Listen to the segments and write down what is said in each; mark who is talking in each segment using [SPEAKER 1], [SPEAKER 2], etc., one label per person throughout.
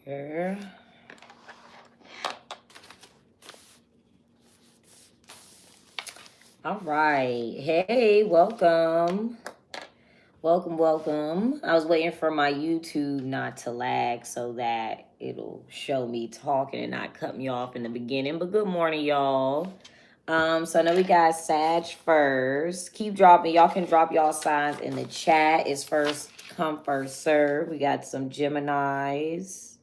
[SPEAKER 1] here. All right. Hey, welcome. Welcome. I was waiting for my YouTube not to lag so that it'll show me talking and not cut me off in the beginning. But good morning, y'all. So I know we got Sag first. Keep dropping. Y'all can drop y'all signs in the chat. It's first come, first serve. We got some Geminis.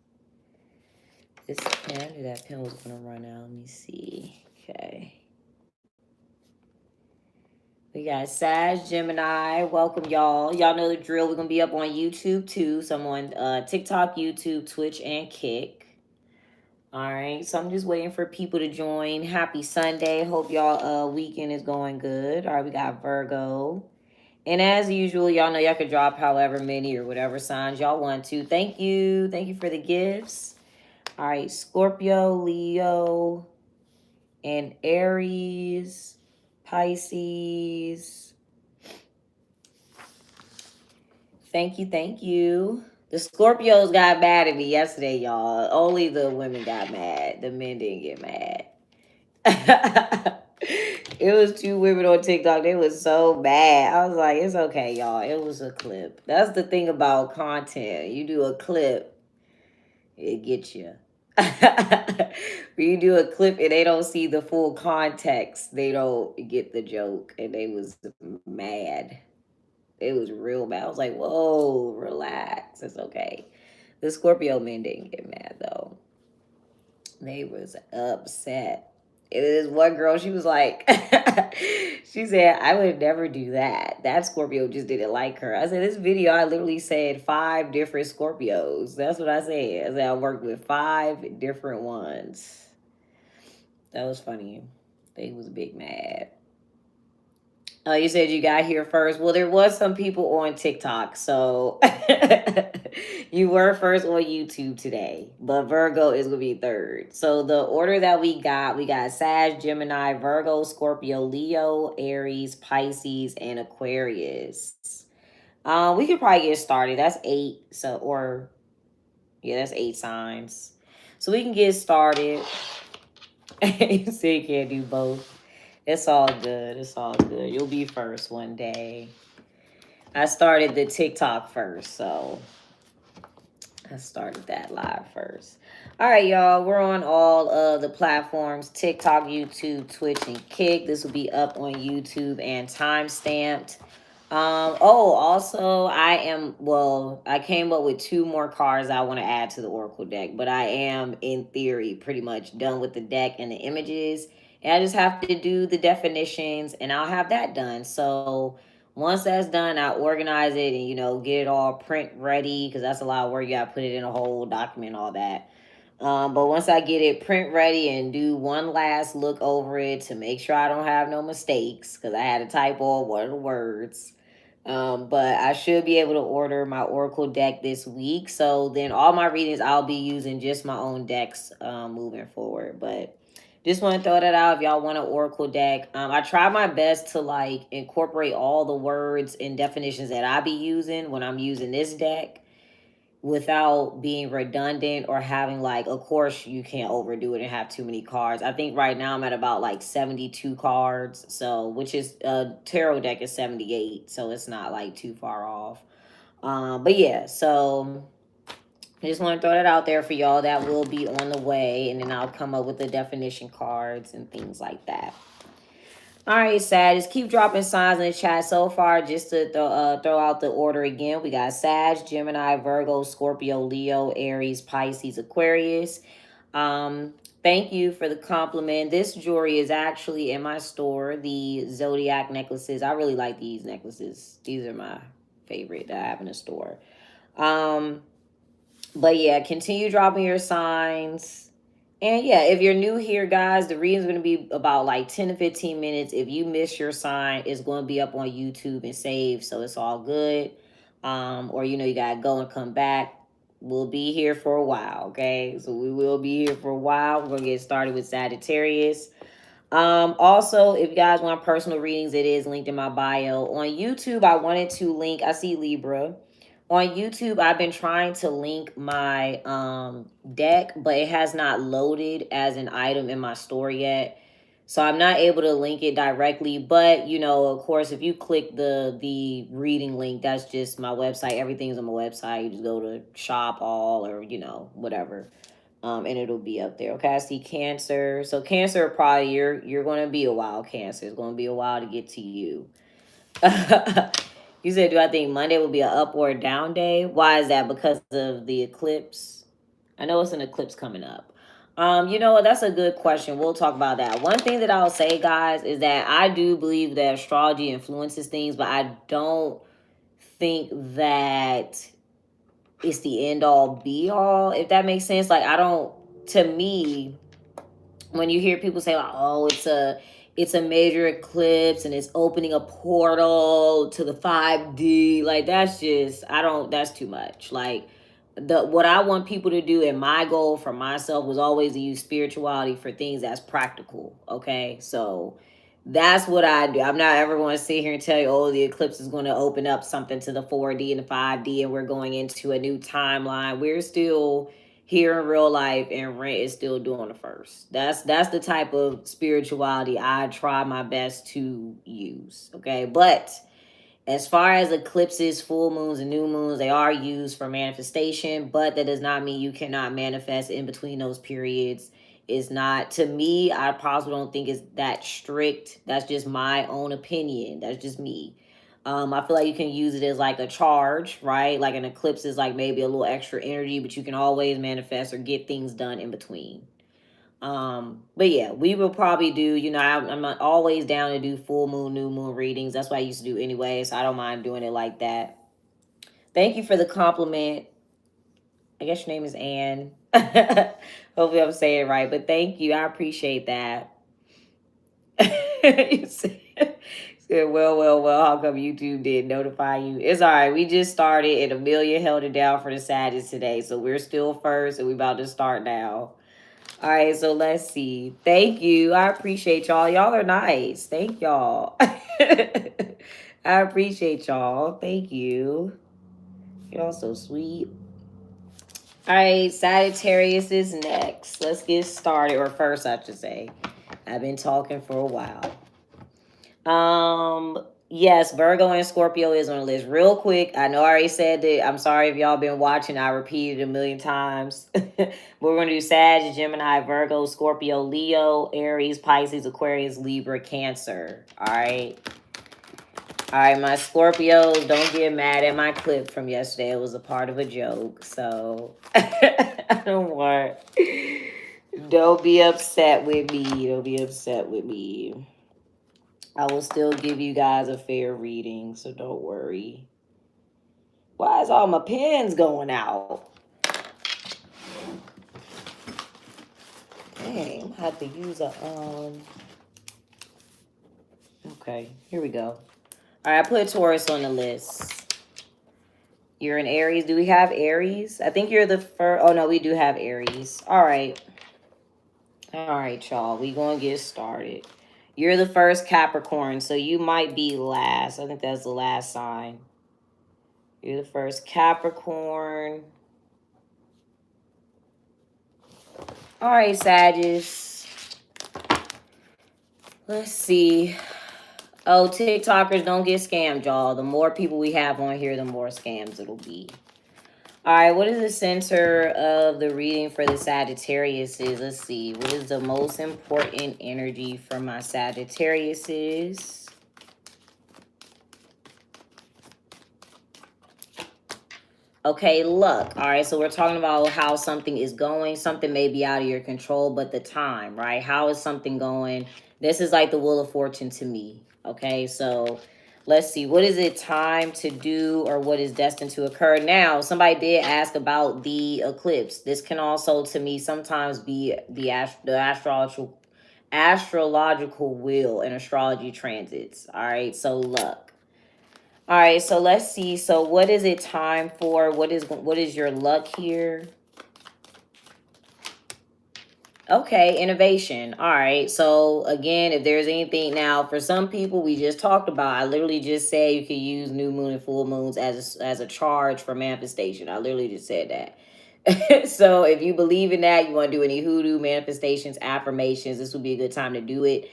[SPEAKER 1] This pen, that pen was gonna run out. Let me see. Okay. We got Sag, Gemini. Welcome, y'all. Y'all know the drill. We're going to be up on YouTube, too. So I'm on TikTok, YouTube, Twitch, and Kick. All right. So I'm just waiting for people to join. Happy Sunday. Hope y'all weekend is going good. All right. We got Virgo. And as usual, y'all know y'all can drop however many or whatever signs y'all want to. Thank you. Thank you for the gifts. All right. Scorpio, Leo, and Aries. Pisces. Thank you. The Scorpios got mad at me yesterday, y'all. Only the women got mad. The men didn't get mad. It was 2 women on TikTok. They was so mad. I was like, it's okay, y'all. It was a clip. That's the thing about content. You do a clip, it gets you. When you do a clip and they don't see the full context, they don't get the joke. And they was mad. It was real bad. I was like, whoa, relax. It's okay. The Scorpio men didn't get mad though. They was upset. It was one girl, she was like, she said, I would never do that. That Scorpio just didn't like her. I said, this video, I literally said 5 different Scorpios. That's what I said. I said, I worked with 5 different ones. That was funny. They was big mad. You said you got here first. Well, there was some people on TikTok, so you were first on YouTube today. But Virgo is gonna be third. So the order that we got Sag, Gemini, Virgo, Scorpio, Leo, Aries, Pisces, and Aquarius. We could probably get started. That's 8. That's 8 signs. So we can get started. You say you can't do both. It's all good. It's all good. You'll be first one day. I started the TikTok first, so I started that live first. All right, y'all. We're on all of the platforms: TikTok, YouTube, Twitch, and Kick. This will be up on YouTube and time-stamped. Also, I came up with 2 more cards I want to add to the Oracle deck, but I am, in theory, pretty much done with the deck and the images. And I just have to do the definitions, and I'll have that done. So once that's done, I organize it and, get it all print ready, because that's a lot of work. You got to put it in a whole document, all that. But once I get it print ready and do one last look over it to make sure I don't have no mistakes, because I had to type all one of the words. But I should be able to order my Oracle deck this week. So then all my readings, I'll be using just my own decks moving forward. But just want to throw that out if y'all want an Oracle deck. I try my best to incorporate all the words and definitions that I be using when I'm using this deck, without being redundant or having of course you can't overdo it and have too many cards. I think right now I'm at about 72 cards, so which is tarot deck is 78, so it's not too far off. But yeah, so I just want to throw that out there for y'all. That will be on the way, and then I'll come up with the definition cards and things like that. All right, Sag, just keep dropping signs in the chat. So far, just to throw out the order again, we got Sag, Gemini, Virgo, Scorpio, Leo, Aries, Pisces, Aquarius. Thank you for the compliment. This jewelry is actually in my store, the zodiac necklaces. I really like these necklaces. These are my favorite that I have in the store. But yeah, continue dropping your signs. And yeah, if you're new here, guys, the reading's going to be about 10 to 15 minutes. If you miss your sign, it's going to be up on YouTube and saved, so it's all good. Or, you got to go and come back. We'll be here for a while, okay? So we will be here for a while. We're going to get started with Sagittarius. Also, if you guys want personal readings, it is linked in my bio. On YouTube, I wanted to link, I see Libra. On YouTube, I've been trying to link my deck, but it has not loaded as an item in my store yet. So I'm not able to link it directly, but you know, of course, if you click the reading link, that's just my website. Everything's on my website. You just go to shop all or you know, whatever. And it'll be up there. Okay, I see Cancer. So Cancer, probably you're going to be a while. Cancer, it's going to be a while to get to you. You said, do I think Monday will be an up or a down day? Why is that? Because of the eclipse? I know it's an eclipse coming up. You know what? That's a good question. We'll talk about that. One thing that I'll say, guys, is that I do believe that astrology influences things, but I don't think that it's the end all be all, if that makes sense. Like, I don't, to me, when you hear people say like, oh, it's a major eclipse and it's opening a portal to the 5D, like that's just, I don't, that's too much. Like what I want people to do, and my goal for myself was always to use spirituality for things that's practical. Okay, so that's what I do. I'm not ever going to sit here and tell you, oh, the eclipse is going to open up something to the 4D and the 5D and we're going into a new timeline. We're still here in real life and rent is still doing the first. That's the type of spirituality I try my best to use. Okay, but as far as eclipses, full moons, and new moons, they are used for manifestation, but that does not mean you cannot manifest in between those periods. It's not, to me, I possibly don't think it's that strict. That's just my own opinion. That's just me. I feel like you can use it as like a charge, right? Like an eclipse is like maybe a little extra energy, but you can always manifest or get things done in between. But yeah, we will probably do, you know, I'm not always down to do full moon, new moon readings. That's what I used to do anyway, so I don't mind doing it like that. Thank you for the compliment. I guess your name is Anne. Hopefully I'm saying it right, but thank you. I appreciate that. You said, well, how come YouTube didn't notify you? It's all right. We just started and Amelia held it down for the Sagittarius today. So we're still first and we're about to start now. All right, so let's see. Thank you. I appreciate y'all. Y'all are nice. Thank y'all. I appreciate y'all. Thank you. Y'all so sweet. All right, Sagittarius is next. Let's get started. Or first, I should say. I've been talking for a while. Yes, Virgo and Scorpio is on the list. Real quick, I know I already said that. I'm sorry if y'all been watching. I repeated it a million times. We're going to do Sag, Gemini, Virgo, Scorpio, Leo, Aries, Pisces, Aquarius, Libra, Cancer. All right. All right, my Scorpios, don't get mad at my clip from yesterday. It was a part of a joke. So, I don't want... Don't be upset with me. Don't be upset with me. I will still give you guys a fair reading, so don't worry. Why is all my pens going out? Dang, I'm gonna have to use a, okay, here we go. All right, I put Taurus on the list. You're an Aries. Do we have Aries? I think you're the first. Oh, no, we do have Aries. All right. All right, y'all. We gonna get started. You're the first Capricorn, so you might be last. I think that's the last sign. You're the first Capricorn. All right, Sagittarius. Let's see. Oh, TikTokers, don't get scammed, y'all. The more people we have on here, the more scams it'll be. All right, what is the center of the reading for the Sagittarius is? Let's see. What is the most important energy for my Sagittarius is? Okay, luck. All right, so we're talking about how something is going. Something may be out of your control, but the time, right? How is something going? This is like the Wheel of Fortune to me. Okay, so let's see. What is it time to do or what is destined to occur? Now, somebody did ask about the eclipse. This can also, to me, sometimes be the astrological wheel in astrology transits. All right, so luck. All right, so let's see. So what is it time for? What is your luck here? Okay, innovation. All right. So again, if there's anything now for some people, we just talked about. I literally just said you can use new moon and full moons as a charge for manifestation. I literally just said that. So if you believe in that, you want to do any hoodoo manifestations, affirmations, this would be a good time to do it.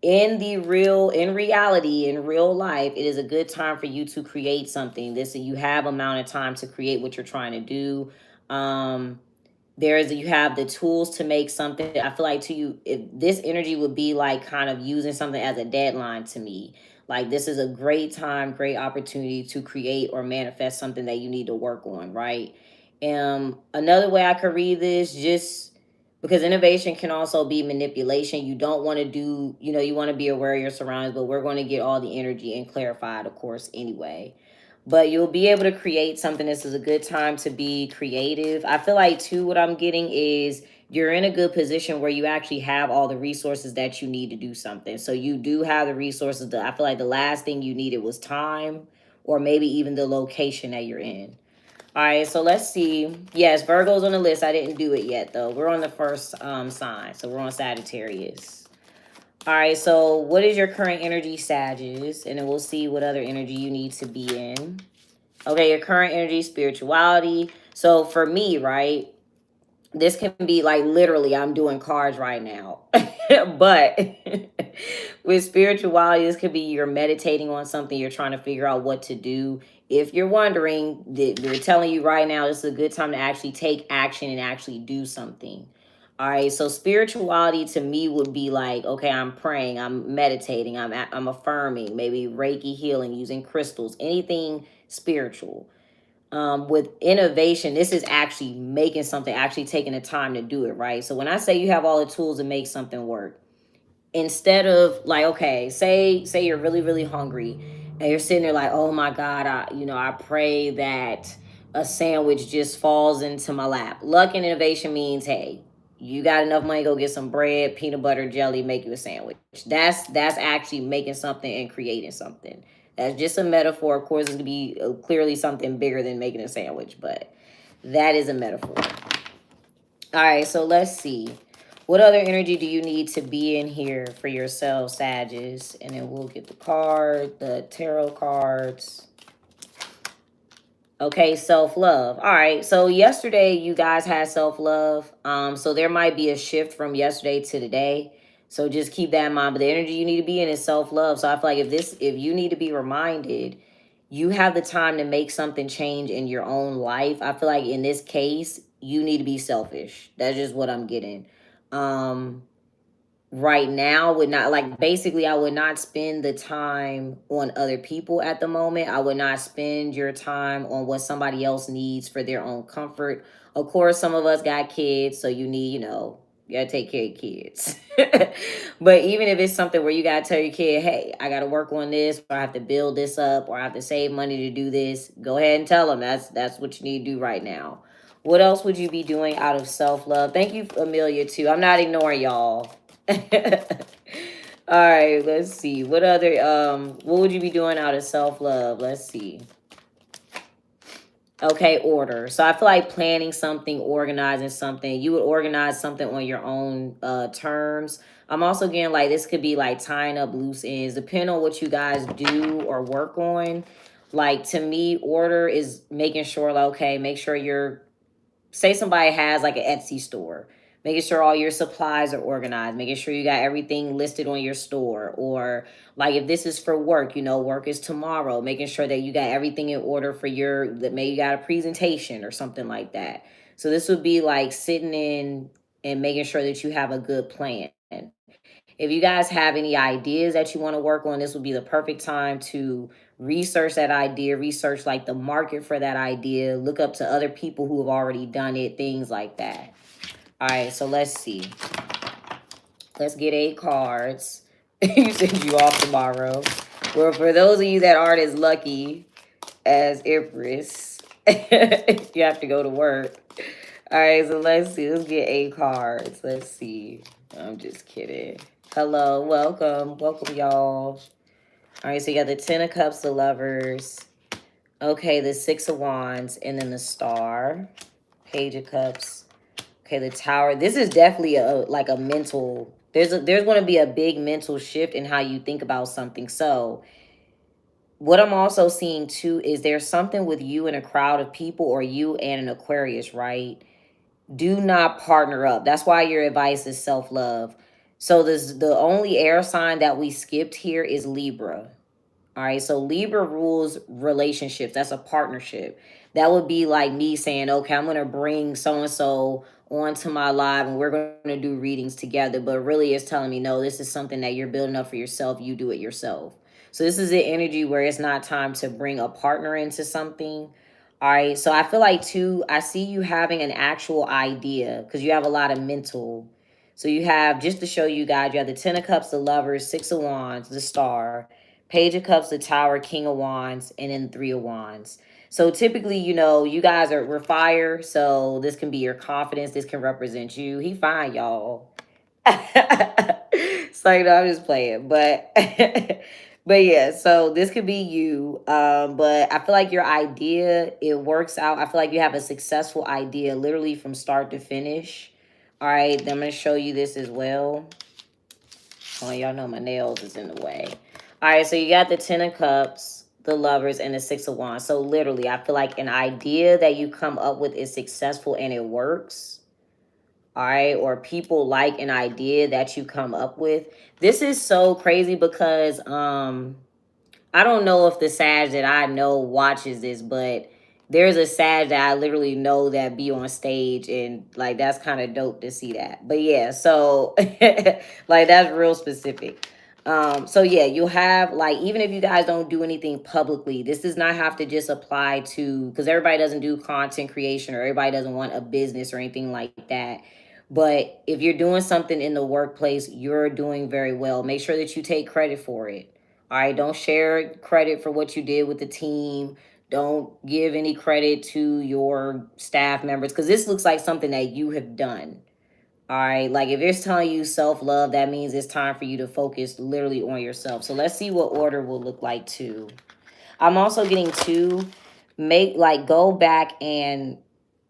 [SPEAKER 1] In reality, in real life, it is a good time for you to create something. This you have amount of time to create what you're trying to do. You have the tools to make something. I feel like to you, if this energy would be like kind of using something as a deadline to me. Like this is a great time, great opportunity to create or manifest something that you need to work on, right? Another way I could read this, just because innovation can also be manipulation. You don't want to do, you want to be aware of your surroundings, but we're going to get all the energy and clarify it, of course, anyway. But you'll be able to create something. This is a good time to be creative. I feel like too, what I'm getting is you're in a good position where you actually have all the resources that you need to do something. So you do have the resources. I feel like the last thing you needed was time, or maybe even the location that you're in. All right, so let's see. Yes, Virgo's on the list. I didn't do it yet, though. We're on the first sign, so we're on Sagittarius. All right, so what is your current energy, Sagittarius? And then we'll see what other energy you need to be in. Okay, your current energy, spirituality. So for me, right, this can be like literally I'm doing cards right now. But with spirituality, this could be you're meditating on something, you're trying to figure out what to do. If you're wondering, we're telling you right now, this is a good time to actually take action and actually do something. All right, so spirituality to me would be like, okay, I'm praying, I'm meditating, I'm affirming, maybe Reiki healing, using crystals, anything spiritual. With innovation, this is actually making something, actually taking the time to do it, right? So when I say you have all the tools to make something work, instead of like, okay, say you're really really hungry and you're sitting there like, oh my god, I pray that a sandwich just falls into my lap. Luck and innovation means, hey, you got enough money, go get some bread, peanut butter, jelly, make you a sandwich. That's actually making something and creating something. That's just a metaphor. Of course, it's gonna be clearly something bigger than making a sandwich, but that is a metaphor. All right, so let's see. What other energy do you need to be in here for yourself, Sagittarius? And then we'll get the tarot cards. Okay, self-love. All right, so yesterday you guys had self-love. So there might be a shift from yesterday to today. So just keep that in mind. But the energy you need to be in is self-love. So I feel like if you need to be reminded, you have the time to make something change in your own life. I feel like in this case, you need to be selfish. That's just what I'm getting. Right now would not, like, basically I would not spend the time on other people at the moment. I would not spend your time on what somebody else needs for their own comfort. Of course, some of us got kids, so you need, you gotta take care of kids. But even if it's something where you gotta tell your kid, hey, I gotta work on this, or I have to build this up, or I have to save money to do this, go ahead and tell them that's what you need to do right now. What else would you be doing out of self-love? Thank you, Amelia, too. I'm not ignoring y'all. All right, let's see. What would you be doing out of self-love? Let's see. Okay, order. So I feel like planning something, organizing something. You would organize something on your own terms. I'm also getting like this could be like tying up loose ends, depending on what you guys do or work on. Like to me, order is making sure, like, okay, make sure say somebody has like an Etsy store, making sure all your supplies are organized, making sure you got everything listed on your store. Or like if this is for work, work is tomorrow, making sure that you got everything in order for that maybe you got a presentation or something like that. So this would be like sitting in and making sure that you have a good plan. If you guys have any ideas that you want to work on, this would be the perfect time to research that idea, research like the market for that idea, look up to other people who have already done it, things like that. All right, so let's see. Let's get 8 cards. You said you off tomorrow. Well, for those of you that aren't as lucky as Empress, you have to go to work. All right, so let's see. Let's get 8 cards. Let's see. I'm just kidding. Hello, welcome. Welcome, y'all. All right, so you got the 10 of Cups, the Lovers. Okay, the 6 of Wands, and then the Star. Page of Cups. Okay, the Tower. This is definitely like a mental. There's going to be a big mental shift in how you think about something. So what I'm also seeing too is there's something with you and a crowd of people, or you and an Aquarius, right? Do not partner up. That's why your advice is self-love. So this the only air sign that we skipped here is Libra. All right, so Libra rules relationships. That's a partnership. That would be like me saying, okay, I'm going to bring so and so onto my live and we're going to do readings together. But really, it's telling me, no, this is something that you're building up for yourself. You do it yourself. So this is the energy where it's not time to bring a partner into something. All right, so I feel like too, I see you having an actual idea because you have a lot of mental. So you have, just to show you guys, you have the Ten of Cups, the Lovers, Six of Wands, the Star, Page of Cups, the Tower, King of Wands, and then Three of Wands. So typically, you know, you guys we're fire. So this can be your confidence. This can represent you. He fine, y'all. So, you know, I'm just playing. But but yeah, so this could be you. But I feel like your idea, it works out. I feel like you have a successful idea literally from start to finish. All right, then I'm going to show you this as well. Oh, y'all know my nails is in the way. All right, so you got the Ten of Cups, the Lovers, and the Six of Wands. So literally, I feel like an idea that you come up with is successful and it works. All right, or people like an idea that you come up with. This is so crazy because I don't know if the Sag that I know watches this, but there's a Sag that I literally know that be on stage, and like that's kind of dope to see that. But yeah, so like that's real specific. So yeah, you'll have like, even if you guys don't do anything publicly, this does not have to just apply to, because everybody doesn't do content creation or everybody doesn't want a business or anything like that. But if you're doing something in the workplace, you're doing very well. Make sure that you take credit for it. All right, don't share credit for what you did with the team. Don't give any credit to your staff members because this looks like something that you have done. All right, like if it's telling you self-love, that means it's time for you to focus literally on yourself. So let's see what order will look like too. I'm also getting to go back and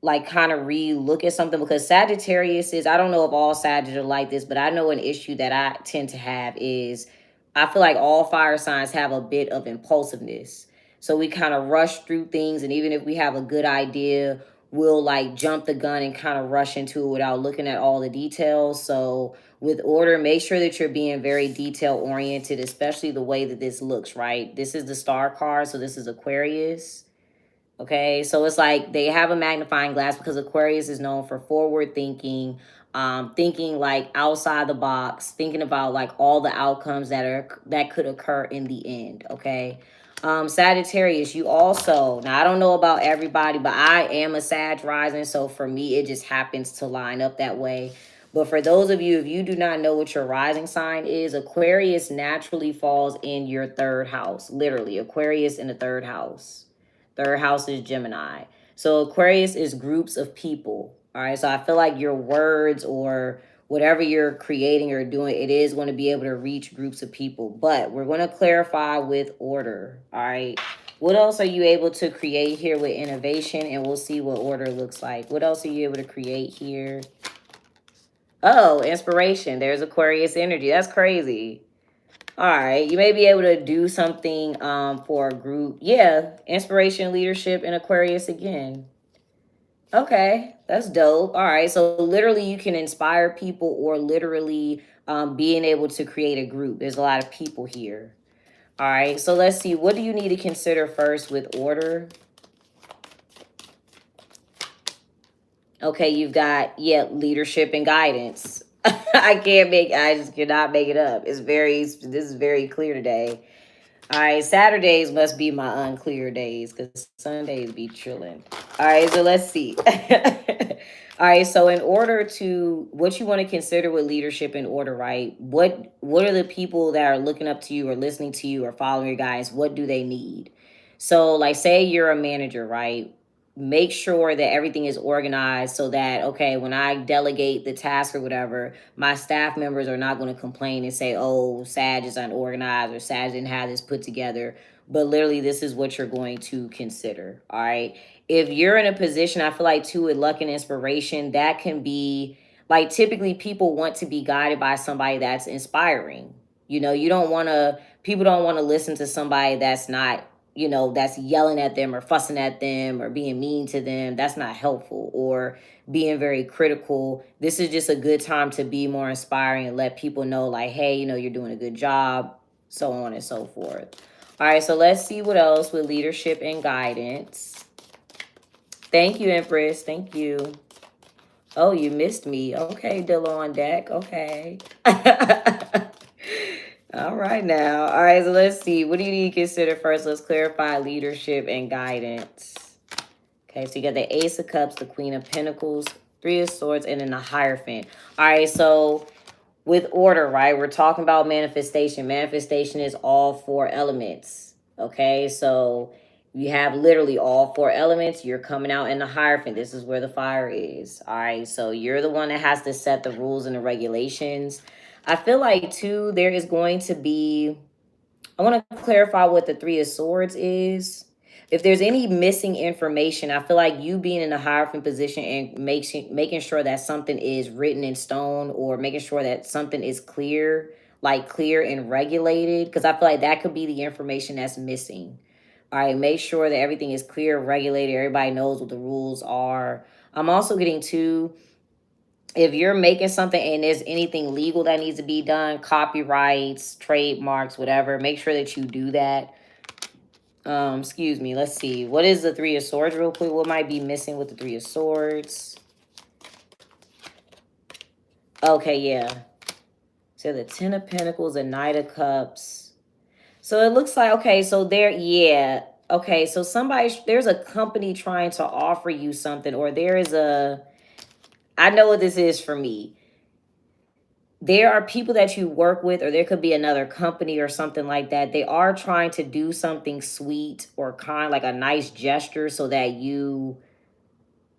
[SPEAKER 1] like kind of re-look at something, because Sagittarius is, I don't know if all Sagittarius are like this, but I know an issue that I tend to have is I feel like all fire signs have a bit of impulsiveness. So we kind of rush through things, and even if we have a good idea, we'll like jump the gun and kind of rush into it without looking at all the details. So with order, make sure that you're being very detail oriented, especially the way that this looks, right? This is the Star card, so this is Aquarius. Okay, so it's like they have a magnifying glass because Aquarius is known for forward thinking, thinking like outside the box, thinking about like all the outcomes that could occur in the end. Okay, Sagittarius, you also, now I don't know about everybody, but I am a Sag rising, so for me it just happens to line up that way. But for those of you, if you do not know what your rising sign is, Aquarius naturally falls in your third house. Literally, Aquarius in the third house. Third house is Gemini. So Aquarius is groups of people. All right. So I feel like your words or whatever you're creating or doing, it is going to be able to reach groups of people. But we're going to clarify with order. All right. What else are you able to create here with innovation? And we'll see what order looks like. What else are you able to create here? Oh, inspiration. There's Aquarius energy. That's crazy. All right, you may be able to do something for a group. Yeah, inspiration, leadership, and Aquarius again. Okay, that's dope. All right, so literally you can inspire people or literally being able to create a group. There's a lot of people here. All right, so let's see. What do you need to consider first with order? Okay, you've got, yeah, leadership and guidance. I just cannot make it up. This is very clear today. All right, Saturdays must be my unclear days because Sundays be chilling. All right, so let's see. All right, so in order to, what you want to consider with leadership in order, right? What are the people that are looking up to you or listening to you or following your guys? What do they need? So like say you're a manager, right? Make sure that everything is organized so that, okay, when I delegate the task or whatever, my staff members are not going to complain and say, oh, Sag is unorganized or Sag didn't have this put together. But literally, this is what you're going to consider. All right. if you're in a position, I feel like too, with luck and inspiration, that can be like, typically people want to be guided by somebody that's inspiring. You know, you don't want to, people don't want to listen to somebody that's not, you know, that's yelling at them or fussing at them or being mean to them. That's not helpful, or being very critical. This is just a good time to be more inspiring and let people know, like, hey, you know, you're doing a good job, so on and so forth. All right, so let's see what else with leadership and guidance. Thank you, Empress. Thank you. Oh, you missed me. Okay, Dilla on deck. Okay. All right now. All right, so let's see. What do you need to consider first? Let's clarify leadership and guidance. Okay, so you got the Ace of Cups, the Queen of Pentacles, Three of Swords, and then the Hierophant. All right, so with order, right? We're talking about manifestation. Manifestation is all four elements. Okay, so you have literally all four elements. You're coming out in the Hierophant. This is where the fire is. All right, so you're the one that has to set the rules and the regulations. I feel like, too, there is going to be, I want to clarify what the Three of Swords is. If there's any missing information, I feel like you being in a Hierophant position and making sure that something is written in stone, or making sure that something is clear, like clear and regulated, because I feel like that could be the information that's missing. All right, make sure that everything is clear, regulated, everybody knows what the rules are. I'm also getting to, if you're making something and there's anything legal that needs to be done, copyrights, trademarks, whatever, make sure that you do that. Excuse me, let's see. What is the Three of Swords real quick? What might be missing with the Three of Swords? Okay, yeah. So the Ten of Pentacles, the Knight of Cups. So it looks like, okay, so there, yeah. Okay, so there's a company trying to offer you something, or there is a, I know what this is for me. There are people that you work with, or there could be another company or something like that. They are trying to do something sweet or kind, like a nice gesture, so that you,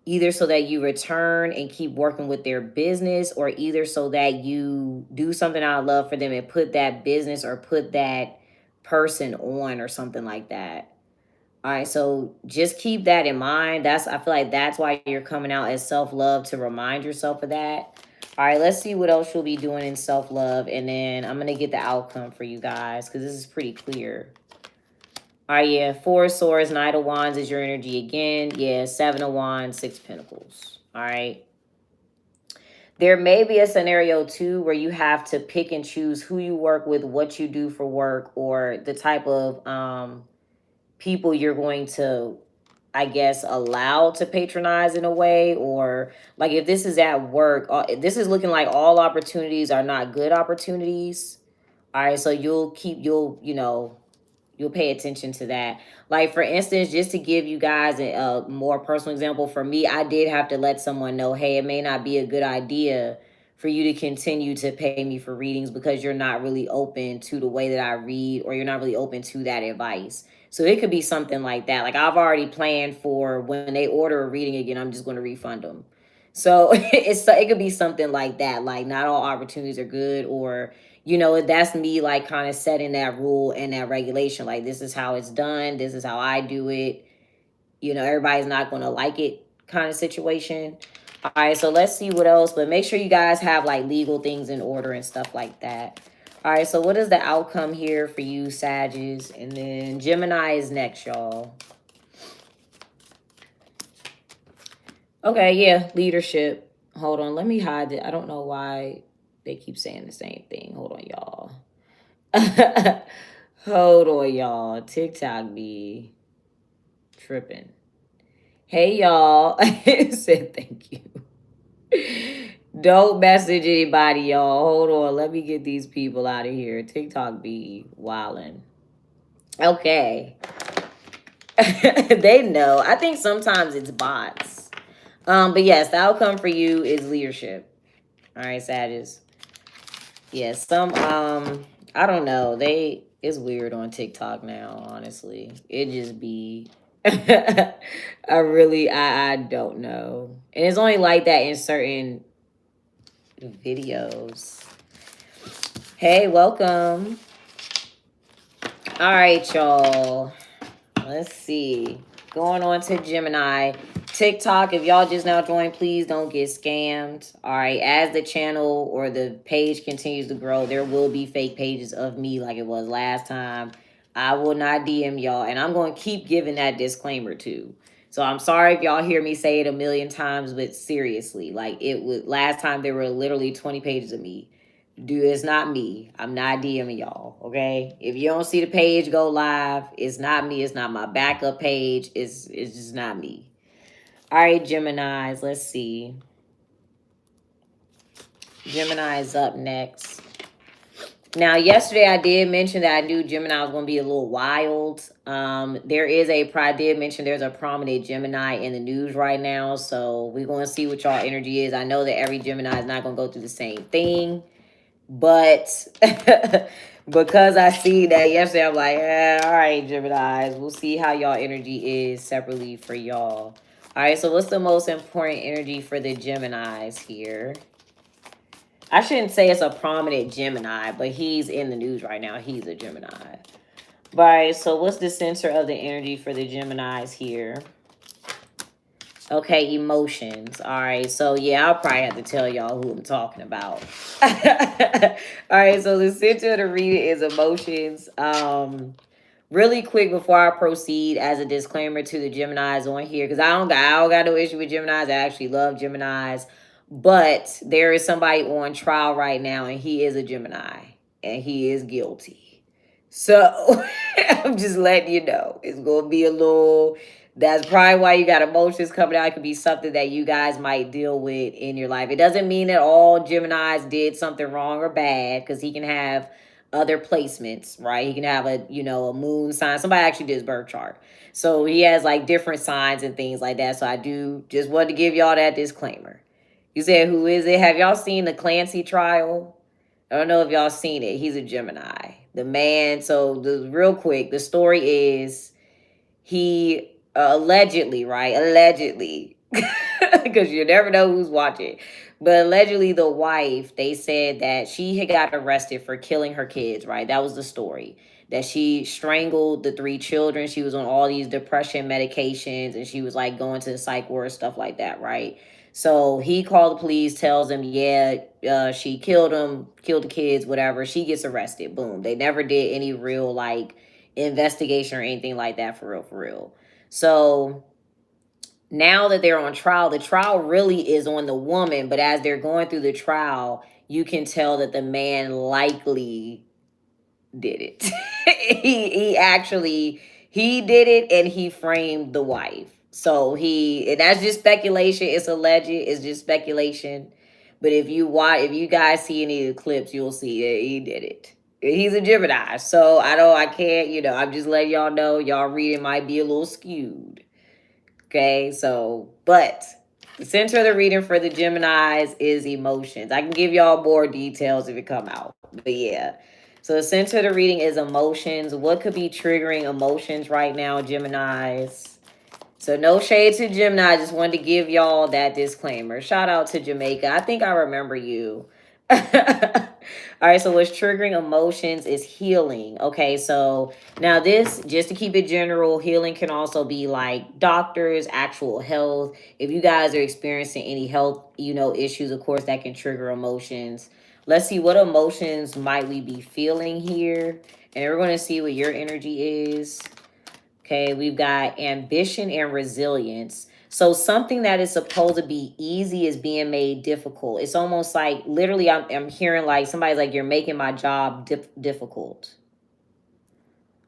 [SPEAKER 1] either so that you return and keep working with their business, or either so that you do something out of love for them and put that business or put that person on or something like that. All right, so just keep that in mind. I feel like that's why you're coming out as self-love, to remind yourself of that. All right, let's see what else you'll be doing in self-love. And then I'm going to get the outcome for you guys, because this is pretty clear. All right, yeah. Four of Swords, Knight of Wands is your energy again. Yeah, Seven of Wands, Six of Pentacles. All right. There may be a scenario, too, where you have to pick and choose who you work with, what you do for work, or the type of people you're going to, I guess, allow to patronize in a way. Or like, if this is at work, this is looking like all opportunities are not good opportunities. All right, so you'll pay attention to that. Like, for instance, just to give you guys a more personal example, for me, I did have to let someone know, hey, it may not be a good idea for you to continue to pay me for readings, because you're not really open to the way that I read, or you're not really open to that advice. So it could be something like that. Like, I've already planned for when they order a reading again, I'm just going to refund them. So it could be something like that. Like, not all opportunities are good, or, you know, that's me, like, kind of setting that rule and that regulation. Like, this is how it's done. This is how I do it. You know, everybody's not going to like it, kind of situation. All right, so let's see what else. But make sure you guys have, like, legal things in order and stuff like that. All right, so what is the outcome here for you, Sagittarius? And then Gemini is next, y'all. Okay, yeah, leadership. Hold on, let me hide it. I don't know why they keep saying the same thing. Hold on, y'all. Hold on, y'all. TikTok be tripping. Hey, y'all. Said thank you. Don't message anybody, y'all. Hold on. Let me get these people out of here. TikTok be wildin'. Okay. They know. I think sometimes it's bots. But yes, the outcome for you is leadership. All right, Sagittarius. Yes, I don't know. It's weird on TikTok now, honestly. It just be I don't know. And it's only like that in certain videos. Hey, welcome. All right, y'all. Let's see. Going on to Gemini. TikTok, if y'all just now joined, please don't get scammed. All right. As the channel or the page continues to grow, there will be fake pages of me like it was last time. I will not DM y'all. And I'm going to keep giving that disclaimer too. So I'm sorry if y'all hear me say it a million times, but seriously, like it was last time there were literally 20 pages of me. Dude, it's not me. I'm not DMing y'all, okay? If you don't see the page go live, it's not me. It's not my backup page. It's just not me. All right, Geminis, let's see. Gemini is up next. Now, yesterday I did mention that I knew Gemini was going to be a little wild. I did mention there's a prominent Gemini in the news right now, so we're going to see what y'all energy is. I know that every Gemini is not going to go through the same thing. But because I see that yesterday, I'm like, all right, Geminis, we'll see how y'all energy is separately for y'all. All right, so what's the most important energy for the Geminis here? I shouldn't say it's a prominent Gemini, but he's in the news right now. He's a Gemini. All right, so what's the center of the energy for the Geminis here? Okay, emotions. All right, so yeah, I'll probably have to tell y'all who I'm talking about. All right, so the center of the reading is emotions. Really quick before I proceed, as a disclaimer to the Geminis on here, because I don't got no issue with Geminis. I actually love Geminis, but there is somebody on trial right now, and he is a Gemini, and he is guilty. So I'm just letting you know, it's gonna be a little. That's probably why you got emotions coming out. It could be something that you guys might deal with in your life. It doesn't mean that all Geminis did something wrong or bad, because he can have other placements, right? He can have a moon sign. Somebody actually did his birth chart. So he has like different signs and things like that. So I do just want to give y'all that disclaimer. You said, who is it? Have y'all seen the Clancy trial? I don't know if y'all seen it. He's a Gemini. The man, real quick, the story is he allegedly, right? Allegedly, because you never know who's watching. But allegedly, the wife, they said that she had got arrested for killing her kids, right? That was the story. That she strangled the 3 children. She was on all these depression medications, and she was like going to the psych ward, stuff like that, right? So he called the police, tells them, she killed him, killed the kids, whatever. She gets arrested. Boom. They never did any real like investigation or anything like that for real. So now that they're on trial, the trial really is on the woman, but as they're going through the trial, you can tell that the man likely did it. he did it, and he framed the wife. So and that's just speculation. It's alleged. It's just speculation. But if you guys see any of the clips, you'll see that he did it. He's a Gemini, so I can't, I'm just letting y'all know, y'all reading might be a little skewed. Okay, but the center of the reading for the Geminis is emotions. I can give y'all more details if it come out, but yeah. So the center of the reading is emotions. What could be triggering emotions right now, Geminis? So no shade to Gemini. I just wanted to give y'all that disclaimer. Shout out to Jamaica. I think I remember you. All right, so what's triggering emotions is healing. Okay, so now this, just to keep it general, healing can also be like doctors, actual health. If you guys are experiencing any health, issues, of course, that can trigger emotions. Let's see, what emotions might we be feeling here? And we're going to see what your energy is. Okay, we've got ambition and resilience. So something that is supposed to be easy is being made difficult. It's almost like, literally, I'm hearing like somebody's like, you're making my job difficult.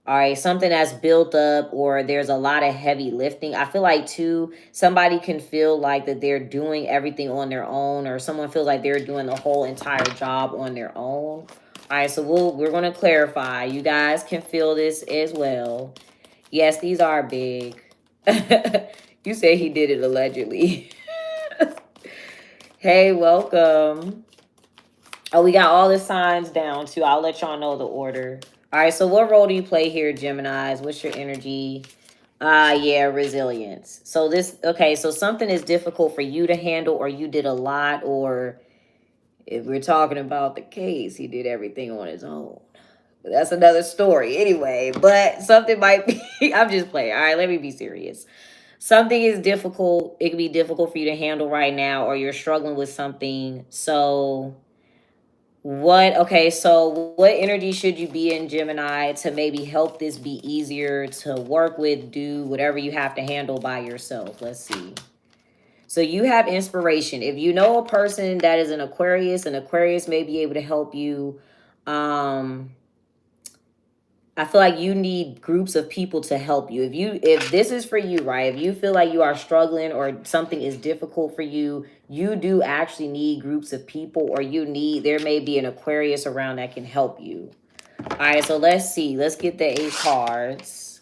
[SPEAKER 1] All right, something that's built up, or there's a lot of heavy lifting. I feel like too, somebody can feel like that they're doing everything on their own, or someone feels like they're doing the whole entire job on their own. All right, so we're going to clarify. You guys can feel this as well. Yes, these are big. You say he did it allegedly. Hey, welcome. Oh, we got all the signs down too. I'll let y'all know the order. All right, so what role do you play here, Geminis? What's your energy? Yeah, resilience. So so something is difficult for you to handle, or you did a lot, or if we're talking about the case, he did everything on his own. That's another story anyway. But something might be, I'm just playing. All right, let me be serious. Something is difficult. It can be difficult for you to handle right now, or you're struggling with something. So what energy should you be in, Gemini, to maybe help this be easier to work with, do whatever you have to handle by yourself? Let's see. So you have inspiration. If you know a person that is an Aquarius may be able to help you. I feel like you need groups of people to help you. If this is for you, right? If you feel like you are struggling or something is difficult for you, you do actually need groups of people, or there may be an Aquarius around that can help you. All right, so let's see. Let's get the 8 cards.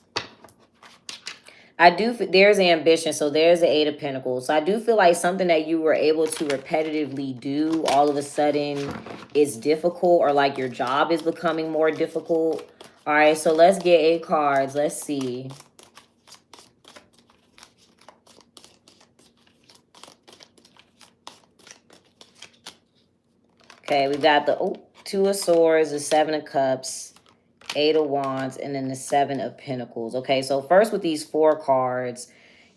[SPEAKER 1] There's ambition, so there's the 8 of Pentacles. So I do feel like something that you were able to repetitively do all of a sudden is difficult, or like your job is becoming more difficult. All right, so let's get 8 cards. Let's see. Okay, we got the 2 of Swords, the 7 of Cups, 8 of Wands, and then the 7 of Pentacles. Okay, so first with these 4 cards,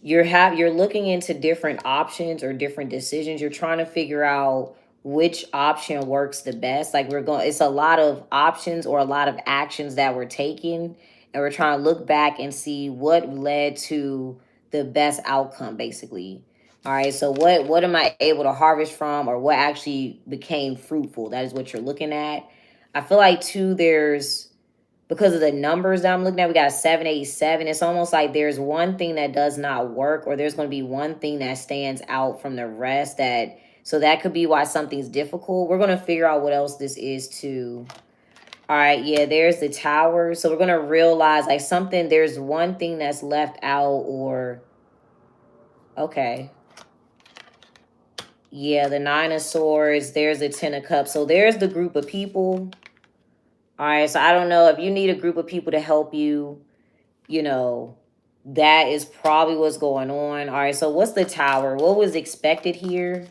[SPEAKER 1] you're looking into different options or different decisions. You're trying to figure out which option works the best. Like it's a lot of options or a lot of actions that we're taking, and we're trying to look back and see what led to the best outcome, basically. All right, so what am I able to harvest from, or what actually became fruitful? That is what you're looking at. I feel like too, because of the numbers that I'm looking at, we got 787. It's almost like there's one thing that does not work, or there's going to be one thing that stands out from the rest. So that could be why something's difficult. We're going to figure out what else this is too. All right, yeah, there's the Tower. So we're going to realize like there's one thing that's left out, or okay. Yeah, the 9 of Swords, there's the 10 of Cups. So there's the group of people. All right, so I don't know if you need a group of people to help you, that is probably what's going on. All right, so what's the Tower? What was expected here?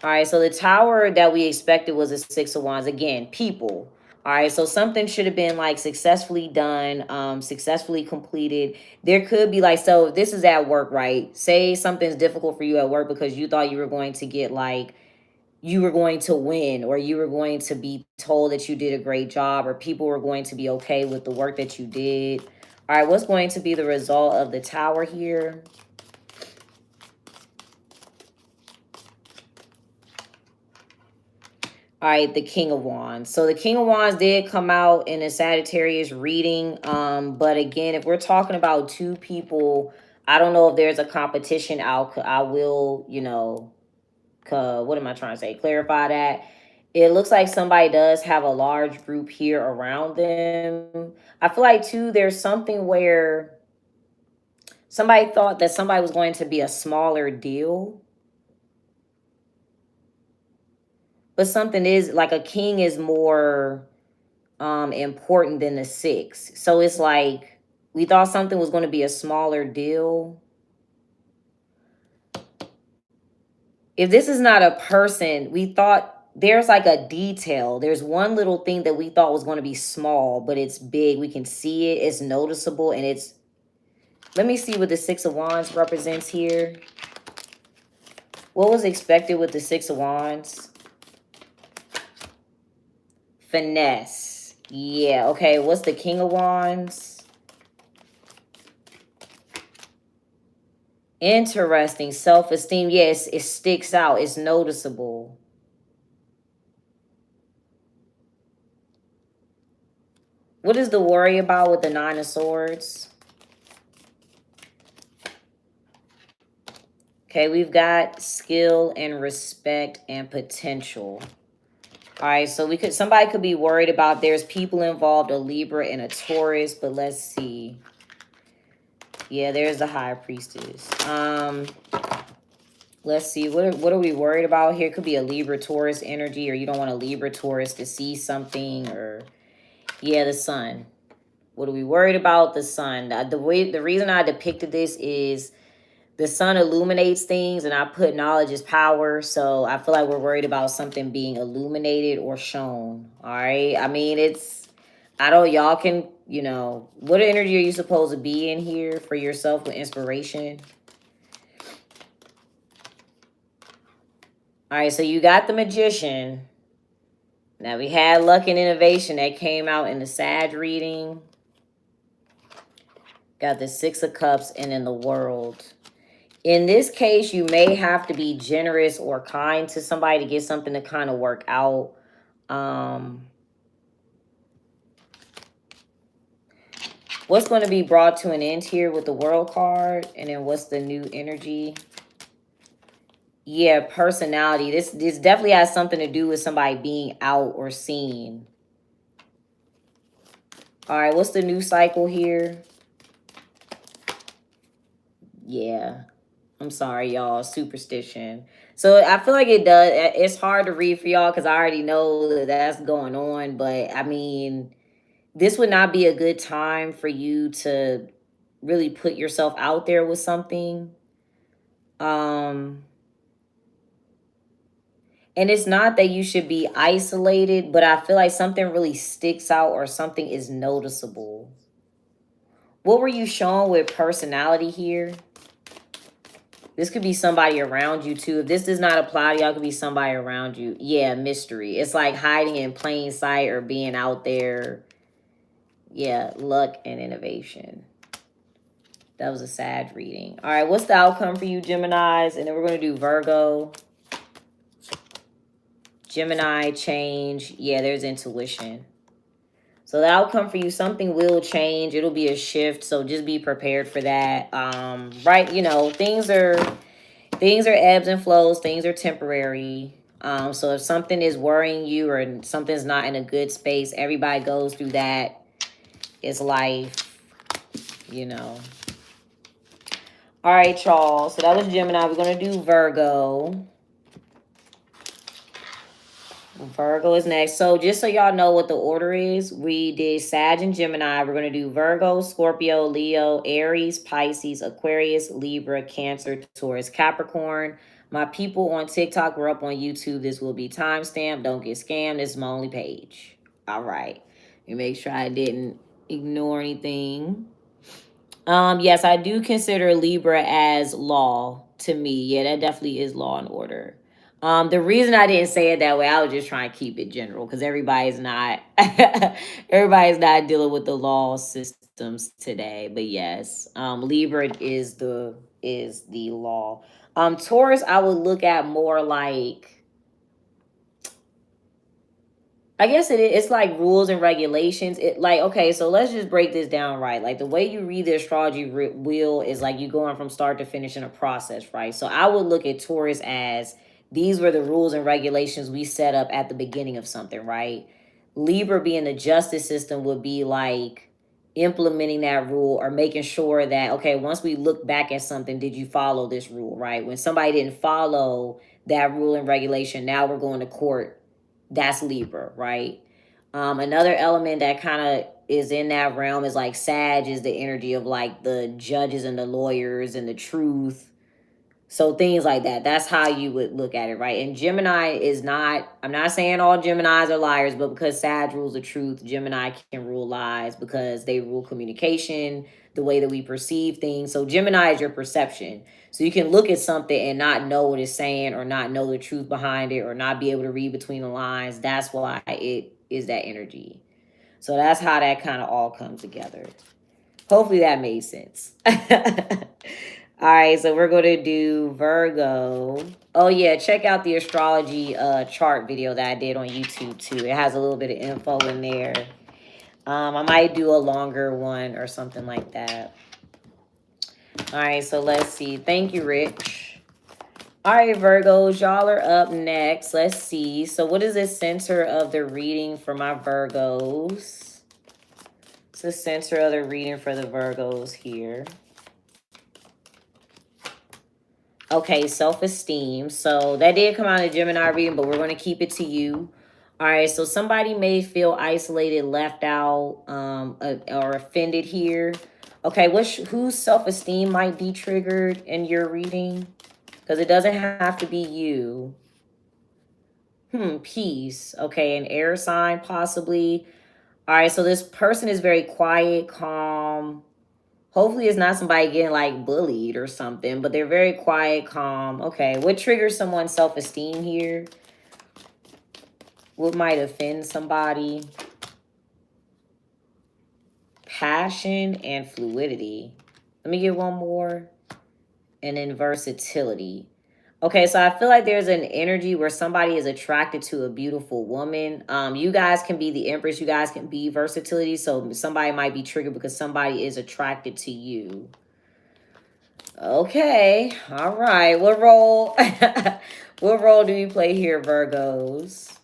[SPEAKER 1] All right, so the Tower that we expected was a 6 of Wands. Again, people. All right, so something should have been like successfully done, successfully completed. There could be like, so this is at work, right? Say something's difficult for you at work because you thought you were going to get like, you were going to win, or you were going to be told that you did a great job, or people were going to be okay with the work that you did. All right, what's going to be the result of the Tower here? All right, the King of Wands. So the King of Wands did come out in a Sagittarius reading. But again, if we're talking about 2 people, I don't know if there's a competition. I will, what am I trying to say? Clarify that. It looks like somebody does have a large group here around them. I feel like too, there's something where somebody thought that somebody was going to be a smaller deal. But something is like a king is more important than the 6. So it's like we thought something was going to be a smaller deal. If this is not a person, we thought there's like a detail. There's one little thing that we thought was going to be small, but it's big. We can see it. It's noticeable. And let me see what the 6 of Wands represents here. What was expected with the 6 of Wands? Finesse. Yeah, okay. What's the King of Wands? Interesting. Self-esteem. Yes, it sticks out. It's noticeable. What is the worry about with the 9 of Swords? Okay, we've got skill and respect and potential. All right, so somebody could be worried about there's people involved, a Libra and a Taurus, but let's see. Yeah, there's the High Priestess. Let's see, what are we worried about here? Could be a Libra Taurus energy, or you don't want a Libra Taurus to see something, or yeah, the Sun. What are we worried about? The Sun. The reason I depicted this is The sun illuminates things, and I put knowledge is power. So I feel like we're worried about something being illuminated or shown. All right. I mean, y'all can, what energy are you supposed to be in here for yourself with inspiration? All right. So you got the Magician. Now we had luck and innovation that came out in the Sag reading. Got the Six of Cups and in the World. In this case, you may have to be generous or kind to somebody to get something to kind of work out. What's going to be brought to an end here with the World card? And then what's the new energy? Yeah, personality. This definitely has something to do with somebody being out or seen. All right, what's the new cycle here? Yeah. I'm sorry, y'all. Superstition. So I feel like it's hard to read for y'all because I already know that that's going on. But I mean, this would not be a good time for you to really put yourself out there with something. And it's not that you should be isolated, but I feel like something really sticks out or something is noticeable. What were you showing with personality here? This could be somebody around you too. If this does not apply to y'all, it could be somebody around you. Yeah, mystery. It's like hiding in plain sight or being out there. Yeah, luck and innovation. That was a sad reading. All right, what's the outcome for you, Geminis? And then we're going to do Virgo. Gemini, change. Yeah, there's intuition. So the outcome for you, something will change. It'll be a shift. So just be prepared for that. Right, things are ebbs and flows. Things are temporary. So if something is worrying you or something's not in a good space, everybody goes through that. It's life, All right, y'all. So that was Gemini. We're going to do Virgo. Virgo is next. So just so y'all know what the order is, we did Sag and Gemini. We're going to do Virgo, Scorpio, Leo, Aries, Pisces, Aquarius, Libra, Cancer, Taurus, Capricorn. My people on TikTok, we're up on YouTube. This will be timestamped. Don't get scammed. This is my only page. All right. Let me make sure I didn't ignore anything. Yes, I do consider Libra as law to me. Yeah, that definitely is law and order. The reason I didn't say it that way, I was just trying to keep it general because everybody's not dealing with the law systems today. But yes, Libra is the law. Taurus, I would look at more like, I guess it's like rules and regulations. Okay, so let's just break this down, right? Like the way you read the astrology wheel is like you going from start to finish in a process, right? So I would look at Taurus as these were the rules and regulations we set up at the beginning of something, right? Libra being the justice system would be like implementing that rule or making sure that, okay, once we look back at something, did you follow this rule, right? When somebody didn't follow that rule and regulation, now we're going to court. That's Libra, right? Another element that kind of is in that realm is like Sag is the energy of like the judges and the lawyers and the truth. So things like that. That's how you would look at it, right? And Gemini is not, I'm not saying all Geminis are liars, but because Sag rules the truth, Gemini can rule lies because they rule communication, the way that we perceive things. So Gemini is your perception. So you can look at something and not know what it's saying or not know the truth behind it or not be able to read between the lines. That's why it is that energy. So that's how that kind of all comes together. Hopefully that made sense. All right, so we're going to do Virgo. Oh, yeah, check out the astrology chart video that I did on YouTube, too. It has a little bit of info in there. I might do a longer one or something like that. All right, so let's see. Thank you, Rich. All right, Virgos, y'all are up next. Let's see. So what is the center of the reading for my Virgos? It's the center of the reading for the Virgos here. Okay, self-esteem. So that did come out of Gemini reading, but we're going to keep it to you. All right, so somebody may feel isolated, left out, or offended here. Okay, whose self-esteem might be triggered in your reading? Because it doesn't have to be you. Peace. Okay, an air sign possibly. All right, so this person is very quiet, calm. Hopefully it's not somebody getting like bullied or something, but they're very quiet, calm. Okay, what triggers someone's self-esteem here? What might offend somebody? Passion and fluidity. Let me get one more. And then versatility. Okay, so I feel like there's an energy where somebody is attracted to a beautiful woman. You guys can be the Empress. You guys can be versatility. So somebody might be triggered because somebody is attracted to you. Okay, all right. What role? What role do you play here, Virgos?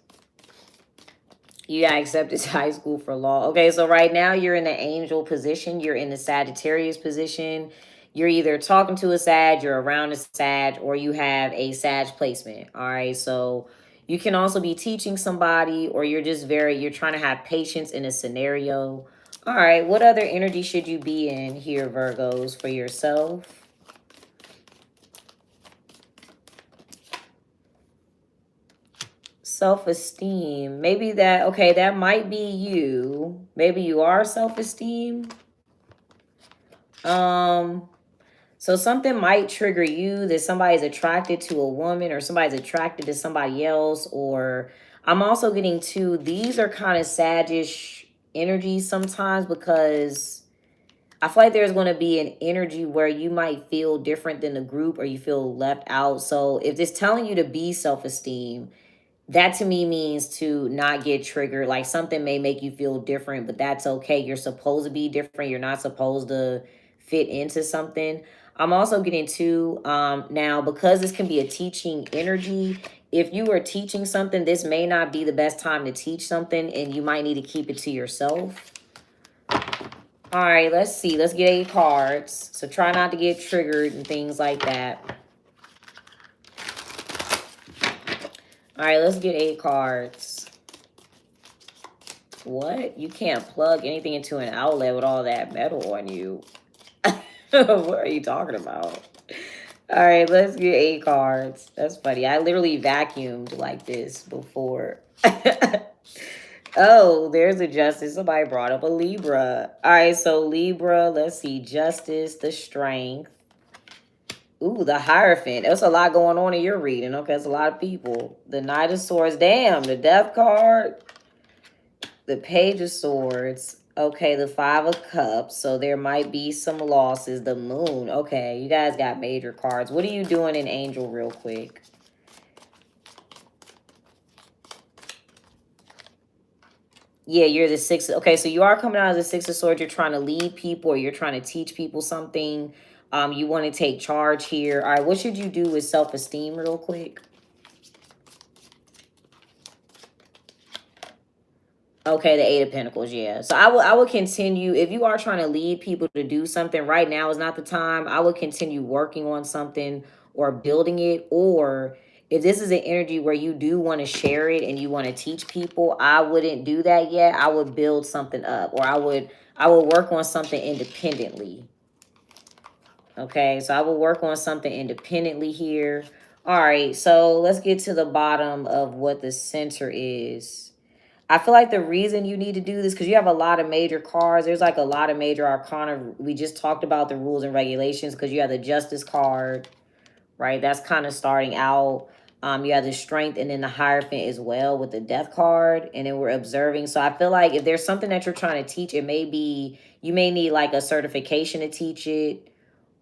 [SPEAKER 1] You got accepted to high school for law. Okay, so right now you're in the angel position. You're in the Sagittarius position. You're either talking to a Sag, you're around a Sag, or you have a Sag placement. All right, so you can also be teaching somebody, or you're just you're trying to have patience in a scenario. All right, what other energy should you be in here, Virgos, for yourself? Self-esteem. Maybe that, okay, that might be you. Maybe you are self-esteem. So something might trigger you that somebody's attracted to a woman or somebody's attracted to somebody else. Or I'm also getting these are kind of Sag-ish energies sometimes, because I feel like there's going to be an energy where you might feel different than the group or you feel left out. So if it's telling you to be self-esteem, that to me means to not get triggered. Like something may make you feel different, but that's okay. You're supposed to be different. You're not supposed to fit into something. I'm also getting now, because this can be a teaching energy. If you are teaching something, this may not be the best time to teach something, and you might need to keep it to yourself. All right, let's see. Let's get 8 cards. So try not to get triggered and things like that. All right, let's get 8 cards. What? You can't plug anything into an outlet with all that metal on you. What are you talking about? All right, let's get 8 cards. That's funny. I literally vacuumed like this before. Oh, there's a Justice. Somebody brought up a Libra. All right, so Libra, let's see. Justice, the Strength. Ooh, the Hierophant. There's a lot going on in your reading. Okay, that's a lot of people. The Knight of Swords. Damn, the Death card. The Page of Swords. Okay, the 5 of Cups. So there might be some losses. The Moon. Okay, you guys got major cards. What are you doing in Angel real quick? Yeah, you're the 6. Okay, so you are coming out as the 6 of Swords. You're trying to lead people, or you're trying to teach people something. You want to take charge here. All right, what should you do with self-esteem real quick? Okay, the 8 of Pentacles, yeah. So I will continue. If you are trying to lead people to do something, right now is not the time. I would continue working on something or building it. Or if this is an energy where you do want to share it and you want to teach people, I wouldn't do that yet. I would build something up, or I would work on something independently. Okay, so I will work on something independently here. All right, so let's get to the bottom of what the center is. I feel like the reason you need to do this, because you have a lot of major cards. There's like a lot of major arcana. We just talked about the rules and regulations, because you have the Justice card, right? That's kind of starting out. You have the Strength and then the Hierophant as well with the Death card. And then we're observing. So I feel like if there's something that you're trying to teach, it may be, you may need like a certification to teach it,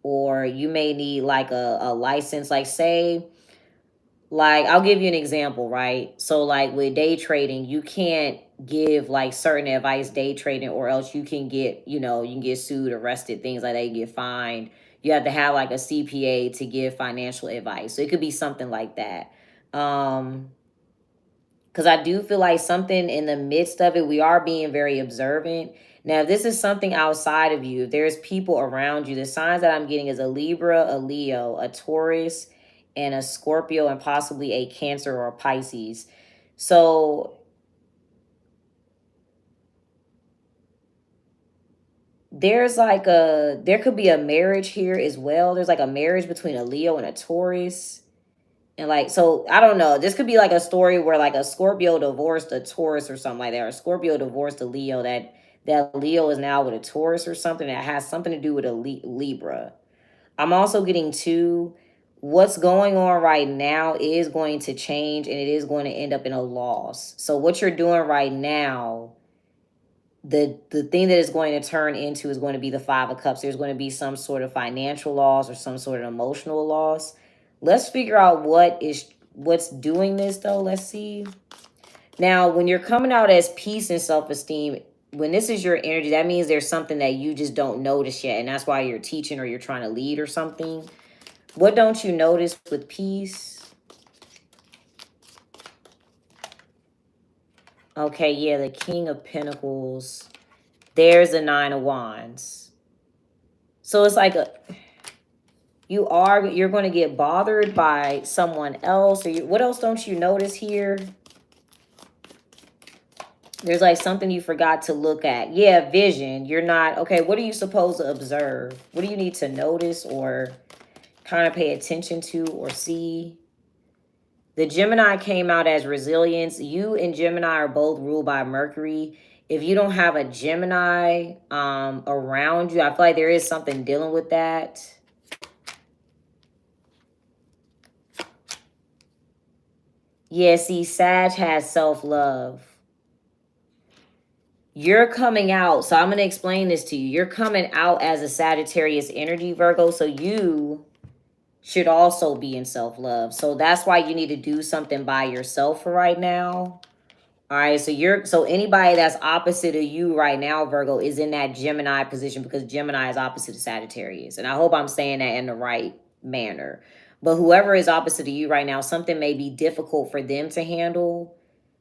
[SPEAKER 1] or you may need like a license. Like say, like I'll give you an example, right? So like with day trading, you can't give like certain advice day trading, or else you can get, you can get sued, arrested, things like that, you get fined. You have to have like a CPA to give financial advice. So it could be something like that. Because I do feel like something in the midst of it, we are being very observant. Now, if this is something outside of you, if there's people around you, the signs that I'm getting is a Libra, a Leo, a Taurus, and a Scorpio, and possibly a Cancer or a Pisces. So there's like there could be a marriage here as well. There's like a marriage between a Leo and a Taurus. And like, so I don't know. This could be like a story where like a Scorpio divorced a Taurus or something like that, or a Scorpio divorced a Leo, that Leo is now with a Taurus or something that has something to do with a Libra. I'm also getting to what's going on right now is going to change, and it is going to end up in a loss. So what you're doing right now, the thing that is going to turn into is going to be the Five of Cups. There's going to be some sort of financial loss or some sort of emotional loss. Let's figure out what's doing this though. Let's see. Now, when you're coming out as peace and self-esteem, when this is your energy, that means there's something that you just don't notice yet, and that's why you're teaching or you're trying to lead or something. What don't you notice with peace? Okay, yeah, the King of Pentacles. There's the Nine of Wands. So it's like you're going to get bothered by someone else. Or what else don't you notice here? There's like something you forgot to look at. Yeah, vision. You're not, okay, what are you supposed to observe? What do you need to notice or kind of pay attention to or see? The Gemini came out as resilience. You and Gemini are both ruled by Mercury. If you don't have a Gemini around you, I feel like there is something dealing with that. Yeah, see, Sag has self-love. You're coming out. So I'm going to explain this to you. You're coming out as a Sagittarius energy, Virgo. So you should also be in self-love. So that's why you need to do something by yourself for right now. All right, so anybody that's opposite of you right now, Virgo, is in that Gemini position because Gemini is opposite of Sagittarius. And I hope I'm saying that in the right manner. But whoever is opposite of you right now, something may be difficult for them to handle,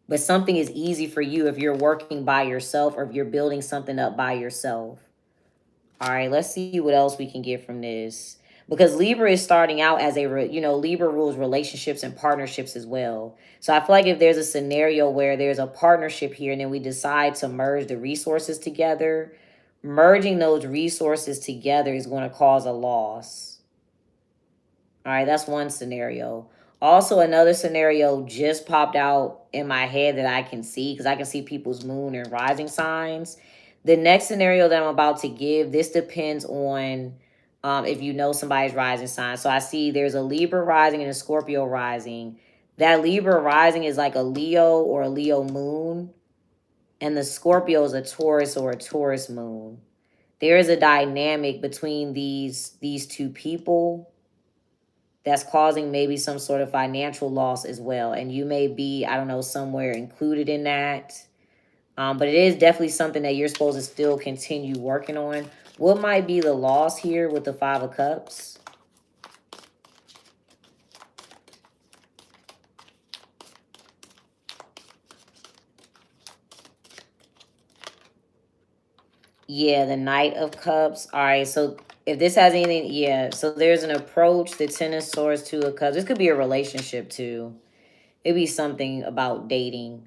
[SPEAKER 1] but something is easy for you if you're working by yourself or if you're building something up by yourself. All right, let's see what else we can get from this. Because Libra is starting out as Libra rules relationships and partnerships as well. So I feel like if there's a scenario where there's a partnership here and then we decide to merge the resources together, merging those resources together is going to cause a loss. All right, that's one scenario. Also, another scenario just popped out in my head that I can see because I can see people's moon and rising signs. The next scenario that I'm about to give, this depends on if you know somebody's rising sign. So I see there's a Libra rising and a Scorpio rising. That Libra rising is like a Leo or a Leo moon. And the Scorpio is a Taurus or a Taurus moon. There is a dynamic between these two people that's causing maybe some sort of financial loss as well. And you may be, I don't know, somewhere included in that. But it is definitely something that you're supposed to still continue working on. What might be the loss here with the Five of Cups? Yeah, the Knight of Cups. All right, so if this has anything, yeah. So there's an approach, the Ten of Swords, Two of Cups. This could be a relationship too. It'd be something about dating.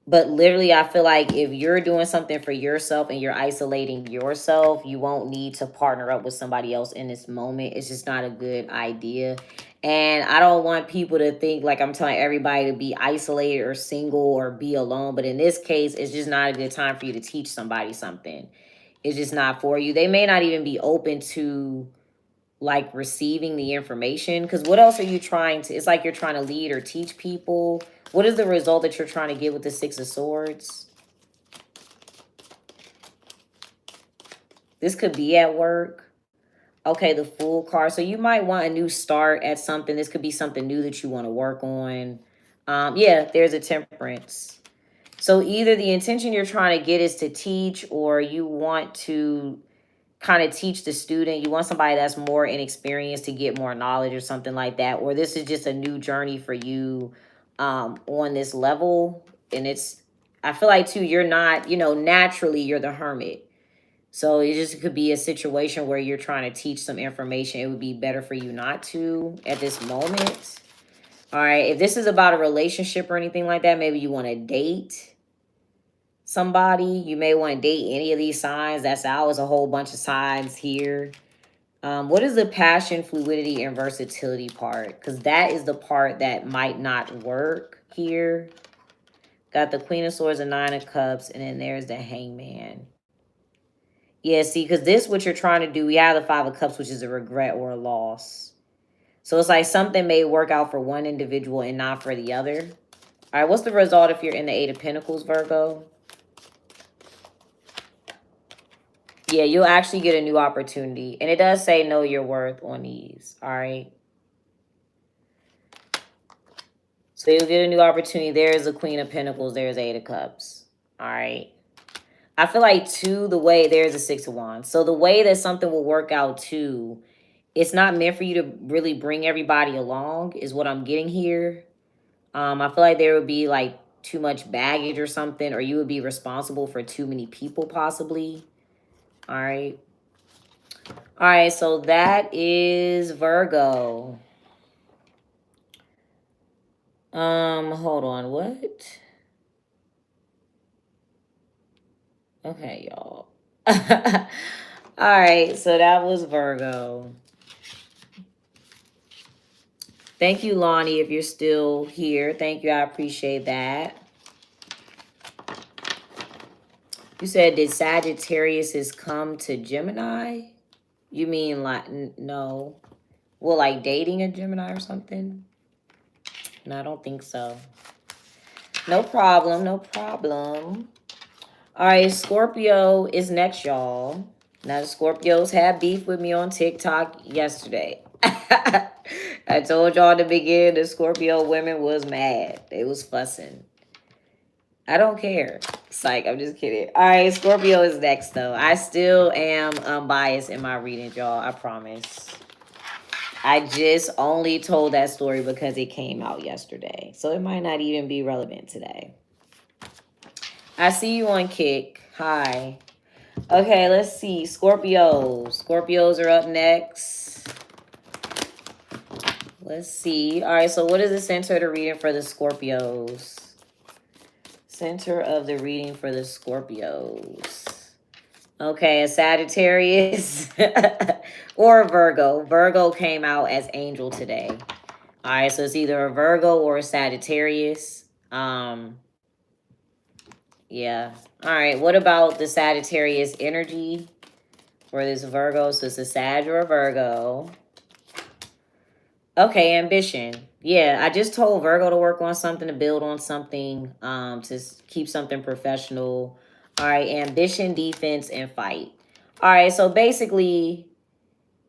[SPEAKER 1] But literally, I feel like if you're doing something for yourself and you're isolating yourself, you won't need to partner up with somebody else in this moment. It's just not a good idea. And I don't want people to think like I'm telling everybody to be isolated or single or be alone. But in this case, it's just not a good time for you to teach somebody something. It's just not for you. They may not even be open to like receiving the information, because what else are you trying to, it's like you're trying to lead or teach people. What is the result that you're trying to get with the Six of Swords? This could be at work. Okay, the Fool card. So you might want a new start at something. This could be something new that you want to work on. Yeah, there's a Temperance. So either the intention you're trying to get is to teach, or you want to kind of teach the student. You want somebody that's more inexperienced to get more knowledge or something like that. Or this is just a new journey for you on this level. And I feel like too, you're not, naturally you're the hermit. So it could be a situation where you're trying to teach some information. It would be better for you not to at this moment. All right. If this is about a relationship or anything like that, maybe you want to date. somebody. You may want to date any of these signs. That's out. Is a whole bunch of signs here. What is the passion, fluidity, and versatility part? Because that is the part that might not work here. Got the Queen of Swords and Nine of Cups, and then there's the Hangman. Yeah, see, because this, what you're trying to do, we have the Five of Cups, which is a regret or a loss. So it's like something may work out for one individual and not for the other. All right, what's the result if you're in the Eight of Pentacles, Virgo? Yeah, you'll actually get a new opportunity. And it does say know your worth on these, all right? So you'll get a new opportunity. There's the Queen of Pentacles. There's Eight of Cups, all right? I feel like, too, the way, there's a Six of Wands. So the way that something will work out, too, it's not meant for you to really bring everybody along is what I'm getting here. I feel like there would be, like, too much baggage or something, or you would be responsible for too many people, possibly. All right. All right, so that is Virgo. Hold on, what? Okay, y'all. All right, so that was Virgo. Thank you, Lonnie, if you're still here. Thank you, I appreciate that. You said, did Sagittarius has come to Gemini? You mean like, no. Well, like dating a Gemini or something? No, I don't think so. No problem, no problem. All right, Scorpio is next, y'all. Now, the Scorpios had beef with me on TikTok yesterday. I told y'all at the beginning the Scorpio women was mad. They was fussing. I don't care. Psych, I'm just kidding. All right, Scorpio is next, though. I still am unbiased in my readings, y'all. I promise. I just only told that story because it came out yesterday. So it might not even be relevant today. I see you on Kick. Hi. Okay, let's see. Scorpios. Scorpios are up next. Let's see. All right, so what is the center of the reading for the Scorpios? Center of the reading for the Scorpios. Okay, a Sagittarius or a Virgo. Virgo came out as angel today. All right, so it's either a Virgo or a Sagittarius. Yeah. All right, what about the Sagittarius energy for this Virgo? So it's a Sag or a Virgo. Okay, ambition. Yeah, I just told Virgo to work on something, to build on something, to keep something professional. All right, ambition, defense, and fight. All right, so basically,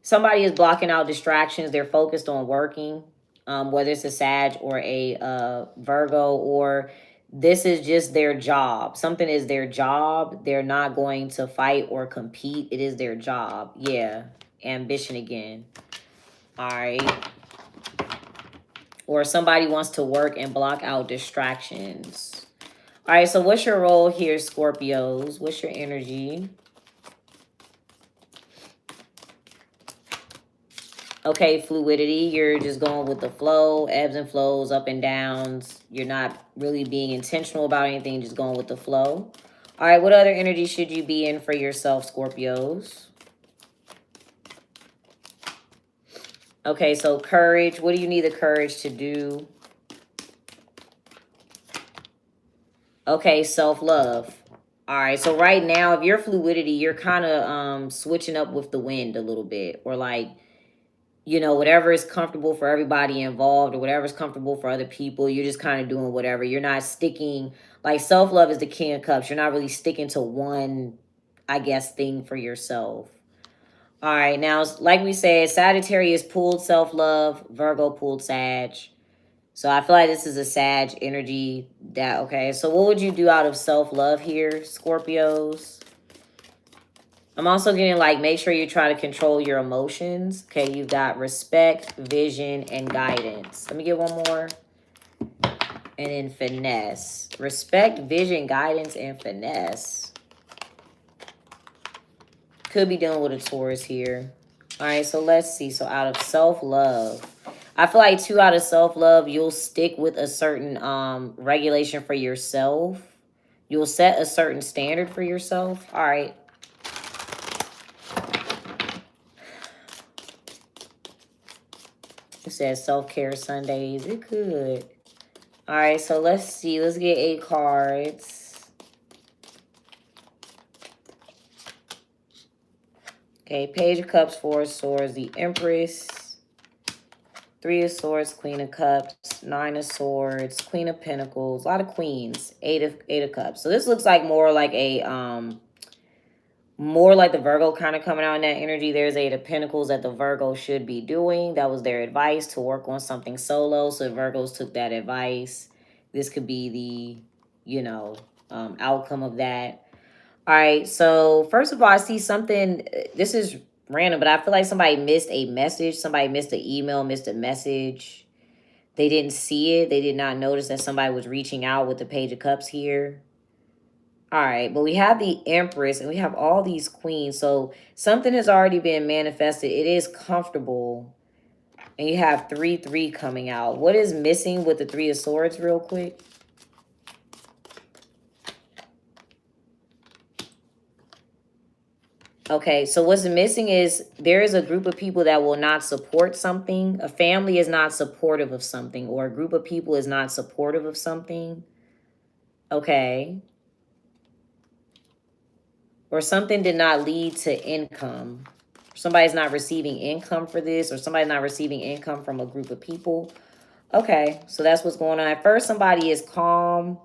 [SPEAKER 1] somebody is blocking out distractions. They're focused on working, whether it's a Sag or a Virgo, or this is just their job. Something is their job. They're not going to fight or compete. It is their job. Yeah, ambition again. All right. Or somebody wants to work and block out distractions. All right, so what's your role here, Scorpios? What's your energy? Okay, fluidity. You're just going with the flow, ebbs and flows, up and downs. You're not really being intentional about anything, just going with the flow. All right, what other energy should you be in for yourself, Scorpios? Okay, so courage. What do you need the courage to do? Okay, self-love. All right, so right now, if you're fluidity, you're kind of switching up with the wind a little bit. Or like, you know, whatever is comfortable for everybody involved or whatever is comfortable for other people, you're just kind of doing whatever. You're not sticking, like self-love is the King of Cups. You're not really sticking to one, I guess, thing for yourself. All right, now, like we said, Sagittarius pulled self-love, Virgo pulled Sag. So I feel like this is a Sag energy. Okay, so what would you do out of self-love here, Scorpios? I'm also getting like, make sure you try to control your emotions. Okay, you've got respect, vision, and guidance. Let me get one more. And then finesse. Respect, vision, guidance, and finesse. Could be dealing with a Taurus here. All right, so let's see. So out of self-love, I feel like 2 out of self-love, you'll stick with a certain regulation for yourself. You'll set a certain standard for yourself. All right. It says self-care Sundays. It could. All right, so let's see. Let's get 8 cards. Okay, Page of Cups, 4 of Swords, the Empress, 3 of Swords, Queen of Cups, 9 of Swords, Queen of Pentacles, a lot of Queens, 8 of Cups. So this looks like more like the Virgo kind of coming out in that energy. There's 8 of Pentacles that the Virgo should be doing. That was their advice, to work on something solo. So Virgos took that advice. This could be the, you know, outcome of that. All right, so first of all, I see something. This is random, but I feel like somebody missed a message. Somebody missed an email, missed a message. They didn't see it. They did not notice that somebody was reaching out with the Page of Cups here. All right, but we have the Empress and we have all these queens. So something has already been manifested. It is comfortable. And you have 3-3 coming out. What is missing with the 3 of Swords real quick? Okay, so what's missing is there is a group of people that will not support something. A family is not supportive of something, or a group of people is not supportive of something. Okay. Or something did not lead to income. Somebody's not receiving income for this, or somebody's not receiving income from a group of people. Okay, so that's what's going on. At first, somebody is calm.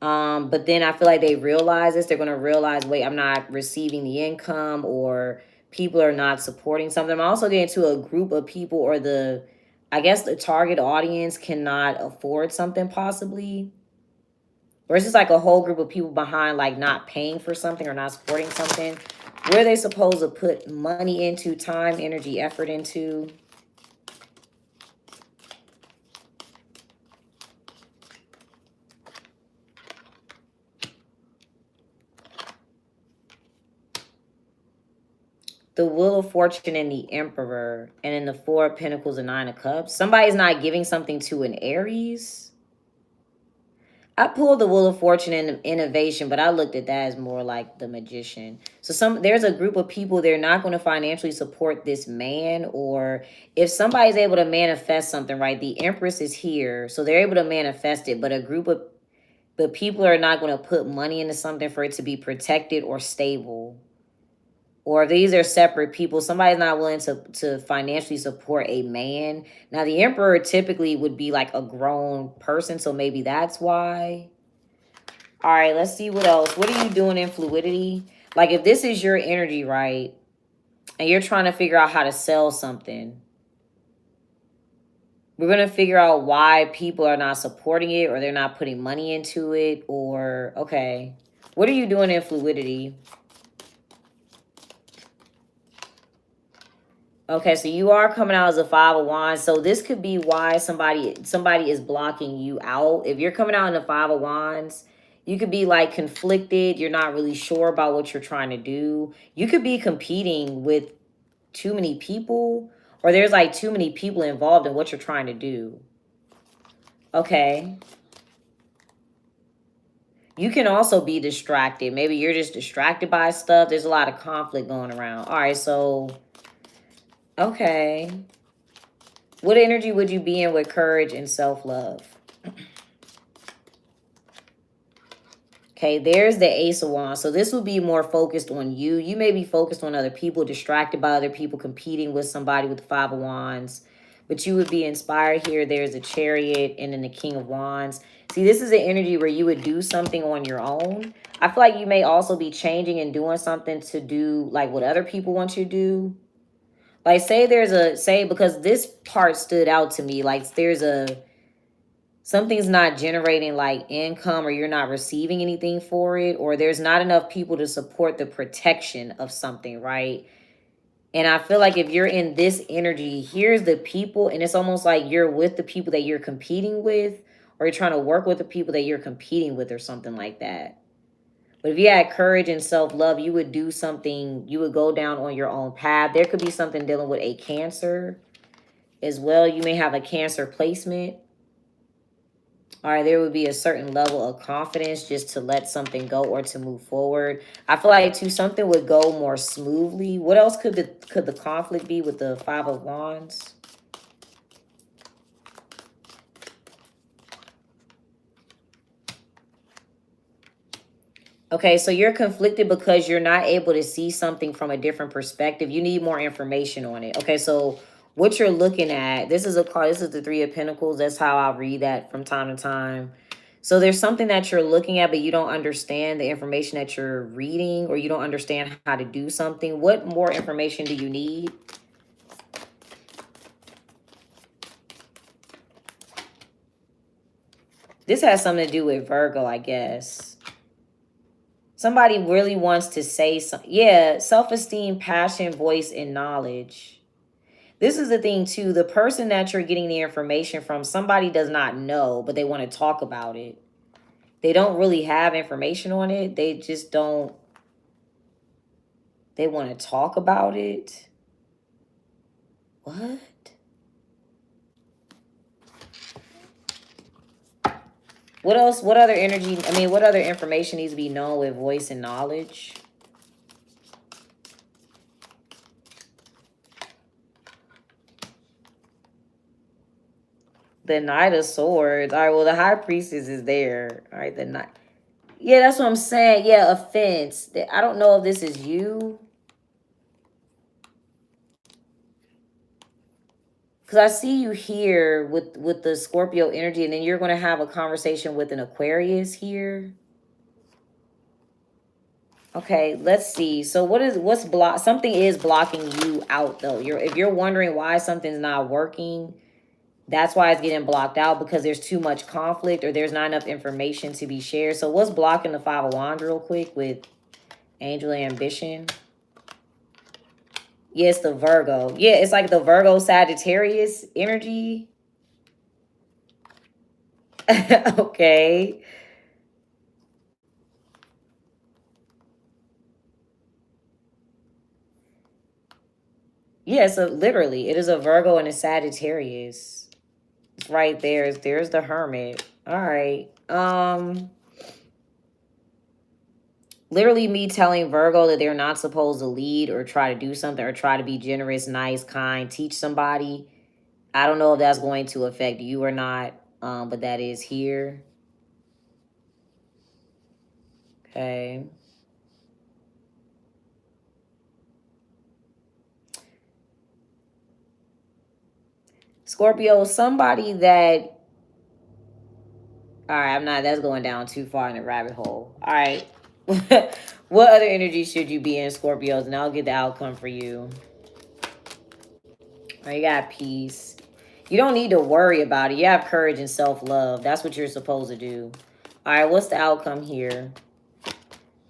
[SPEAKER 1] But then I feel like they realize this. They're going to realize, wait, I'm not receiving the income, or people are not supporting something. I'm also getting to a group of people, or I guess the target audience cannot afford something possibly. Or it's just like a whole group of people behind, like not paying for something or not supporting something. Where are they supposed to put money into, time, energy, effort into? The Wheel of Fortune and the Emperor, and then the 4 of Pentacles and 9 of Cups. Somebody's not giving something to an Aries. I pulled the Wheel of Fortune and innovation, but I looked at that as more like the Magician. So there's a group of people, they're not going to financially support this man, or if somebody's able to manifest something, right? The Empress is here, so they're able to manifest it, but people are not going to put money into something for it to be protected or stable. Or these are separate people. Somebody's not willing to financially support a man. Now, the Emperor typically would be like a grown person, so maybe that's why. All right, let's see what else. What are you doing in fluidity? Like, if this is your energy, right, and you're trying to figure out how to sell something, we're going to figure out why people are not supporting it, or they're not putting money into it, or, okay. What are you doing in fluidity? Okay, so you are coming out as a 5 of Wands. So this could be why somebody is blocking you out. If you're coming out in the 5 of Wands, you could be like conflicted. You're not really sure about what you're trying to do. You could be competing with too many people, or there's like too many people involved in what you're trying to do. Okay. You can also be distracted. Maybe you're just distracted by stuff. There's a lot of conflict going around. All right, so... okay. What energy would you be in with courage and self-love? Okay, there's the Ace of Wands. So this would be more focused on you. You may be focused on other people, distracted by other people, competing with somebody with the 5 of Wands. But you would be inspired here. There's a Chariot and then the King of Wands. See, this is an energy where you would do something on your own. I feel like you may also be changing and doing something to do like what other people want you to do. Like, because this part stood out to me, like something's not generating like income, or you're not receiving anything for it, or there's not enough people to support the protection of something, right? And I feel like if you're in this energy, here's the people, and it's almost like you're with the people that you're competing with, or you're trying to work with the people that you're competing with, or something like that. But if you had courage and self-love, you would do something. You would go down on your own path. There could be something dealing with a Cancer as well. You may have a Cancer placement. All right, there would be a certain level of confidence just to let something go or to move forward. I feel like too something would go more smoothly. What else could the conflict be with the Five of Wands? Okay, so you're conflicted because you're not able to see something from a different perspective. You need more information on it. Okay, so what you're looking at, this is a card, this is the Three of Pentacles. That's how I read that from time to time. So there's something that you're looking at, but you don't understand the information that you're reading, or you don't understand how to do something. What more information do you need? This has something to do with Virgo, I guess. Somebody really wants to say something. Yeah, self-esteem, passion, voice, and knowledge. This is the thing, too. The person that you're getting the information from, somebody does not know, but they want to talk about it. They don't really have information on it. They just don't. They want to talk about it. What? What else? What other energy? I mean, what other information needs to be known with voice and knowledge? The Knight of Swords. All right, well, the High Priestess is there. All right, the Knight. Yeah, that's what I'm saying. Yeah, offense. I don't know if this is you. Because I see you here with the Scorpio energy, and then you're going to have a conversation with an Aquarius here. Okay, let's see. So something is blocking you out, though. If you're wondering why something's not working, that's why it's getting blocked out, because there's too much conflict or there's not enough information to be shared. So what's blocking the Five of Wands real quick with Angel Ambition? Yes, the Virgo. Yeah, it's like the Virgo Sagittarius energy. Okay. Yeah, so literally, it is a Virgo and a Sagittarius. It's right there. There's the Hermit. All right. Literally me telling Virgo that they're not supposed to lead or try to do something or try to be generous, nice, kind, teach somebody. I don't know if that's going to affect you or not, but that is here. Okay. Scorpio, somebody that... All right, that's going down too far in the rabbit hole. All right. What other energy should you be in, Scorpios? And I'll get the outcome for you. All right, you got peace. You don't need to worry about it. You have courage and self-love. That's what you're supposed to do. All right, what's the outcome here?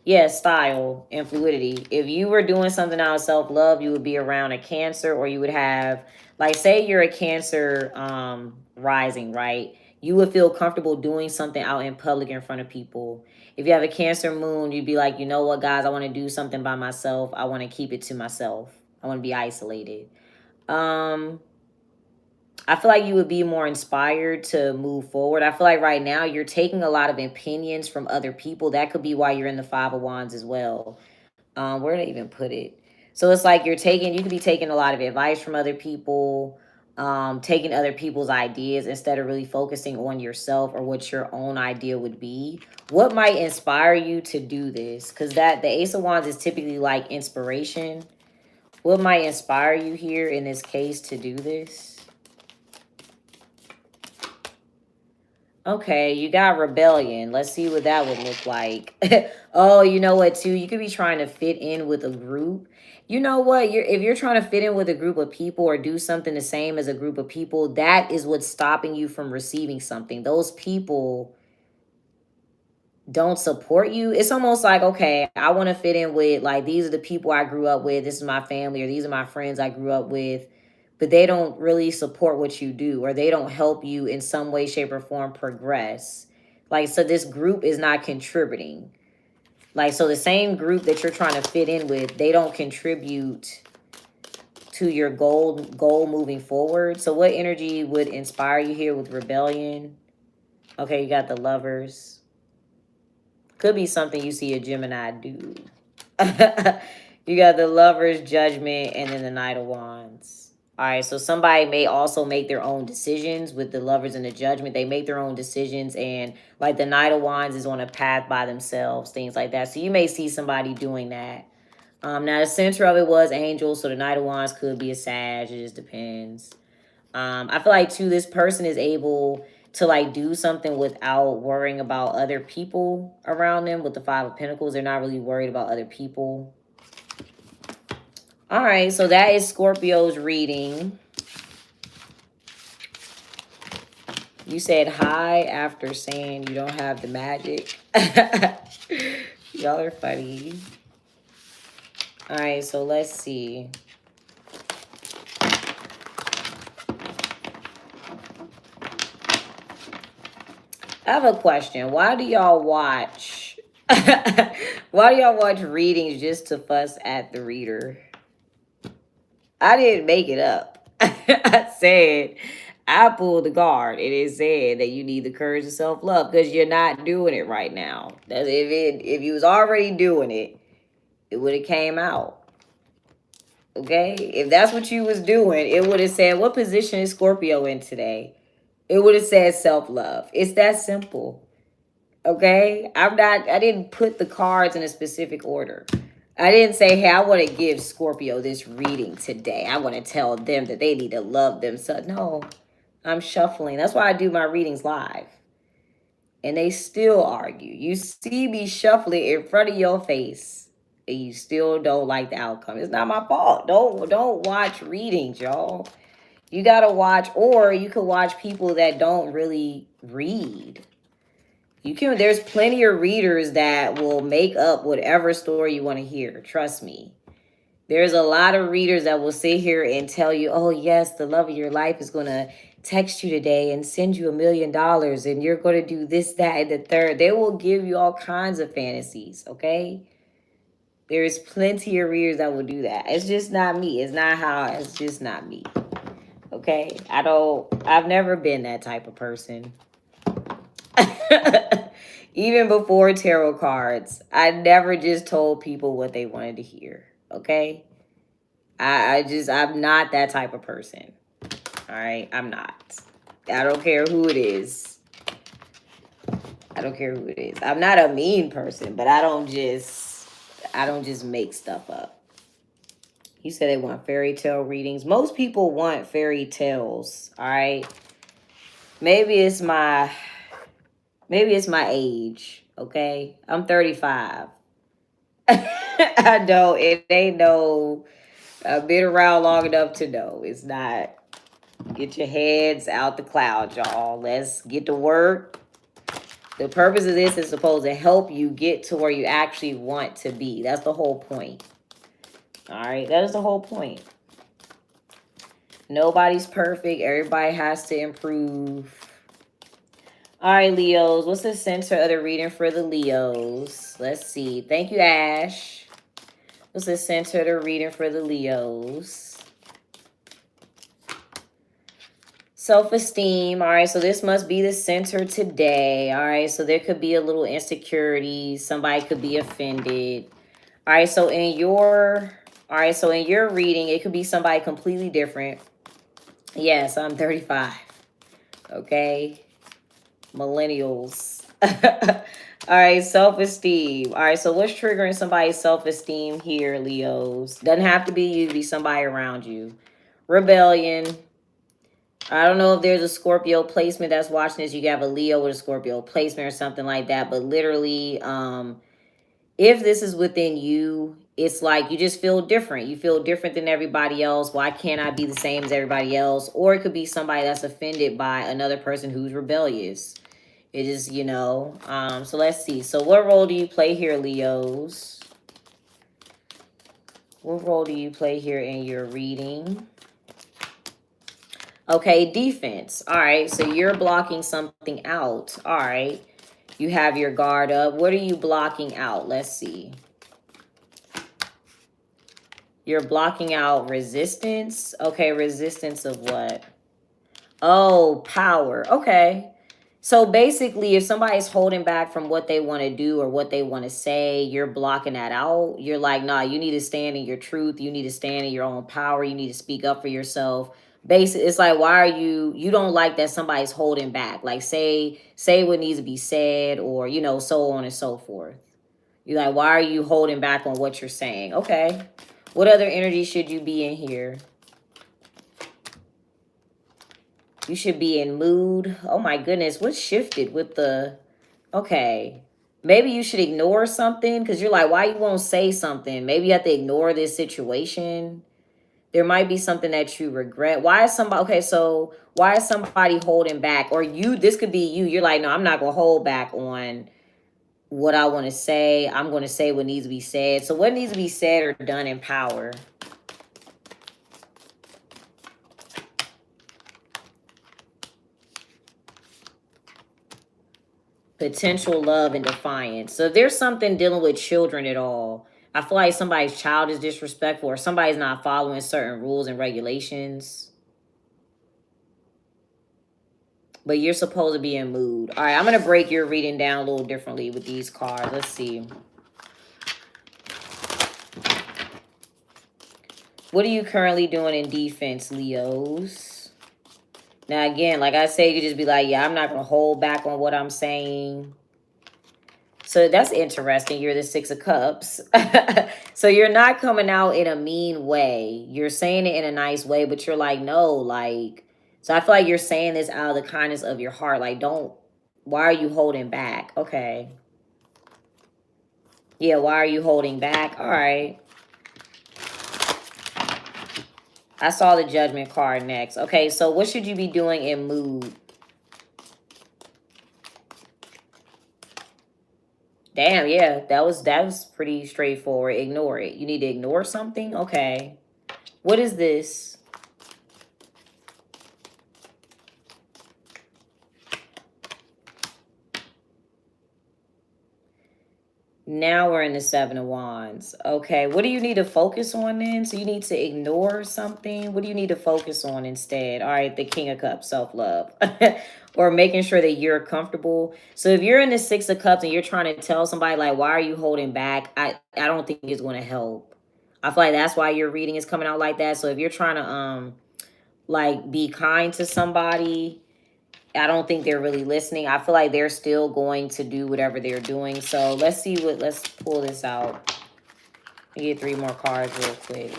[SPEAKER 1] Yeah, style and fluidity. If you were doing something out of self-love, you would be around a Cancer, or you would have, like, say you're a Cancer rising, right? You would feel comfortable doing something out in public in front of people. If you have a Cancer moon, you'd be like, you know what, guys, I want to do something by myself. I want to keep it to myself. I want to be isolated. I feel like you would be more inspired to move forward. I feel like right now you're taking a lot of opinions from other people. That could be why you're in the Five of Wands as well. Where did I even put it? So it's like you could be taking a lot of advice from other people, taking other people's ideas instead of really focusing on yourself or what your own idea would be. What might inspire you to do this? Because the Ace of Wands is typically like inspiration. What might inspire you here in this case to do this? Okay, you got rebellion. Let's see what that would look like. Oh, you know what, too? You could be trying to fit in with a group. You know what? If you're trying to fit in with a group of people or do something the same as a group of people, that is what's stopping you from receiving something. Those people don't support you. It's almost like, okay, I want to fit in with, like, these are the people I grew up with. This is my family, or these are my friends I grew up with. But they don't really support what you do, or they don't help you in some way, shape, or form progress. Like, so this group is not contributing. Like, so the same group that you're trying to fit in with, they don't contribute to your goal moving forward. So what energy would inspire you here with rebellion? Okay, you got the Lovers. Could be something you see a Gemini do. You got the Lovers, Judgment, and then the Knight of Wands. All right, so somebody may also make their own decisions with the Lovers and the Judgment. They make their own decisions, and like the Knight of Wands is on a path by themselves, things like that. So you may see somebody doing that. Now the center of it was Angel, so the Knight of Wands could be a Sag. It just depends. I feel like too, this person is able to like do something without worrying about other people around them. With the Five of Pentacles, they're not really worried about other people. All right, so that is Scorpio's reading. You said hi after saying you don't have the magic. Y'all are funny. All right, so let's see. I have a question. Why do y'all watch? Why do y'all watch readings just to fuss at the reader? I didn't make it up. I said, I pulled the card and it said that you need the courage of self-love because you're not doing it right now. That's if you was already doing it, it would have came out. Okay? If that's what you was doing, it would have said, what position is Scorpio in today? It would have said self-love. It's that simple. Okay? I didn't put the cards in a specific order. I didn't say, hey, I want to give Scorpio this reading today. I want to tell them that they need to love themselves. No, I'm shuffling. That's why I do my readings live. And they still argue. You see me shuffling in front of your face, and you still don't like the outcome. It's not my fault. Don't watch readings, y'all. You got to watch, or you could watch people that don't really read. There's plenty of readers that will make up whatever story you want to hear. Trust me. There's a lot of readers that will sit here and tell you, oh, yes, the love of your life is going to text you today and send you $1 million and you're going to do this, that, and the third. They will give you all kinds of fantasies, okay? There's plenty of readers that will do that. It's just not me. It's just not me. Okay? I've never been that type of person. Even before tarot cards, I never just told people what they wanted to hear. Okay? I'm not that type of person. All right? I'm not. I don't care who it is. I'm not a mean person, but I don't just make stuff up. You said they want fairy tale readings. Most people want fairy tales. All right? Maybe it's my age, okay? I'm 35. I know it ain't no. I've been around long enough to know it's not. Get your heads out the clouds, y'all. Let's get to work. The purpose of this is supposed to help you get to where you actually want to be. That's the whole point. All right, that is the whole point. Nobody's perfect. Everybody has to improve. All right, Leos. What's the center of the reading for the Leos? Let's see. Thank you, Ash. What's the center of the reading for the Leos? Self-esteem. All right, so this must be the center today. All right, so there could be a little insecurity. Somebody could be offended. All right, so in your reading, it could be somebody completely different. Yes, I'm 35. Okay. Millennials. All right, self-esteem. All right, so what's triggering somebody's self-esteem here, Leos? Doesn't have to be you, be somebody around you. Rebellion. I don't know if there's a Scorpio placement that's watching this. You have a Leo with a Scorpio placement or something like that. But literally, if this is within you, it's like you just feel different. You feel different than everybody else. Why can't I be the same as everybody else? Or it could be somebody that's offended by another person who's rebellious. It is, so let's see. So what role do you play here, Leos? What role do you play here in your reading? Okay, defense. All right, so you're blocking something out. All right, you have your guard up. What are you blocking out? Let's see. You're blocking out resistance. Okay, resistance of what? Oh, power. Okay. So basically, if somebody's holding back from what they want to do or what they want to say, you're blocking that out. You're like, nah, you need to stand in your truth. You need to stand in your own power. You need to speak up for yourself. Basically, it's like, why are you don't like that somebody's holding back? Like, say what needs to be said, or so on and so forth. You're like, why are you holding back on what you're saying? Okay. What other energy should you be in here? You should be in mood. Oh my goodness, what shifted with the... Okay. Maybe you should ignore something because you're like, why you won't say something? Maybe you have to ignore this situation. There might be something that you regret. Why is somebody... Okay, so why is somebody holding back? Or you, this could be you. You're like, no, I'm not going to hold back on what I want to say. I'm going to say what needs to be said. So what needs to be said or done in power? Potential love and defiance. So if there's something dealing with children at all, I feel like somebody's child is disrespectful or somebody's not following certain rules and regulations. But you're supposed to be in mood. All right, I'm going to break your reading down a little differently with these cards. Let's see. What are you currently doing in defense, Leos? Now, again, like I say, you could just be like, yeah, I'm not going to hold back on what I'm saying. So that's interesting. You're the Six of Cups. So you're not coming out in a mean way. You're saying it in a nice way, but you're like, no, like... So I feel like you're saying this out of the kindness of your heart. Like, don't... Why are you holding back? Okay. Yeah, why are you holding back? All right. I saw the Judgment card next. Okay, so what should you be doing in mood? Damn, yeah, that was pretty straightforward. Ignore it. You need to ignore something? Okay. What is this? Now we're in the Seven of Wands. Okay, what do you need to focus on then? So you need to ignore something? What do you need to focus on instead? All right, the King of Cups, self-love. Or making sure that you're comfortable. So if you're in the Six of Cups and you're trying to tell somebody, like, why are you holding back? I don't think it's going to help. I feel like that's why your reading is coming out like that. So if you're trying to, like, be kind to somebody... I don't think they're really listening. I feel like they're still going to do whatever they're doing. So let's see what... Let's pull this out. Get 3 more cards real quick.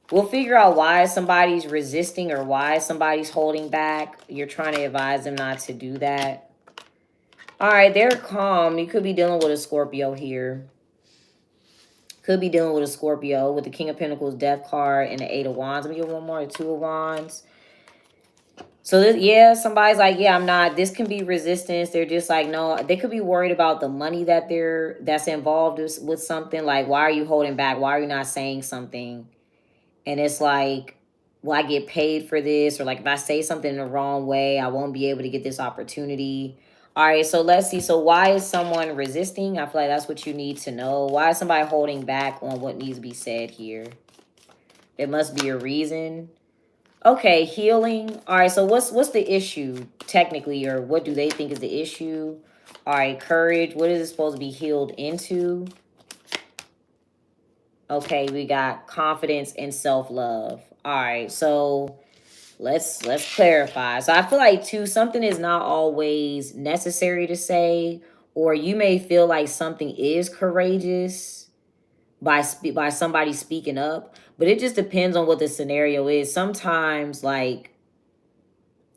[SPEAKER 1] We'll figure out why somebody's resisting or why somebody's holding back. You're trying to advise them not to do that. All right, they're calm. You could be dealing with a Scorpio here. Could be dealing with a Scorpio with the King of Pentacles, Death card, and the Eight of Wands. Let me get one more. The Two of Wands. So, this, yeah, somebody's like, yeah, I'm not. This can be resistance. They're just like, no. They could be worried about the money that's involved with something. Like, why are you holding back? Why are you not saying something? And it's like, well, I get paid for this. Or like, if I say something in the wrong way, I won't be able to get this opportunity. All right, so let's see. So why is someone resisting? I feel like that's what you need to know. Why is somebody holding back on what needs to be said here? There must be a reason. Okay, healing. All right, so what's the issue technically, or what do they think is the issue? All right, courage. What is it supposed to be healed into? Okay, we got confidence and self-love. All right, so let's clarify. So I feel like too, something is not always necessary to say, or you may feel like something is courageous by somebody speaking up, but it just depends on what the scenario is. Sometimes, like,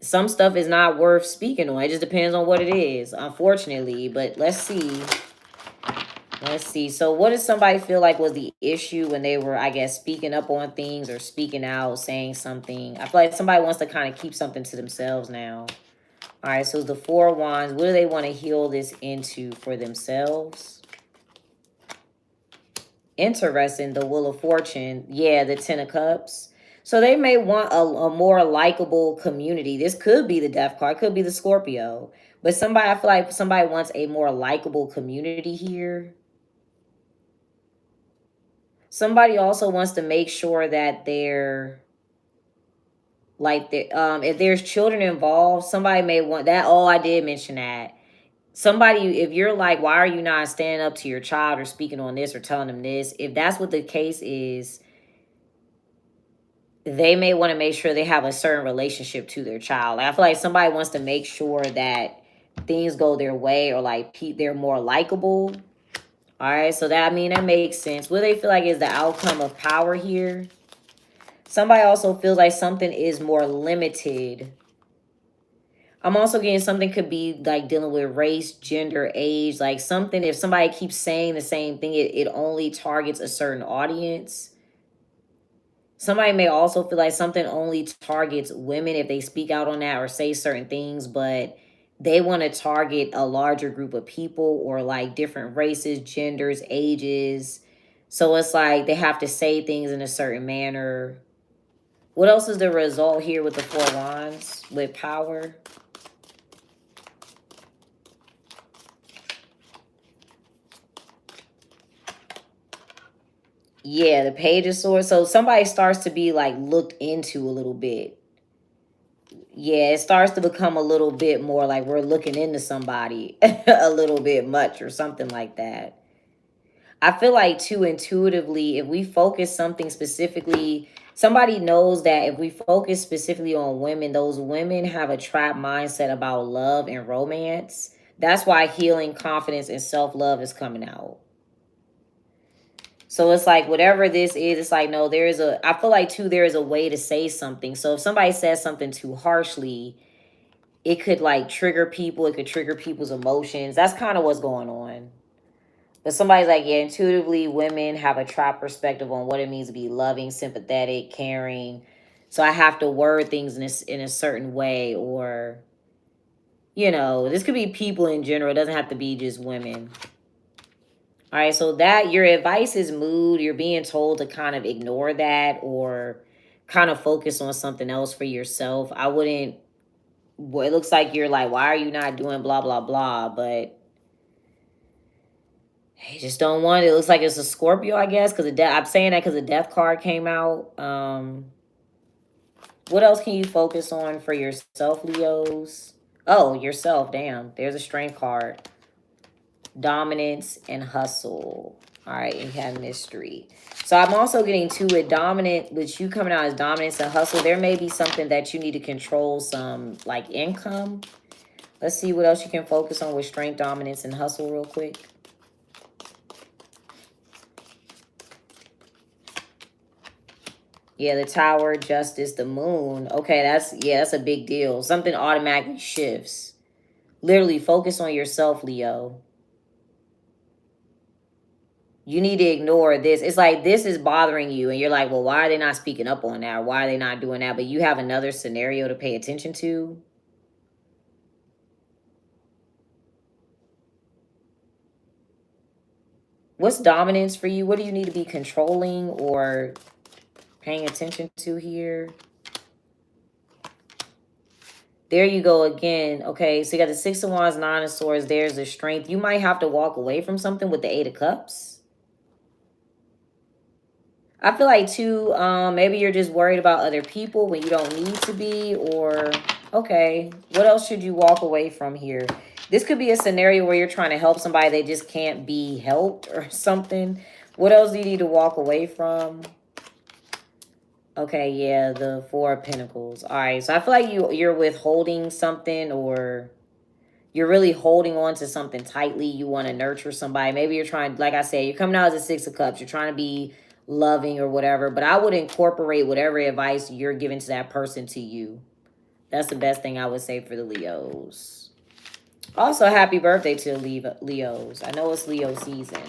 [SPEAKER 1] some stuff is not worth speaking on. It just depends on what it is, unfortunately. But let's see. Let's see. So what does somebody feel like was the issue when they were, I guess, speaking up on things or speaking out, saying something? I feel like somebody wants to kind of keep something to themselves now. All right, so the Four of Wands. What do they want to heal this into for themselves? Interesting. The Wheel of Fortune. Yeah, the Ten of Cups. So they may want a more likable community. This could be the Death card. Could be the Scorpio. But somebody, I feel like somebody wants a more likable community here. Somebody also wants to make sure that they're... Like, if there's children involved, somebody may want that. Oh, I did mention that. Somebody, if you're like, why are you not standing up to your child or speaking on this or telling them this? If that's what the case is, they may want to make sure they have a certain relationship to their child. Like, I feel like somebody wants to make sure that things go their way, or like they're more likable. All right, so that, I mean, that makes sense. What they feel like is the outcome of power here. Somebody also feels like something is more limited. I'm also getting something could be like dealing with race, gender, age, like something. If somebody keeps saying the same thing, it only targets a certain audience. Somebody may also feel like something only targets women if they speak out on that or say certain things, but they want to target a larger group of people, or like different races, genders, ages. So it's like they have to say things in a certain manner. What else is the result here with the 4 wands with power? Yeah, the Page of Swords. So somebody starts to be like looked into a little bit. Yeah, it starts to become a little bit more like we're looking into somebody a little bit much or something like that. I feel like too, intuitively, if we focus something specifically, somebody knows that if we focus specifically on women, those women have a trap mindset about love and romance. That's why healing, confidence, and self-love is coming out. So it's like whatever this is, it's like, no, I feel like too, there is a way to say something. So if somebody says something too harshly, it could like trigger people. It could trigger people's emotions. That's kind of what's going on. But somebody's like, yeah, intuitively, women have a trap perspective on what it means to be loving, sympathetic, caring. So I have to word things in a certain way, or, this could be people in general. It doesn't have to be just women. All right, so that your advice is mood. You're being told to kind of ignore that or kind of focus on something else for yourself. I wouldn't, well, it looks like you're like, why are you not doing blah, blah, blah? But you just don't want it. It looks like it's a Scorpio, I guess, because I'm saying that because the death card came out. What else can you focus on for yourself, Leos? Oh, yourself. Damn. There's a strength card. Dominance and hustle. All right, and you have mystery. So I'm also getting to it, dominant, which you coming out as dominance and hustle. There may be something that you need to control, some like income. Let's see what else you can focus on with strength, dominance, and hustle real quick. Yeah, the Tower, Justice, the Moon. Okay, that's a big deal. Something automatically shifts. Literally focus on yourself, Leo. You need to ignore this. It's like this is bothering you and you're like, well, why are they not speaking up on that? Or why are they not doing that? But you have another scenario to pay attention to. What's dominance for you? What do you need to be controlling or paying attention to here? There you go again. Okay, so you got the 6 of Wands, 9 of Swords. There's the strength. You might have to walk away from something with the 8 of Cups. I feel like too, maybe you're just worried about other people when you don't need to be, or okay, what else should you walk away from here? This could be a scenario where you're trying to help somebody, they just can't be helped or something. What else do you need to walk away from? Okay, yeah, the 4 of Pentacles. All right, so I feel like you're withholding something, or you're really holding on to something tightly. You want to nurture somebody. Maybe you're trying, like I said, you're coming out as a 6 of Cups. You're trying to be loving or whatever. But I would incorporate whatever advice you're giving to that person to you. That's the best thing I would say for the Leos. Also, happy birthday to Leos. I know it's Leo season.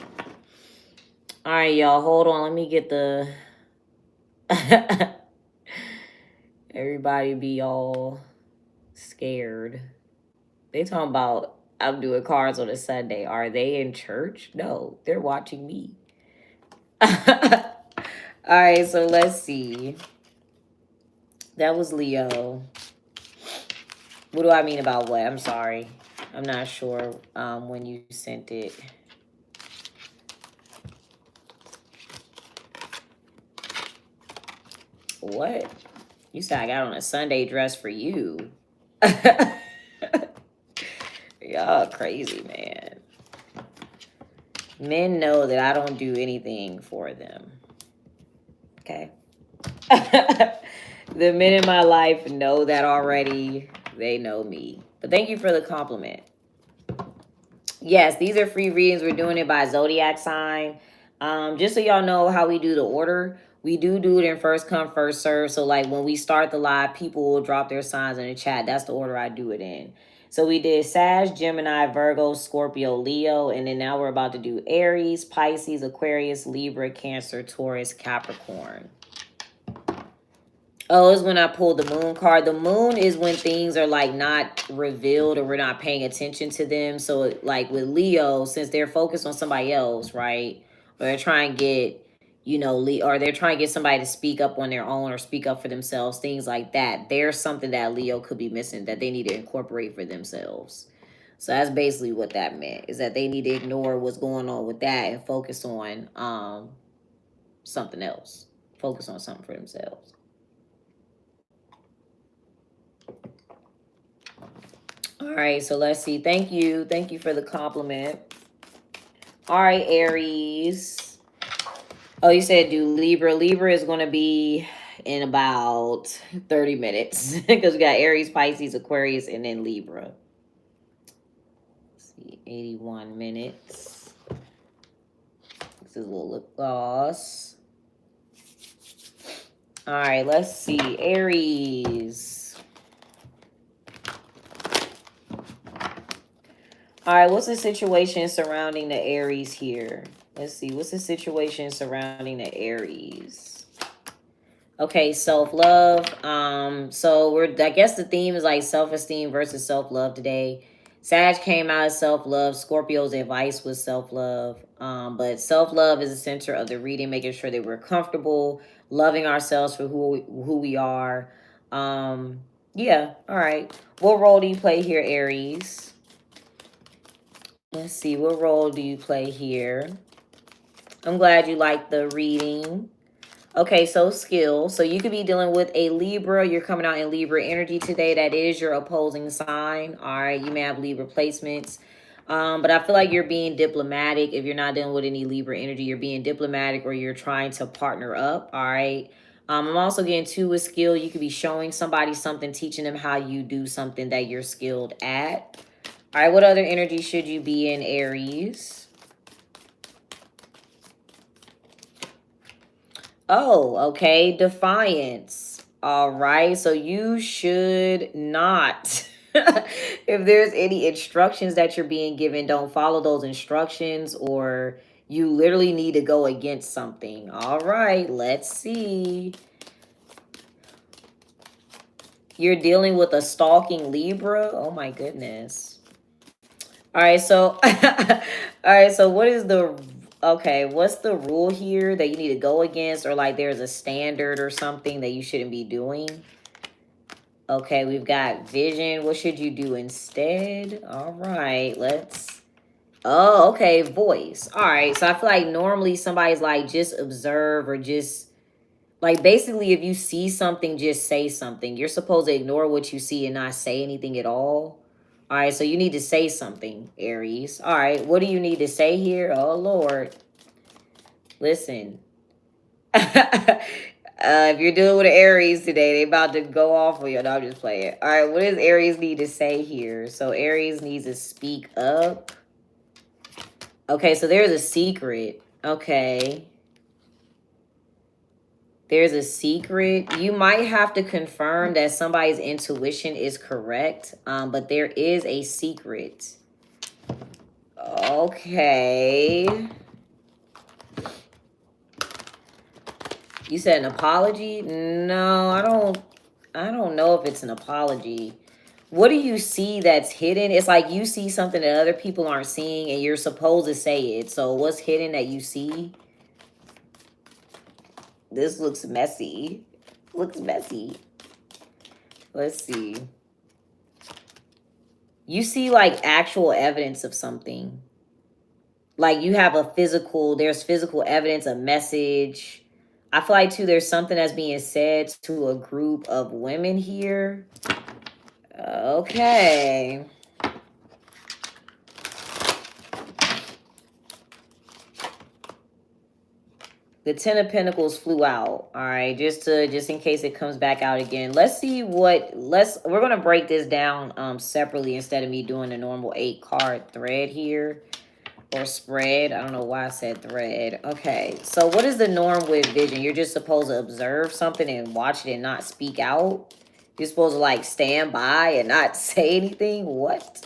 [SPEAKER 1] All right, y'all. Hold on. Let me get the... Everybody be all scared. They talking about I'm doing cards on a Sunday. Are they in church? No, they're watching me. All right, so let's see. That was Leo. What do I mean about what? I'm sorry. I'm not sure when you sent it. What? You said I got on a Sunday dress for you. Y'all crazy, man. Men know that I don't do anything for them. Okay? The men in my life know that already. They know me. But thank you for the compliment. Yes, these are free readings. We're doing it by zodiac sign. Just so y'all know how we do the order, we do it in first come, first serve. So like when we start the live, people will drop their signs in the chat. That's the order I do it in. So we did Sag, Gemini, Virgo, Scorpio, Leo, and then now we're about to do Aries, Pisces, Aquarius, Libra, Cancer, Taurus, Capricorn. Oh, it's when I pulled the moon card. The moon is when things are like not revealed or we're not paying attention to them. So like with Leo, since they're focused on somebody else, right? Or they're trying to get, you know, or they're trying to get somebody to speak up on their own or speak up for themselves, things like that. There's something that Leo could be missing that they need to incorporate for themselves. So that's basically what that meant, is that they need to ignore what's going on with that and focus on something else. Focus on something for themselves. All right, so let's see. Thank you. Thank you for the compliment. All right, Aries. Oh, you said do Libra. Libra is going to be in about 30 minutes because we got Aries, Pisces, Aquarius, and then Libra. Let's see, 81 minutes. This is a little lip gloss. All right, let's see. Aries. All right, what's the situation surrounding the Aries here? Let's see. What's the situation surrounding the Aries? Okay, self-love. So I guess the theme is like self-esteem versus self-love today. Sag came out as self-love. Scorpio's advice was self-love. But self-love is the center of the reading, making sure that we're comfortable, loving ourselves for who we are. Yeah, all right. What role do you play here, Aries? Let's see, what role do you play here? I'm glad you like the reading. Okay, so skill. So you could be dealing with a Libra. You're coming out in Libra energy today. That is your opposing sign. All right, you may have Libra placements. But I feel like you're being diplomatic. If you're not dealing with any Libra energy, you're being diplomatic or you're trying to partner up. All right. I'm also getting to a skill. You could be showing somebody something, teaching them how you do something that you're skilled at. All right, what other energy should you be in, Aries? Oh, okay, defiance. All right, so you should not. If there's any instructions that you're being given, don't follow those instructions, or you literally need to go against something. All right, let's see. You're dealing with a stalking Libra. Oh my goodness. All right, so what is what's the rule here that you need to go against, or like there's a standard or something that you shouldn't be doing? Okay, we've got vision. What should you do instead? All right, oh, okay, voice. All right, so I feel like normally somebody's like just observe or just like basically if you see something, just say something. You're supposed to ignore what you see and not say anything at all. All right, so you need to say something, Aries. All right, what do you need to say here? Oh, Lord. Listen. If you're dealing with an Aries today, they about to go off on you. No, I'm just playing. All right, what does Aries need to say here? So Aries needs to speak up. Okay, so there's a secret. Okay. There's a secret. You might have to confirm that somebody's intuition is correct, but there is a secret. Okay. You said an apology? No, I don't know if it's an apology. What do you see that's hidden? It's like you see something that other people aren't seeing and you're supposed to say it. So what's hidden that you see? This looks messy. Looks messy. Let's see. You see like actual evidence of something. Like you have there's physical evidence, a message. I feel like, too, there's something that's being said to a group of women here. Okay. The Ten of Pentacles flew out. All right, just in case it comes back out again. Let's see what we're gonna break this down separately instead of me doing the normal 8-card thread here. Or spread. I don't know why I said thread. Okay, so what is the norm with vision? You're just supposed to observe something and watch it and not speak out. You're supposed to like stand by and not say anything. What?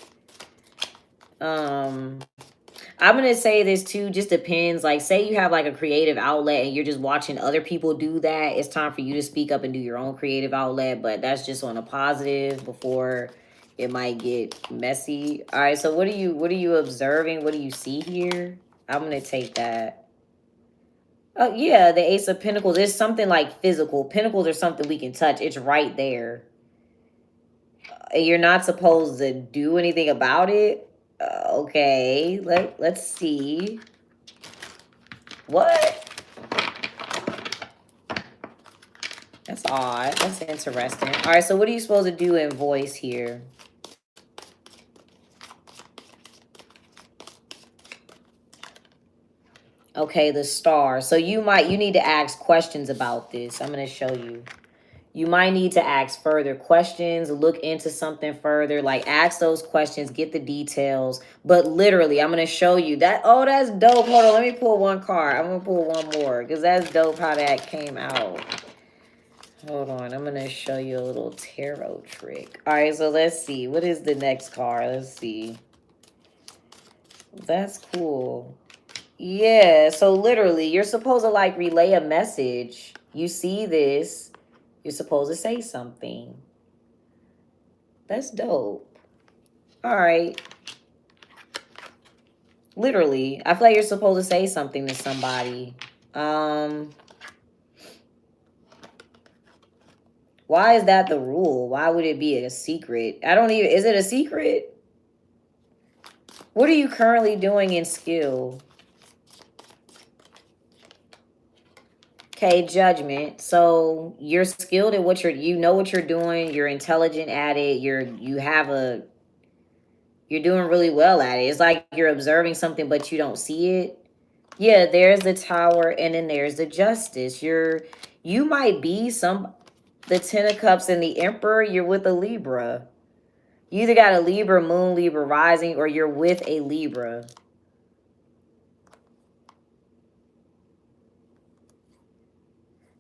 [SPEAKER 1] I'm going to say this too, just depends. Like, say you have like a creative outlet and you're just watching other people do that. It's time for you to speak up and do your own creative outlet. But that's just on a positive before it might get messy. All right, so what are you observing? What do you see here? I'm going to take that. Oh, yeah, the Ace of Pentacles is something like physical. Pentacles are something we can touch. It's right there. You're not supposed to do anything about it. Okay, let's see. What? That's odd. That's interesting. All right, so what are you supposed to do in voice here? Okay, the star. So you need to ask questions about this. I'm going to show you. You might need to ask further questions, look into something further, like ask those questions, get the details. But literally, I'm going to show you that. Oh, that's dope. Hold on, let me pull one card. I'm going to pull one more because that's dope how that came out. Hold on, I'm going to show you a little tarot trick. All right, so let's see. What is the next card? Let's see. That's cool. Yeah, so literally, you're supposed to like relay a message. You see this. You're supposed to say something. That's dope. All right. Literally, I feel like you're supposed to say something to somebody. Why is that the rule? Why would it be a secret? Is it a secret? What are you currently doing in skill? Okay, judgment. So you're skilled at what you know what you're doing. You're intelligent at it. You're doing really well at it. It's like you're observing something, but you don't see it. Yeah, there's the Tower, and then there's the Justice. You might be the Ten of Cups and the Emperor. You're with a Libra. You either got a Libra moon, Libra rising, or you're with a Libra.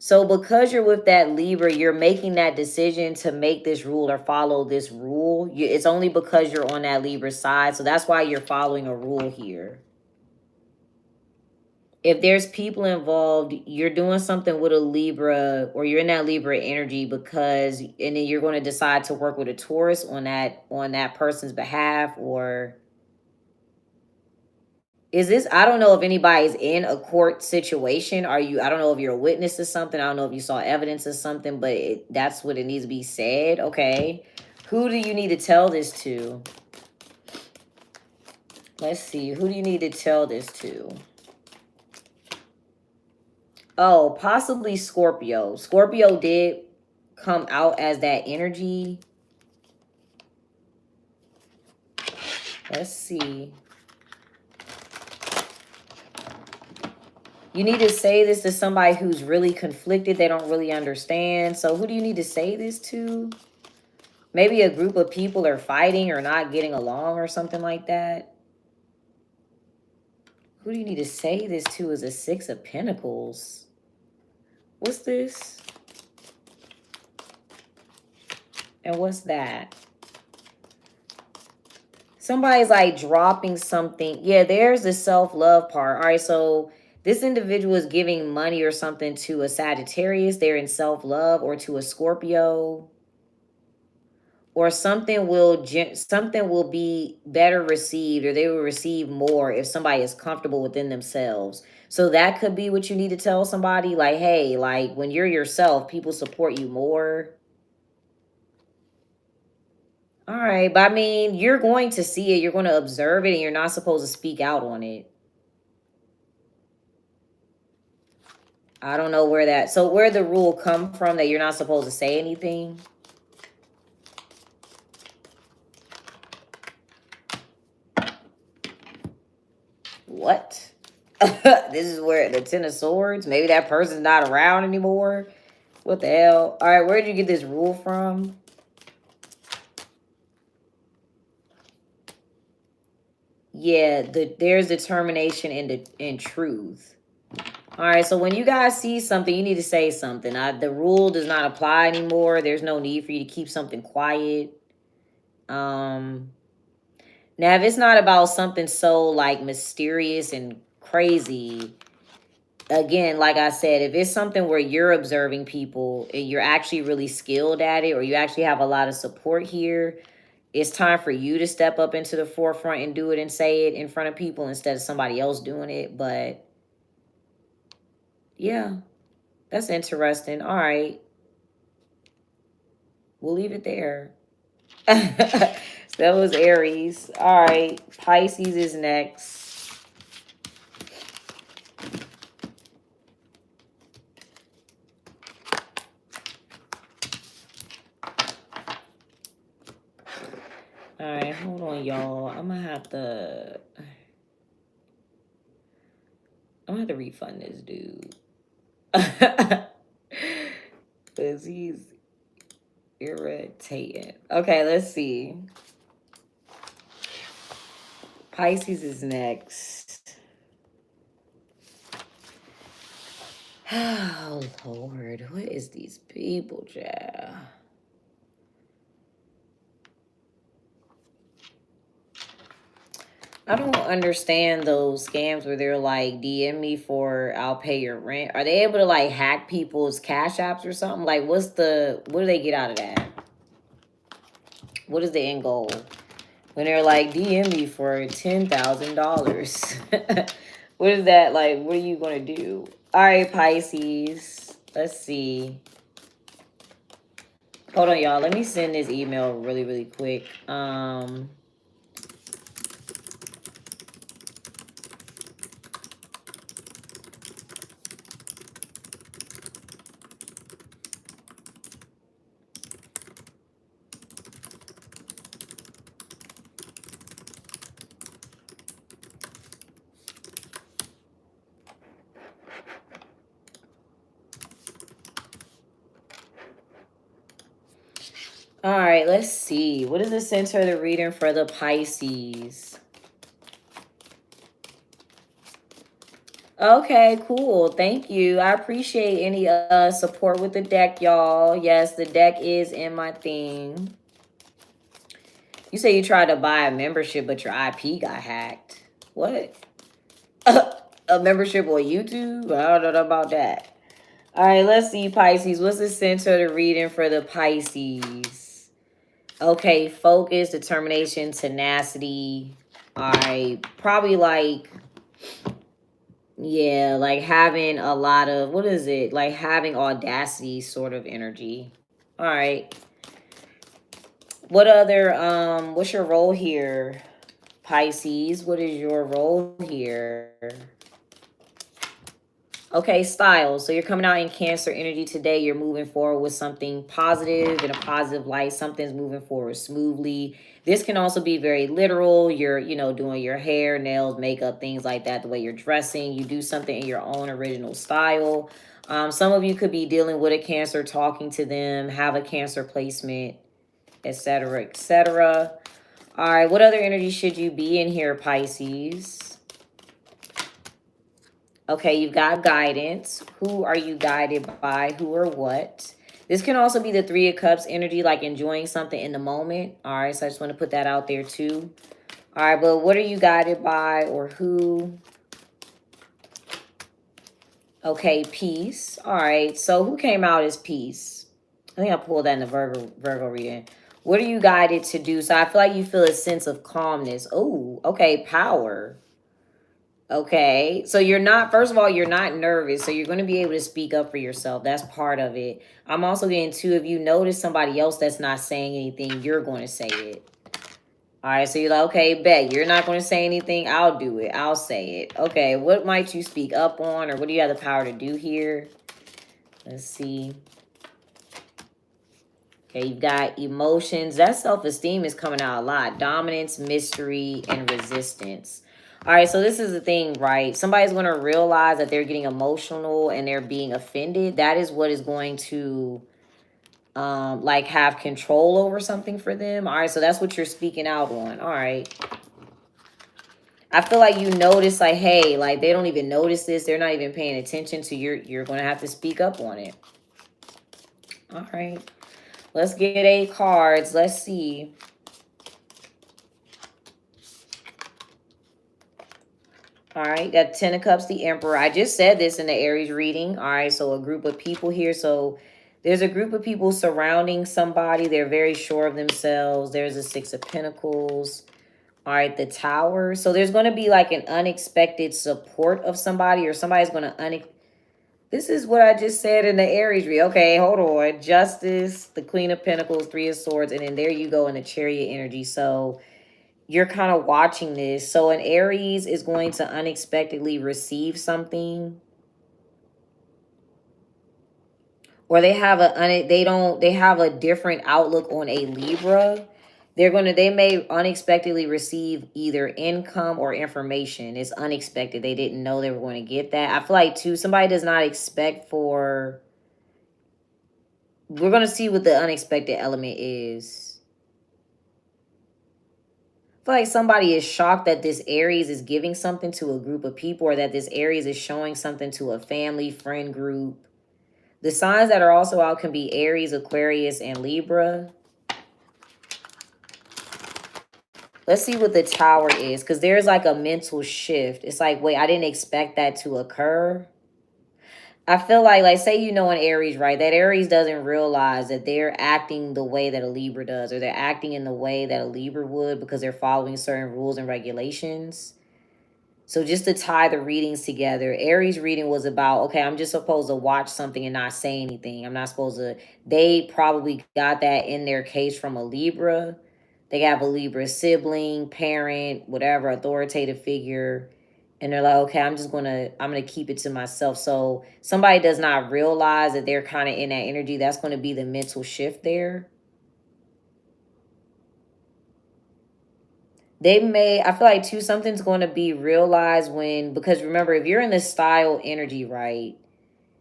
[SPEAKER 1] So because you're with that Libra, you're making that decision to make this rule or follow this rule. It's only because you're on that Libra side. So that's why you're following a rule here. If there's people involved, you're doing something with a Libra or you're in that Libra energy and then you're going to decide to work with a Taurus on that person's behalf. Or is this, I don't know if anybody's in a court situation. I don't know if you're a witness to something. I don't know if you saw evidence of something, but that's what it needs to be said. Okay. Who do you need to tell this to? Let's see. Who do you need to tell this to? Oh, possibly Scorpio. Scorpio did come out as that energy. Let's see. You need to say this to somebody who's really conflicted. They don't really understand. So who do you need to say this to? Maybe a group of people are fighting or not getting along or something like that. Who do you need to say this to is a Six of Pentacles. What's this? And what's that? Somebody's like dropping something. Yeah, there's the self-love part. All right, so this individual is giving money or something to a Sagittarius. They're in self-love, or to a Scorpio. Or something will be better received, or they will receive more if somebody is comfortable within themselves. So that could be what you need to tell somebody. Like, hey, like when you're yourself, people support you more. All right, but I mean, you're going to see it. You're going to observe it, and you're not supposed to speak out on it. I don't know where that... So where the rule come from that you're not supposed to say anything? What? This is where the Ten of Swords? Maybe that person's not around anymore? What the hell? All right, where did you get this rule from? Yeah, there's determination in truth. All right, so when you guys see something, you need to say something. The rule does not apply anymore. There's no need for you to keep something quiet. Now, if it's not about something so, like, mysterious and crazy, again, like I said, if it's something where you're observing people and you're actually really skilled at it, or you actually have a lot of support here, it's time for you to step up into the forefront and do it and say it in front of people instead of somebody else doing it. But yeah, that's interesting. All right. We'll leave it there. So that was Aries. All right. Pisces is next. All right. Hold on, y'all. I'm going to have to refund this dude. Because he's irritating. Okay, let's see. Pisces is next. Oh, Lord. What is these people, child? I don't understand those scams where they're like, DM me for I'll pay your rent. Are they able to like hack people's cash apps or something? Like, what do they get out of that? What is the end goal? When they're like, DM me for $10,000. What is that like? What are you going to do? All right, Pisces. Let's see. Hold on, y'all. Let me send this email really, really quick. All right, let's see. What is the center of the reading for the Pisces? Okay, cool. Thank you. I appreciate any support with the deck, y'all. Yes, the deck is in my thing. You say you tried to buy a membership, but your IP got hacked. What? A membership on YouTube? I don't know about that. All right, let's see, Pisces. What's the center of the reading for the Pisces? Okay, focus, determination, tenacity. All right, probably like, yeah, like having a lot of, what is it? Like having audacity sort of energy. All right. What other, what's your role here, Pisces? What is your role here? Okay, style. So you're coming out in Cancer energy today. You're moving forward with something positive, in a positive light. Something's moving forward smoothly. This can also be very literal. You're, you know, doing your hair, nails, makeup, things like that, the way you're dressing. You do something in your own original style. Some of you could be dealing with a Cancer, talking to them, have a Cancer placement, etc., etc. All right, what other energy should you be in here, Pisces? Okay, you've got guidance. Who are you guided by? Who or what? This can also be the Three of Cups energy, like enjoying something in the moment. All right, so I just want to put that out there too. All right, but what are you guided by or who? Okay, peace. All right, so who came out as peace? I think I pulled that in the Virgo reading. What are you guided to do? So I feel like you feel a sense of calmness. Oh, okay, power. Okay, so you're not, first of all, you're not nervous, so you're going to be able to speak up for yourself. That's part of it. I'm also getting too, if you notice somebody else that's not saying anything, you're going to say it. All right, so you're like, okay, bet. You're not going to say anything. I'll do it. I'll say it. Okay, what might you speak up on, or what do you have the power to do here? Let's see. Okay, you've got emotions. That self-esteem is coming out a lot. Dominance, mystery, and resistance. All right, so this is the thing, right? Somebody's going to realize that they're getting emotional and they're being offended. That is what is going to like have control over something for them. All right, so that's what you're speaking out on. All right. I feel like you notice, like, hey, like they don't even notice this. They're not even paying attention. So you're going to have to speak up on it. All right. Let's get 8 cards. Let's see. All right, got 10 of Cups, the Emperor. I just said this in the Aries reading. All right, so a group of people here. So there's a group of people surrounding somebody. They're very sure of themselves. There's a 6 of Pentacles. All right, the Tower. So there's going to be like an unexpected support of somebody, or somebody's going to This is what I just said in the Aries read. Okay, hold on. Justice, the Queen of Pentacles, 3 of Swords, and then there you go in the Chariot energy. So you're kind of watching this. So an Aries is going to unexpectedly receive something. Or they have they have a different outlook on a Libra. They may unexpectedly receive either income or information. It's unexpected. They didn't know they were going to get that. I feel like too, somebody does not expect for, we're going to see what the unexpected element is. I feel like somebody is shocked that this Aries is giving something to a group of people, or that this Aries is showing something to a family, friend group. The signs that are also out can be Aries, Aquarius, and Libra. Let's see what the Tower is, because there's like a mental shift. It's like, wait, I didn't expect that to occur. I feel like say you know an Aries, right? That Aries doesn't realize that they're acting the way that a Libra does, or they're acting in the way that a Libra would because they're following certain rules and regulations. So just to tie the readings together, Aries reading was about, okay, I'm just supposed to watch something and not say anything. I'm not supposed to, they probably got that in their case from a Libra. They have a Libra sibling, parent, whatever, authoritative figure. And they're like, okay, I'm going to keep it to myself. So somebody does not realize that they're kind of in that energy. That's going to be the mental shift there. I feel like too, something's going to be realized because remember, if you're in the style energy, right?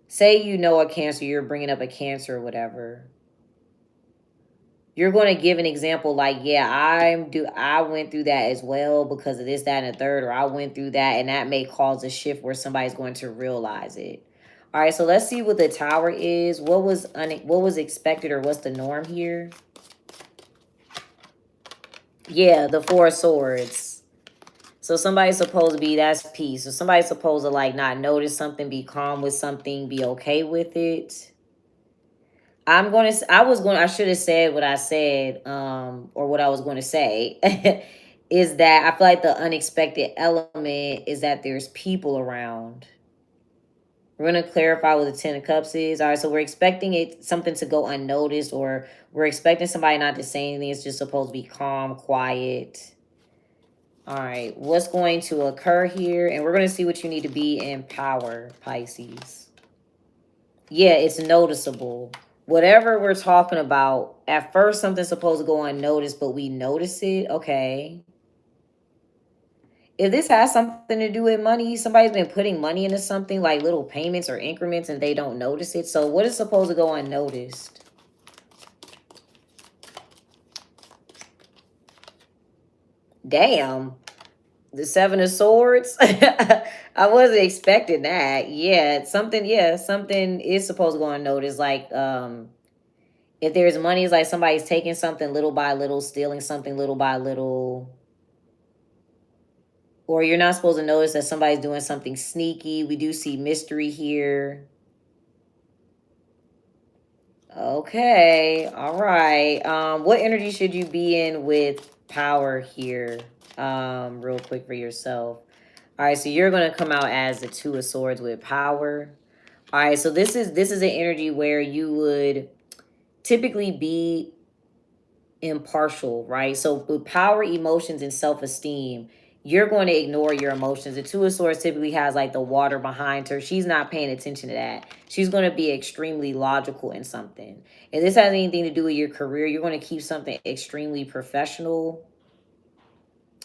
[SPEAKER 1] Say you know a Cancer, you're bringing up a Cancer or whatever. You're going to give an example like, yeah, I went through that as well because of this, that, and the third, or I went through that, and that may cause a shift where somebody's going to realize it. All right, so let's see what the Tower is. What was expected, or what's the norm here? Yeah, the 4 of Swords. So somebody's supposed to be, that's peace. So somebody's supposed to like not notice something, be calm with something, be okay with it. I should have said what I said, or what I was going to say, is that I feel like the unexpected element is that there's people around. We're going to clarify what the 10 of Cups is. All right, so we're expecting something to go unnoticed, or we're expecting somebody not to say anything. It's just supposed to be calm, quiet. All right, what's going to occur here? And we're going to see what you need to be in power, Pisces. Yeah, it's noticeable. Whatever we're talking about, at first something's supposed to go unnoticed, but we notice it. Okay. If this has something to do with money, somebody's been putting money into something like little payments or increments and they don't notice it. So what is supposed to go unnoticed? Damn. The 7 of Swords. I wasn't expecting that. Yeah, something is supposed to go unnoticed. Like, if there's money, it's like somebody's taking something little by little, stealing something little by little. Or you're not supposed to notice that somebody's doing something sneaky. We do see mystery here. Okay, all right. What energy should you be in with power here? Real quick for yourself. All right, so you're gonna come out as the 2 of Swords with power. All right, so this is an energy where you would typically be impartial, right? So with power, emotions, and self-esteem, you're going to ignore your emotions. The Two of Swords typically has like the water behind her. She's not paying attention to that. She's going to be extremely logical in something. If this has anything to do with your career, you're going to keep something extremely professional.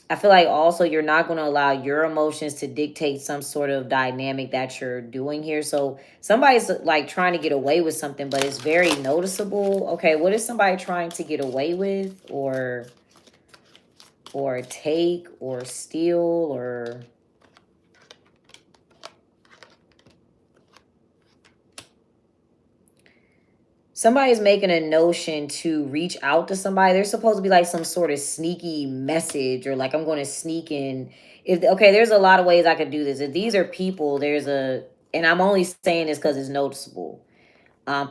[SPEAKER 1] I feel like also you're not going to allow your emotions to dictate some sort of dynamic that you're doing here. So somebody's like trying to get away with something, but it's very noticeable. Okay, what is somebody trying to get away with or take or steal or... Somebody's making a notion to reach out to somebody. There's supposed to be like some sort of sneaky message or like I'm going to sneak in. If okay, there's a lot of ways I could do this. If these are people, there's a, and I'm only saying this because it's noticeable.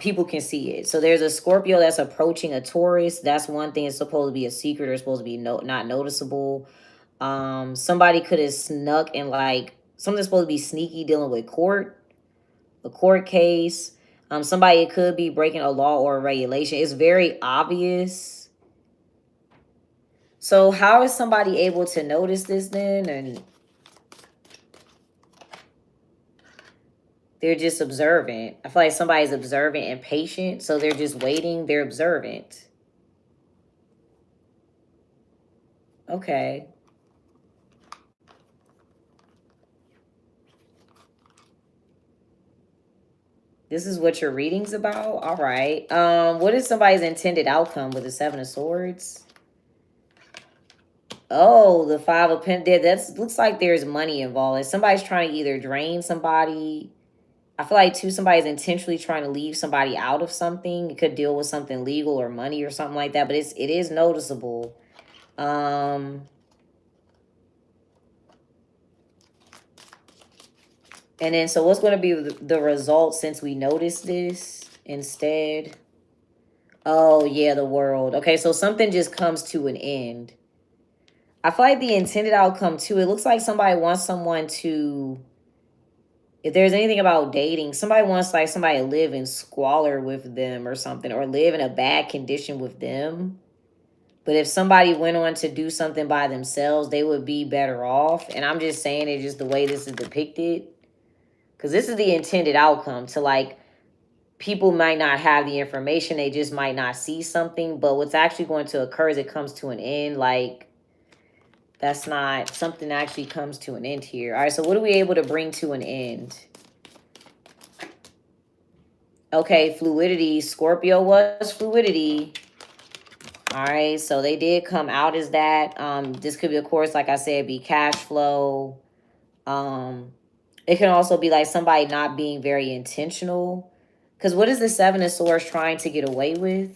[SPEAKER 1] People can see it. So there's a Scorpio that's approaching a Taurus. That's one thing. It's supposed to be a secret or supposed to be not noticeable. Somebody could have snuck and like something's supposed to be sneaky dealing with a court case. Somebody could be breaking a law or a regulation. It's very obvious. So how is somebody able to notice this then? And they're just observant. I feel like somebody's observant and patient. So they're just waiting. They're observant. Okay. This is what your reading's about? All right. What is somebody's intended outcome with the Seven of Swords? Oh, the Five of Pentacles. That looks like there's money involved. If somebody's trying to either drain somebody. I feel like, too, somebody's intentionally trying to leave somebody out of something. It could deal with something legal or money or something like that. But it is noticeable. And then, so what's going to be the result since we noticed this instead? Oh, yeah, the World. Okay, so something just comes to an end. I feel like the intended outcome, too, it looks like somebody wants someone to... If there's anything about dating, somebody wants like somebody to live in squalor with them or something, or live in a bad condition with them. But if somebody went on to do something by themselves, they would be better off. And I'm just saying it just the way this is depicted. Because this is the intended outcome to like, people might not have the information. They just might not see something. But what's actually going to occur is it comes to an end. Like, that's not something that actually comes to an end here. All right, so what are we able to bring to an end? Okay, fluidity. Scorpio was fluidity. All right, so they did come out as that. This could be, of course, like I said, be cash flow. It can also be like somebody not being very intentional. Because what is the Seven of Swords trying to get away with?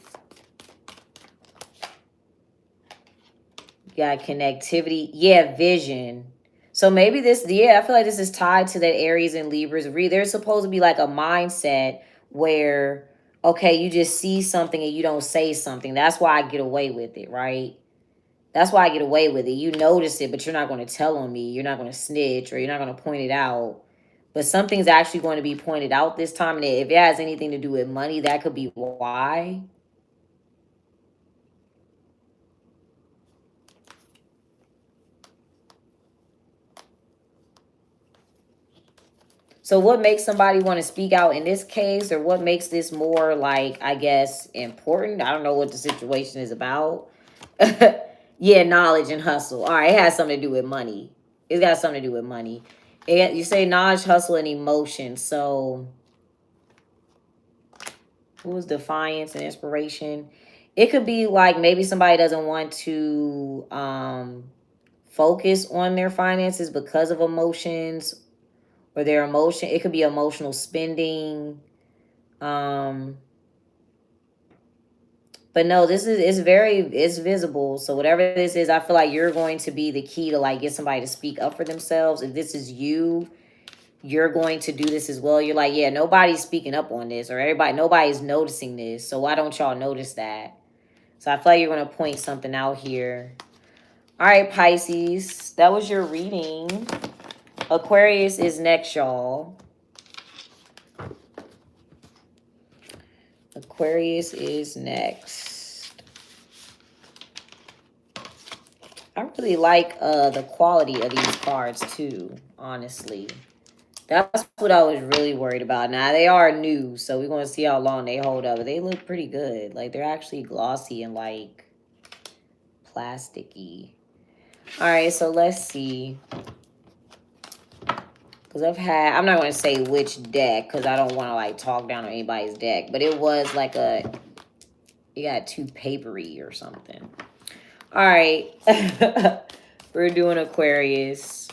[SPEAKER 1] You got connectivity. Yeah, vision. So maybe this, yeah, I feel like this is tied to that Aries and Libras. There's supposed to be like a mindset where, okay, you just see something and you don't say something. That's why I get away with it, right? That's why I get away with it. You notice it, but you're not going to tell on me. You're not going to snitch or you're not going to point it out. But something's actually going to be pointed out this time. And if it has anything to do with money, that could be why. So what makes somebody want to speak out in this case, or what makes this more like, I guess, important? I don't know what the situation is about. Yeah, knowledge and hustle. All right, it has something to do with money. It's got something to do with money. You say knowledge, hustle, and emotion. So what was defiance and inspiration? It could be like maybe somebody doesn't want to focus on their finances because of emotions. Or their emotion, it could be emotional spending. But no, this is, it's visible. So whatever this is, I feel like you're going to be the key to like get somebody to speak up for themselves. If this is you, you're going to do this as well. You're like, yeah, nobody's speaking up on this, or nobody's noticing this. So why don't y'all notice that? So I feel like you're going to point something out here. All right, Pisces, that was your reading. Aquarius is next, y'all. Aquarius is next. I really like the quality of these cards too, honestly. That's what I was really worried about. Now, they are new, so we're going to see how long they hold up. But they look pretty good. Like, they're actually glossy and, like, plasticky. All right, so let's see. Because I'm not going to say which deck, because I don't want to, like, talk down on anybody's deck. But it was like you got too papery or something. All right. We're doing Aquarius.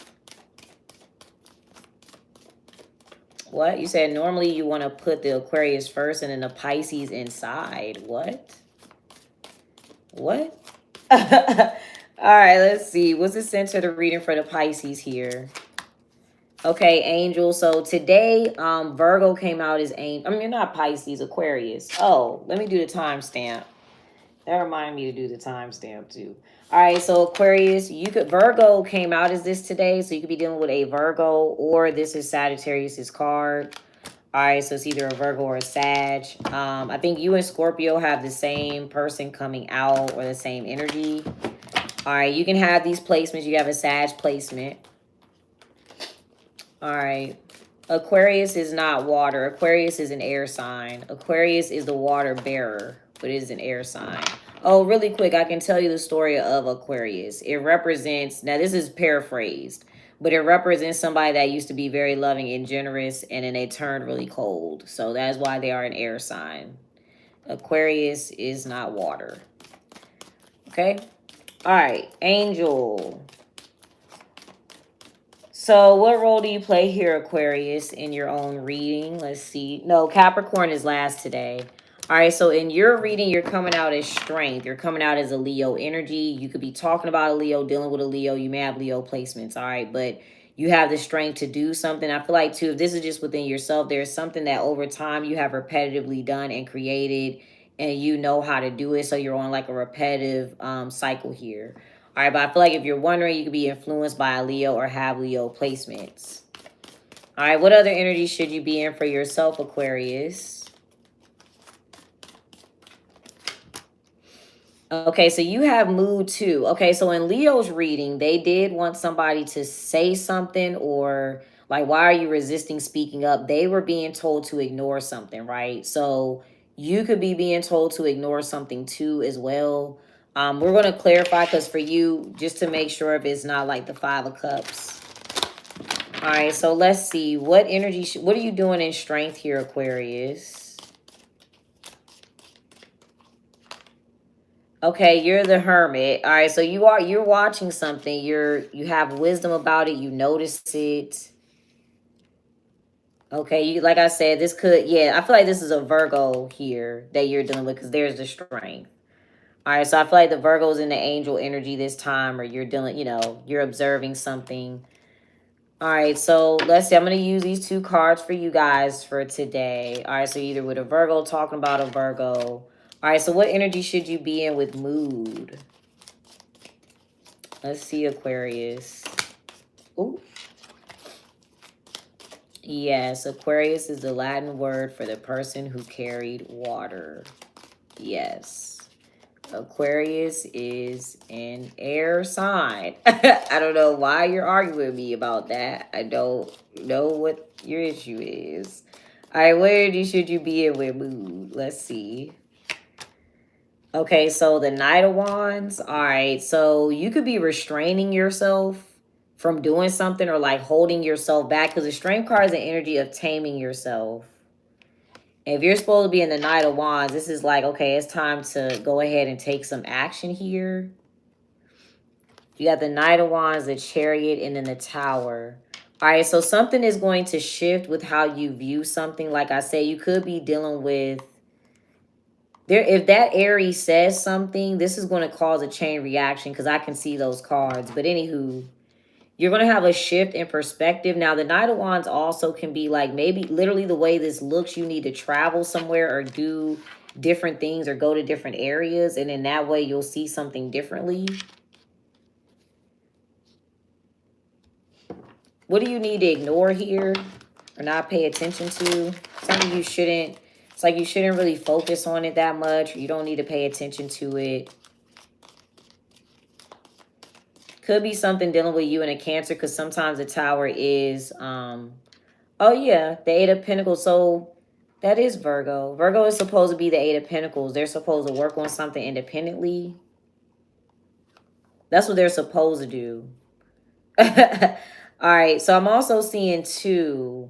[SPEAKER 1] What? You said normally you want to put the Aquarius first and then the Pisces inside. What? What? All right, let's see. What's the center of the reading for the Pisces here? Okay, Angel. So today, Virgo came out as Angel. I mean, not Pisces, Aquarius. Oh, let me do the timestamp. That reminded me to do the timestamp too. All right, so Aquarius, Virgo came out as this today, so you could be dealing with a Virgo, or this is Sagittarius's card. All right, so it's either a Virgo or a Sag. I think you and Scorpio have the same person coming out or the same energy. All right, you can have these placements. You have a Sag placement. All right. Aquarius is not water. Aquarius is an air sign. Aquarius is the water bearer, but it is an air sign. Oh, really quick, I can tell you the story of Aquarius. It represents, now this is paraphrased, but it represents somebody that used to be very loving and generous, and then they turned really cold. So that's why they are an air sign. Aquarius is not water. Okay? All right, Angel. So what role do you play here, Aquarius, in your own reading? Let's see. No, Capricorn is last today. All right, so in your reading, you're coming out as strength. You're coming out as a Leo energy. You could be talking about a Leo, dealing with a Leo. You may have Leo placements, all right? But you have the strength to do something. I feel like, too, if this is just within yourself, there's something that over time you have repetitively done and created, and you know how to do it. So you're on like a repetitive cycle here. All right, but I feel like if you're wondering, you could be influenced by a Leo or have Leo placements. All right, what other energy should you be in for yourself, Aquarius? Okay, so you have mood too. Okay, so in Leo's reading, they did want somebody to say something, or like, why are you resisting speaking up? They were being told to ignore something, right? So you could be being told to ignore something too as well. We're going to clarify, because for you, just to make sure if it's not like the Five of Cups. All right, so let's see. What energy, what are you doing in strength here, Aquarius? Okay, you're the Hermit. All right, so you're watching something. You have wisdom about it. You notice it. Okay, like I said, this could, yeah, I feel like this is a Virgo here that you're dealing with, because there's the strength. All right, so I feel like the Virgo's in the angel energy this time, or you're dealing, you're observing something. All right, so let's see. I'm going to use these two cards for you guys for today. All right, so either with a Virgo, talking about a Virgo. All right, so what energy should you be in with mood? Let's see, Aquarius. Ooh. Yes, Aquarius is the Latin word for the person who carried water. Yes. Aquarius is an air sign. I don't know why you're arguing with me about that. I don't know what your issue is. All right, what energy should you be in with mood? Let's see. Okay, so the Knight of Wands. All right, so you could be restraining yourself from doing something, or like holding yourself back, because the Strength card is the energy of taming yourself. If you're supposed to be in the Knight of Wands, this is like, okay, it's time to go ahead and take some action here. You got the Knight of Wands, the Chariot, and then the Tower. All right, so something is going to shift with how you view something. Like I said, you could be dealing with, if that Aries says something, this is going to cause a chain reaction, because I can see those cards. But anywho, you're going to have a shift in perspective. Now, the Knight of Wands also can be like, maybe literally the way this looks, you need to travel somewhere or do different things or go to different areas. And in that way, you'll see something differently. What do you need to ignore here or not pay attention to? Something you shouldn't, it's like you shouldn't really focus on it that much. You don't need to pay attention to it. Could be something dealing with you and a Cancer, because sometimes the Tower is, oh yeah, the Eight of Pentacles. So that is Virgo. Virgo is supposed to be the Eight of Pentacles. They're supposed to work on something independently. That's what they're supposed to do. All right, so I'm also seeing too,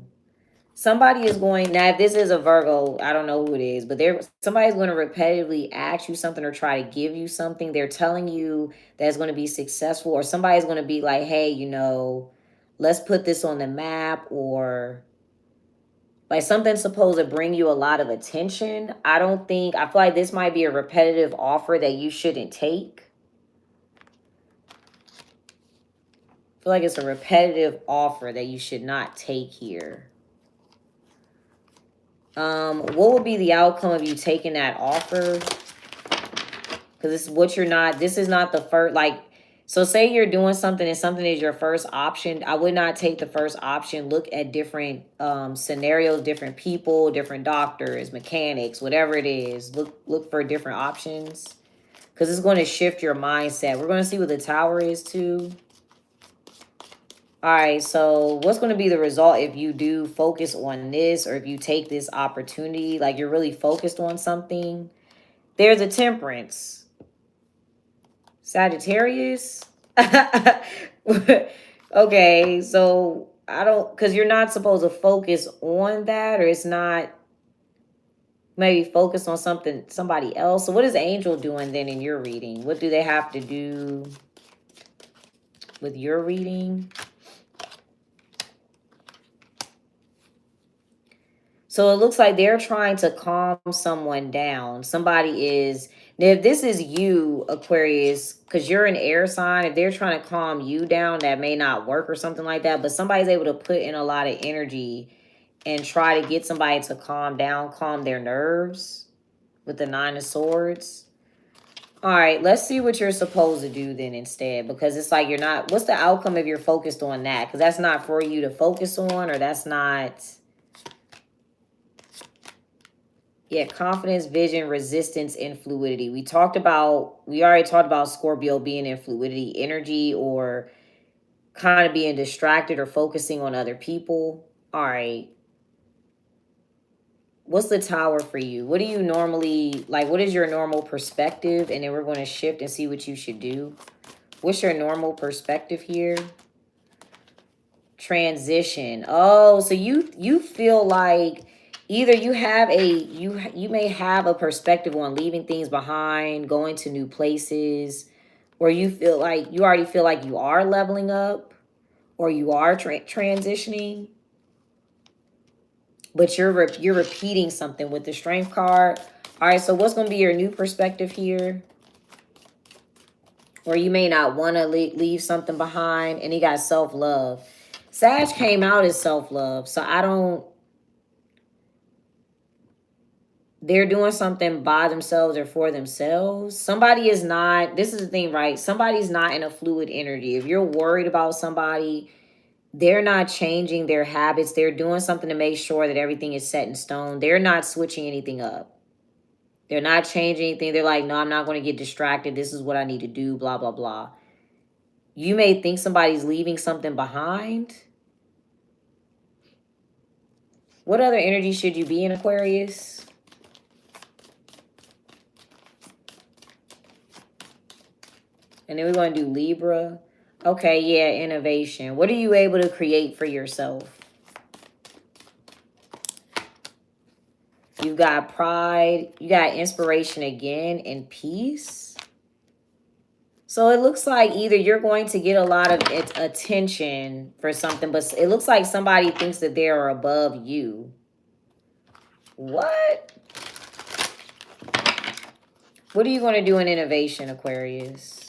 [SPEAKER 1] somebody is going, now if this is a Virgo, I don't know who it is, but somebody's going to repetitively ask you something or try to give you something. They're telling you that's going to be successful, or somebody's going to be like, hey, you know, let's put this on the map, or like something's supposed to bring you a lot of attention. I feel like this might be a repetitive offer that you shouldn't take. I feel like it's a repetitive offer that you should not take here. What would be the outcome of you taking that offer? Because this is what you're not, this is not the first, like, so say you're doing something and something is your first option. I would not take the first option. Look at different scenarios, different people, different doctors, mechanics, whatever it is. Look for different options, because it's going to shift your mindset. We're going to see what the Tower is too. All right, so what's going to be the result if you do focus on this, or if you take this opportunity, like you're really focused on something? There's a Temperance. Sagittarius. Okay, so because you're not supposed to focus on that, or it's not, maybe focus on somebody else. So what is Angel doing then in your reading? What do they have to do with your reading? So it looks like they're trying to calm someone down. Somebody is, if this is you, Aquarius, because you're an air sign, if they're trying to calm you down, that may not work or something like that. But somebody's able to put in a lot of energy and try to get somebody to calm down, calm their nerves with the Nine of Swords. All right, let's see what you're supposed to do then instead, because it's like you're not, what's the outcome if you're focused on that? Because that's not for you to focus on, or that's not... Yeah, confidence, vision, resistance, and fluidity. We already talked about Scorpio being in fluidity energy, or kind of being distracted or focusing on other people. All right. What's the Tower for you? What do you normally, like, what is your normal perspective? And then we're going to shift and see what you should do. What's your normal perspective here? Transition. Oh, so you feel like either you have you may have a perspective on leaving things behind, going to new places, or you feel like you already feel like you are leveling up, or you are transitioning, but you're repeating something with the Strength card. All right, so what's going to be your new perspective here? Or you may not want to leave something behind. And you got self-love. Sag came out as self-love, so they're doing something by themselves or for themselves. Somebody is not, this is the thing, right? Somebody's not in a fluid energy. If you're worried about somebody, they're not changing their habits. They're doing something to make sure that everything is set in stone. They're not switching anything up. They're not changing anything. They're like, no, I'm not going to get distracted. This is what I need to do, blah, blah, blah. You may think somebody's leaving something behind. What other energy should you be in, Aquarius? And then we're going to do Libra. Okay, yeah, innovation. What are you able to create for yourself? You got pride. You got inspiration again, and peace. So it looks like either you're going to get a lot of attention for something, but it looks like somebody thinks that they are above you. What? What are you going to do in innovation, Aquarius?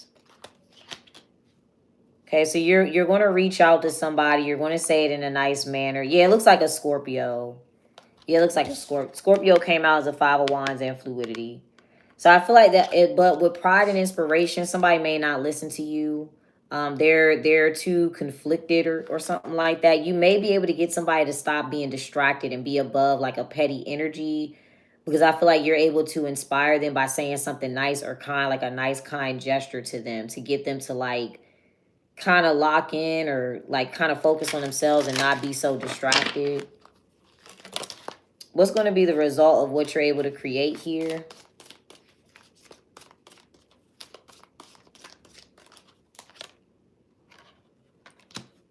[SPEAKER 1] Okay, so you're going to reach out to somebody. You're going to say it in a nice manner. Yeah, it looks like a Scorpio. Yeah, it looks like a Scorpio came out as a Five of Wands and fluidity. So I feel like but with pride and inspiration, somebody may not listen to you. They're too conflicted or something like that. You may be able to get somebody to stop being distracted and be above like a petty energy, because I feel like you're able to inspire them by saying something nice or kind, like a nice, kind gesture to them, to get them to like kind of lock in or like kind of focus on themselves and not be so distracted. What's going to be the result of what you're able to create here?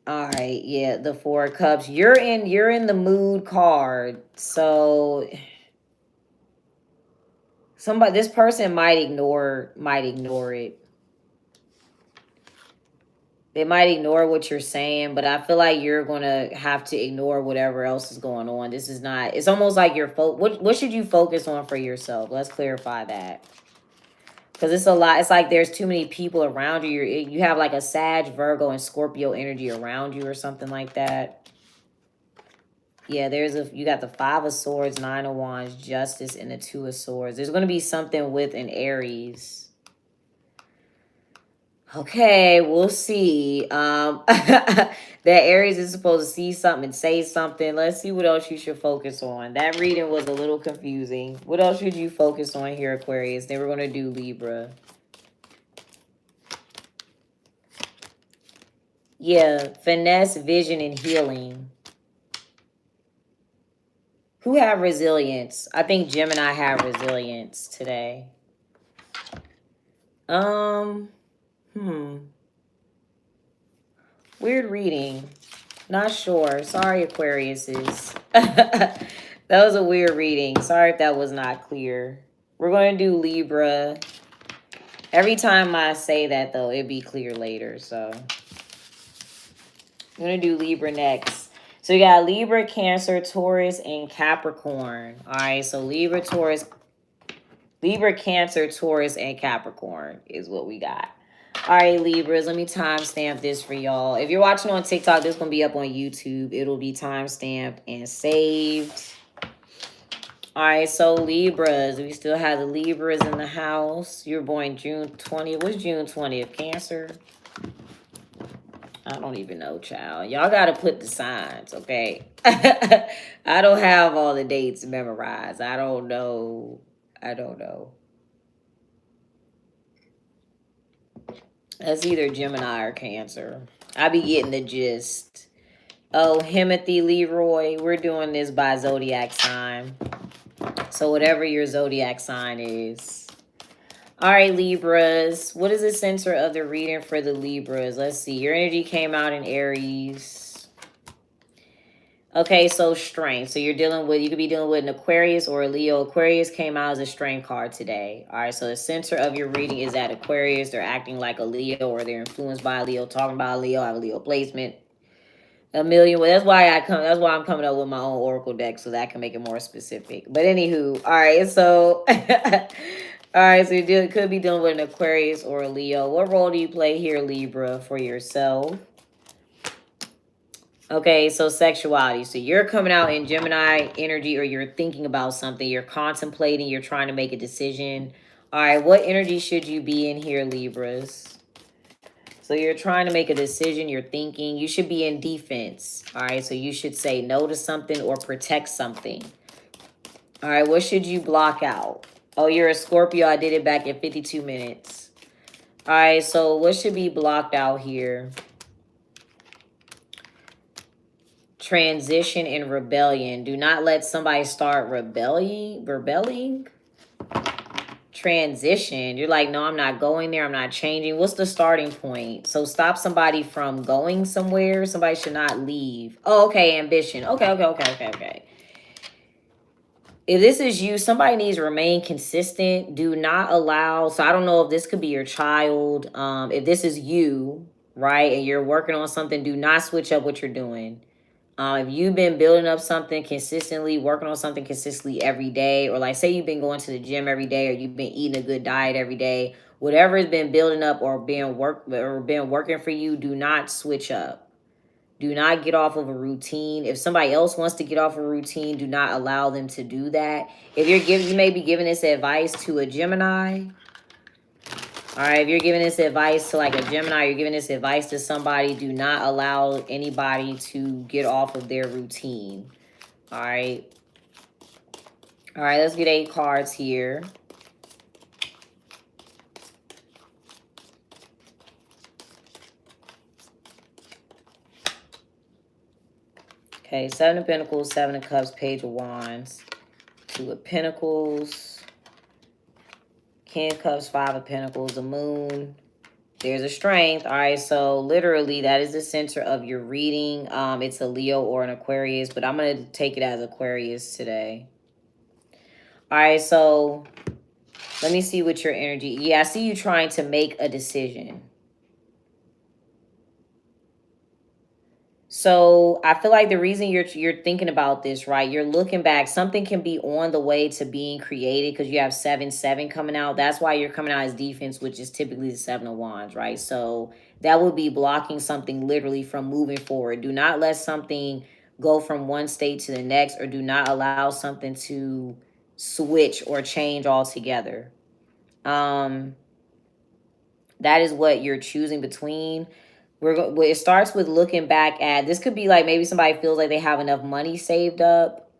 [SPEAKER 1] All right, yeah, the Four of Cups. You're in the mood card. So this person might ignore it. They might ignore what you're saying, but I feel like you're going to have to ignore whatever else is going on. This is not, it's almost like what should you focus on for yourself? Let's clarify that. Because it's a lot. It's like there's too many people around you. You have like a Sag, Virgo, and Scorpio energy around you or something like that. Yeah, you got the Five of Swords, Nine of Wands, Justice, and the Two of Swords. There's going to be something with an Aries. Okay, we'll see. That Aries is supposed to see something and say something. Let's see what else you should focus on. That reading was a little confusing. What else should you focus on here, Aquarius? Then we're going to do Libra. Yeah, finesse, vision, and healing. Who have resilience? I think Gemini have resilience today. Weird reading. Not sure. Sorry, Aquariuses. That was a weird reading. Sorry if that was not clear. We're going to do Libra. Every time I say that, though, it'd be clear later. So I'm going to do Libra next. So you got Libra, Cancer, Taurus, and Capricorn. All right, so Libra, Cancer, Taurus, and Capricorn is what we got. All right, Libras, let me timestamp this for y'all. If you're watching on TikTok, this is going to be up on YouTube. It'll be timestamped and saved. All right, so Libras, we still have the Libras in the house. You're born June 20th. What's June 20th? Cancer? I don't even know, child. Y'all got to put the signs, okay? I don't have all the dates memorized. I don't know. That's either Gemini or Cancer. I be getting the gist. Oh, Timothy Leroy, we're doing this by zodiac sign. So whatever your zodiac sign is. All right, Libras. What is the center of the reading for the Libras? Let's see. Your energy came out in Aries. Okay, so strength. So you could be dealing with an Aquarius or a Leo. Aquarius came out as a strength card today. All right, so the center of your reading is at Aquarius. They're acting like a Leo or they're influenced by a Leo, talking about a Leo, have a Leo placement. That's why I'm coming up with my own oracle deck so that I can make it more specific. But anywho, all right, so all right, so you could be dealing with an Aquarius or a Leo. What role do you play here, Libra, for yourself? Okay, so sexuality. So you're coming out in Gemini energy, or you're thinking about something. You're contemplating. You're trying to make a decision. All right, what energy should you be in here, Libras? So you're trying to make a decision. You're thinking. You should be in defense. All right, so you should say no to something or protect something. All right, what should you block out? Oh, you're a Scorpio. I did it back in 52 minutes. All right, so what should be blocked out here? Transition and rebellion. Do not let somebody start rebelling. Transition. You're like, no, I'm not going there. I'm not changing. What's the starting point? So stop somebody from going somewhere. Somebody should not leave. Oh, okay. Ambition. Okay. If this is you, somebody needs to remain consistent. Do not allow. So I don't know if this could be your child. If this is you, right, and you're working on something, do not switch up what you're doing. If you've been building up something consistently, working on something consistently every day, or like say you've been going to the gym every day, or you've been eating a good diet every day, whatever has been building up or been working for you, do not switch up. Do not get off of a routine. If somebody else wants to get off a routine, do not allow them to do that. If you may be giving this advice to a Gemini. All right, if you're giving this advice to like a Gemini, you're giving this advice to somebody, do not allow anybody to get off of their routine. All right. All right, let's get 8 cards here. Okay, Seven of Pentacles, Seven of Cups, Page of Wands, Two of Pentacles, King of Cups, Five of Pentacles, the Moon. There's a Strength. All right, so literally that is the center of your reading. It's a Leo or an Aquarius, but I'm going to take it as Aquarius today. All right, so let me see what your energy. Yeah, I see you trying to make a decision. So I feel like the reason you're thinking about this, right? You're looking back. Something can be on the way to being created because you have 7-7 coming out. That's why you're coming out as defense, which is typically the 7 of Wands, right? So that would be blocking something literally from moving forward. Do not let something go from one state to the next, or do not allow something to switch or change altogether. That is what you're choosing between. It starts with looking back at, this could be like maybe somebody feels like they have enough money saved up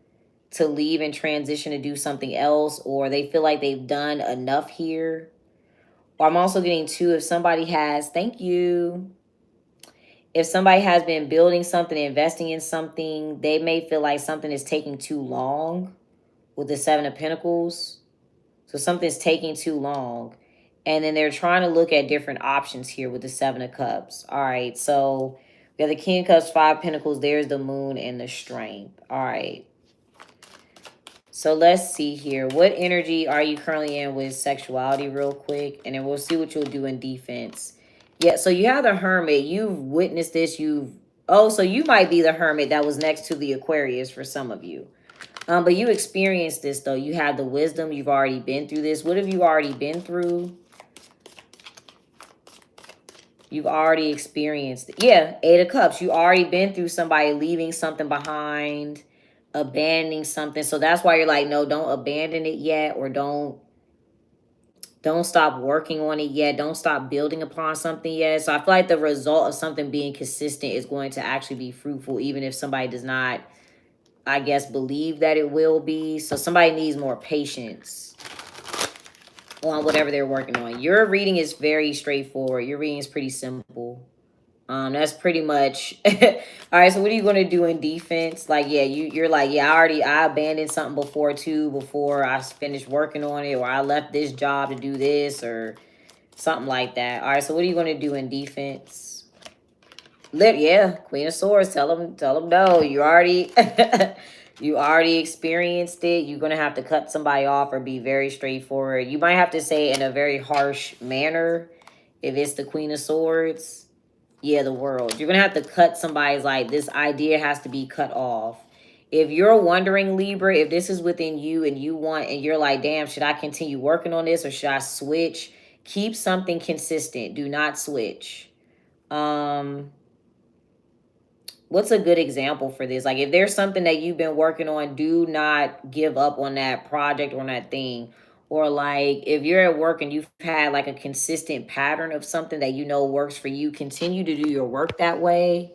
[SPEAKER 1] to leave and transition to do something else, or they feel like they've done enough here. Or I'm also getting too, if somebody has, thank you, if somebody has been building something, investing in something, they may feel like something is taking too long with the Seven of Pentacles. So something's taking too long. And then they're trying to look at different options here with the Seven of Cups. All right, so we have the King of Cups, Five of Pentacles. There's the Moon and the Strength. All right. So let's see here. What energy are you currently in with sexuality real quick? And then we'll see what you'll do in defense. Yeah, so you have the Hermit. You've witnessed this. So you might be the Hermit that was next to the Aquarius for some of you. But you experienced this, though. You have the wisdom. You've already been through this. What have you already been through? You've already experienced it. Yeah, Eight of Cups. You already been through somebody leaving something behind, abandoning something. So that's why you're like, no, don't abandon it yet, or don't stop working on it yet. Don't stop building upon something yet. So I feel like the result of something being consistent is going to actually be fruitful, even if somebody does not, I guess, believe that it will be. So somebody needs more patience on whatever they're working on. Your reading is very straightforward. Your reading is pretty simple. That's pretty much all right. So what are you going to do in defense? Like, yeah, you're like, yeah, I abandoned something before I finished working on it, or I left this job to do this, or something like that. All right, so what are you going to do in defense? Yeah, Queen of Swords. Tell them no. You already you already experienced it. You're gonna have to cut somebody off or be very straightforward. You might have to say it in a very harsh manner if it's the Queen of Swords. Yeah, the World. You're gonna have to cut somebody's, like, this idea has to be cut off. If you're wondering, Libra, if this is within you and you're like, damn, should I continue working on this or should I switch? Keep something consistent. Do not switch. What's a good example for this? Like, if there's something that you've been working on, do not give up on that project or on that thing. Or like, if you're at work and you've had like a consistent pattern of something that you know works for you, continue to do your work that way.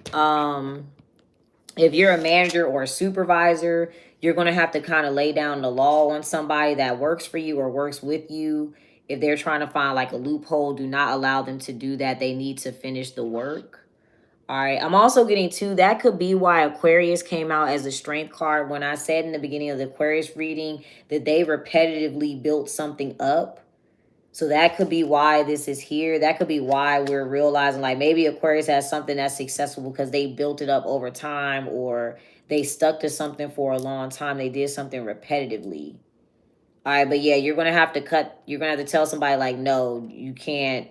[SPEAKER 1] If you're a manager or a supervisor, you're going to have to kind of lay down the law on somebody that works for you or works with you. If they're trying to find like a loophole, do not allow them to do that. They need to finish the work. All right, I'm also getting to, that could be why Aquarius came out as a strength card. When I said in the beginning of the Aquarius reading that they repetitively built something up. So that could be why this is here. That could be why we're realizing like maybe Aquarius has something that's successful because they built it up over time, or they stuck to something for a long time. They did something repetitively. All right, but yeah, you're going to have to tell somebody like, no, you can't.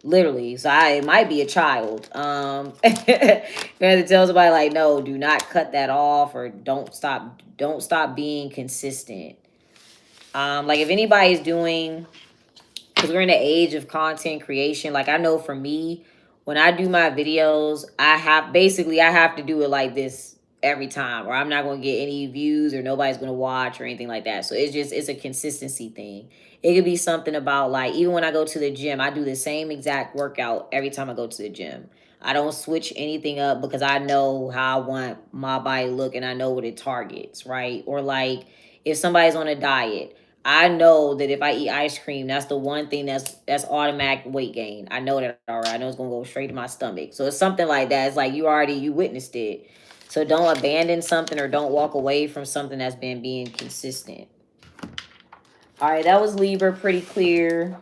[SPEAKER 1] Literally. So it might be a child. You have to tell somebody like, no, do not cut that off, or don't stop being consistent. Like if anybody's doing, because we're in the age of content creation, like I know for me, when I do my videos, I have to do it like this every time, or I'm not going to get any views, or nobody's going to watch or anything like that. So it's a consistency thing. It could be something about like, even when I go to the gym, I do the same exact workout every time I go to the gym. I don't switch anything up because I know how I want my body to look and I know what it targets, right? Or like if somebody's on a diet, I know that if I eat ice cream, that's the one thing that's automatic weight gain. I know that already. I know it's going to go straight to my stomach. So it's something like that. It's like you witnessed it. So don't abandon something or don't walk away from something that's been being consistent. All right, that was Libra, pretty clear.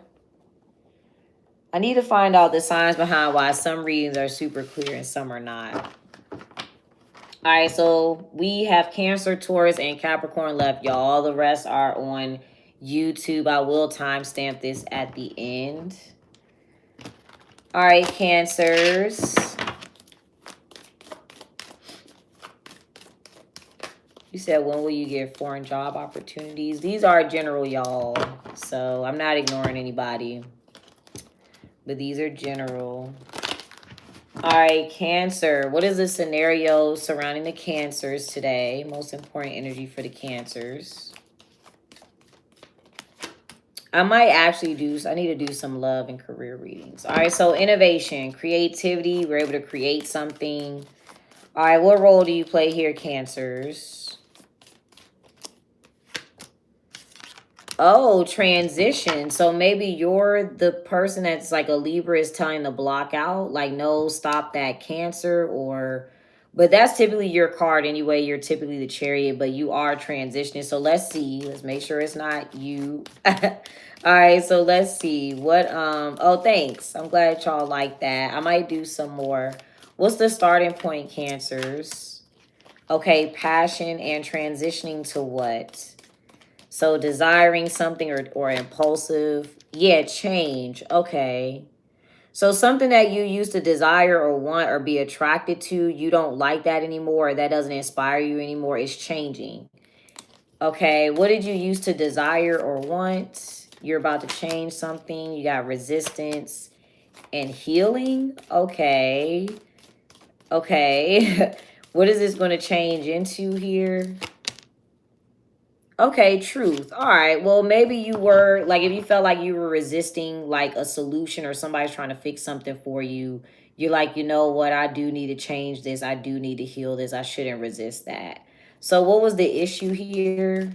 [SPEAKER 1] I need to find out the signs behind why some readings are super clear and some are not. All right, so we have Cancer, Taurus, and Capricorn left, y'all. All the rest are on YouTube. I will timestamp this at the end. All right, Cancers. You said, when will you get foreign job opportunities? These are general, y'all. So I'm not ignoring anybody. But these are general. All right, Cancer. What is the scenario surrounding the Cancers today? Most important energy for the Cancers. I might actually I need to do some love and career readings. All right, so innovation, creativity. We're able to create something. All right, what role do you play here, Cancers? Oh, transition. So maybe you're the person that's like a Libra is telling the block out, like, no, stop that, Cancer, or, but that's typically your card anyway. You're typically the Chariot, but you are transitioning. So let's see. Let's make sure it's not you. All right, so let's see what, oh, thanks. I'm glad y'all like that. I might do some more. What's the starting point, Cancers? Okay, passion and transitioning to what? So desiring something or impulsive. Yeah, change. Okay. So something that you used to desire or want or be attracted to, you don't like that anymore. Or that doesn't inspire you anymore. It's changing. Okay. What did you used to desire or want? You're about to change something. You got resistance and healing. Okay. Okay. What is this going to change into here? Okay, truth. All right. Well, maybe you were, like, if you felt like you were resisting, like, a solution or somebody's trying to fix something for you, you're like, you know what? I do need to change this. I do need to heal this. I shouldn't resist that. So what was the issue here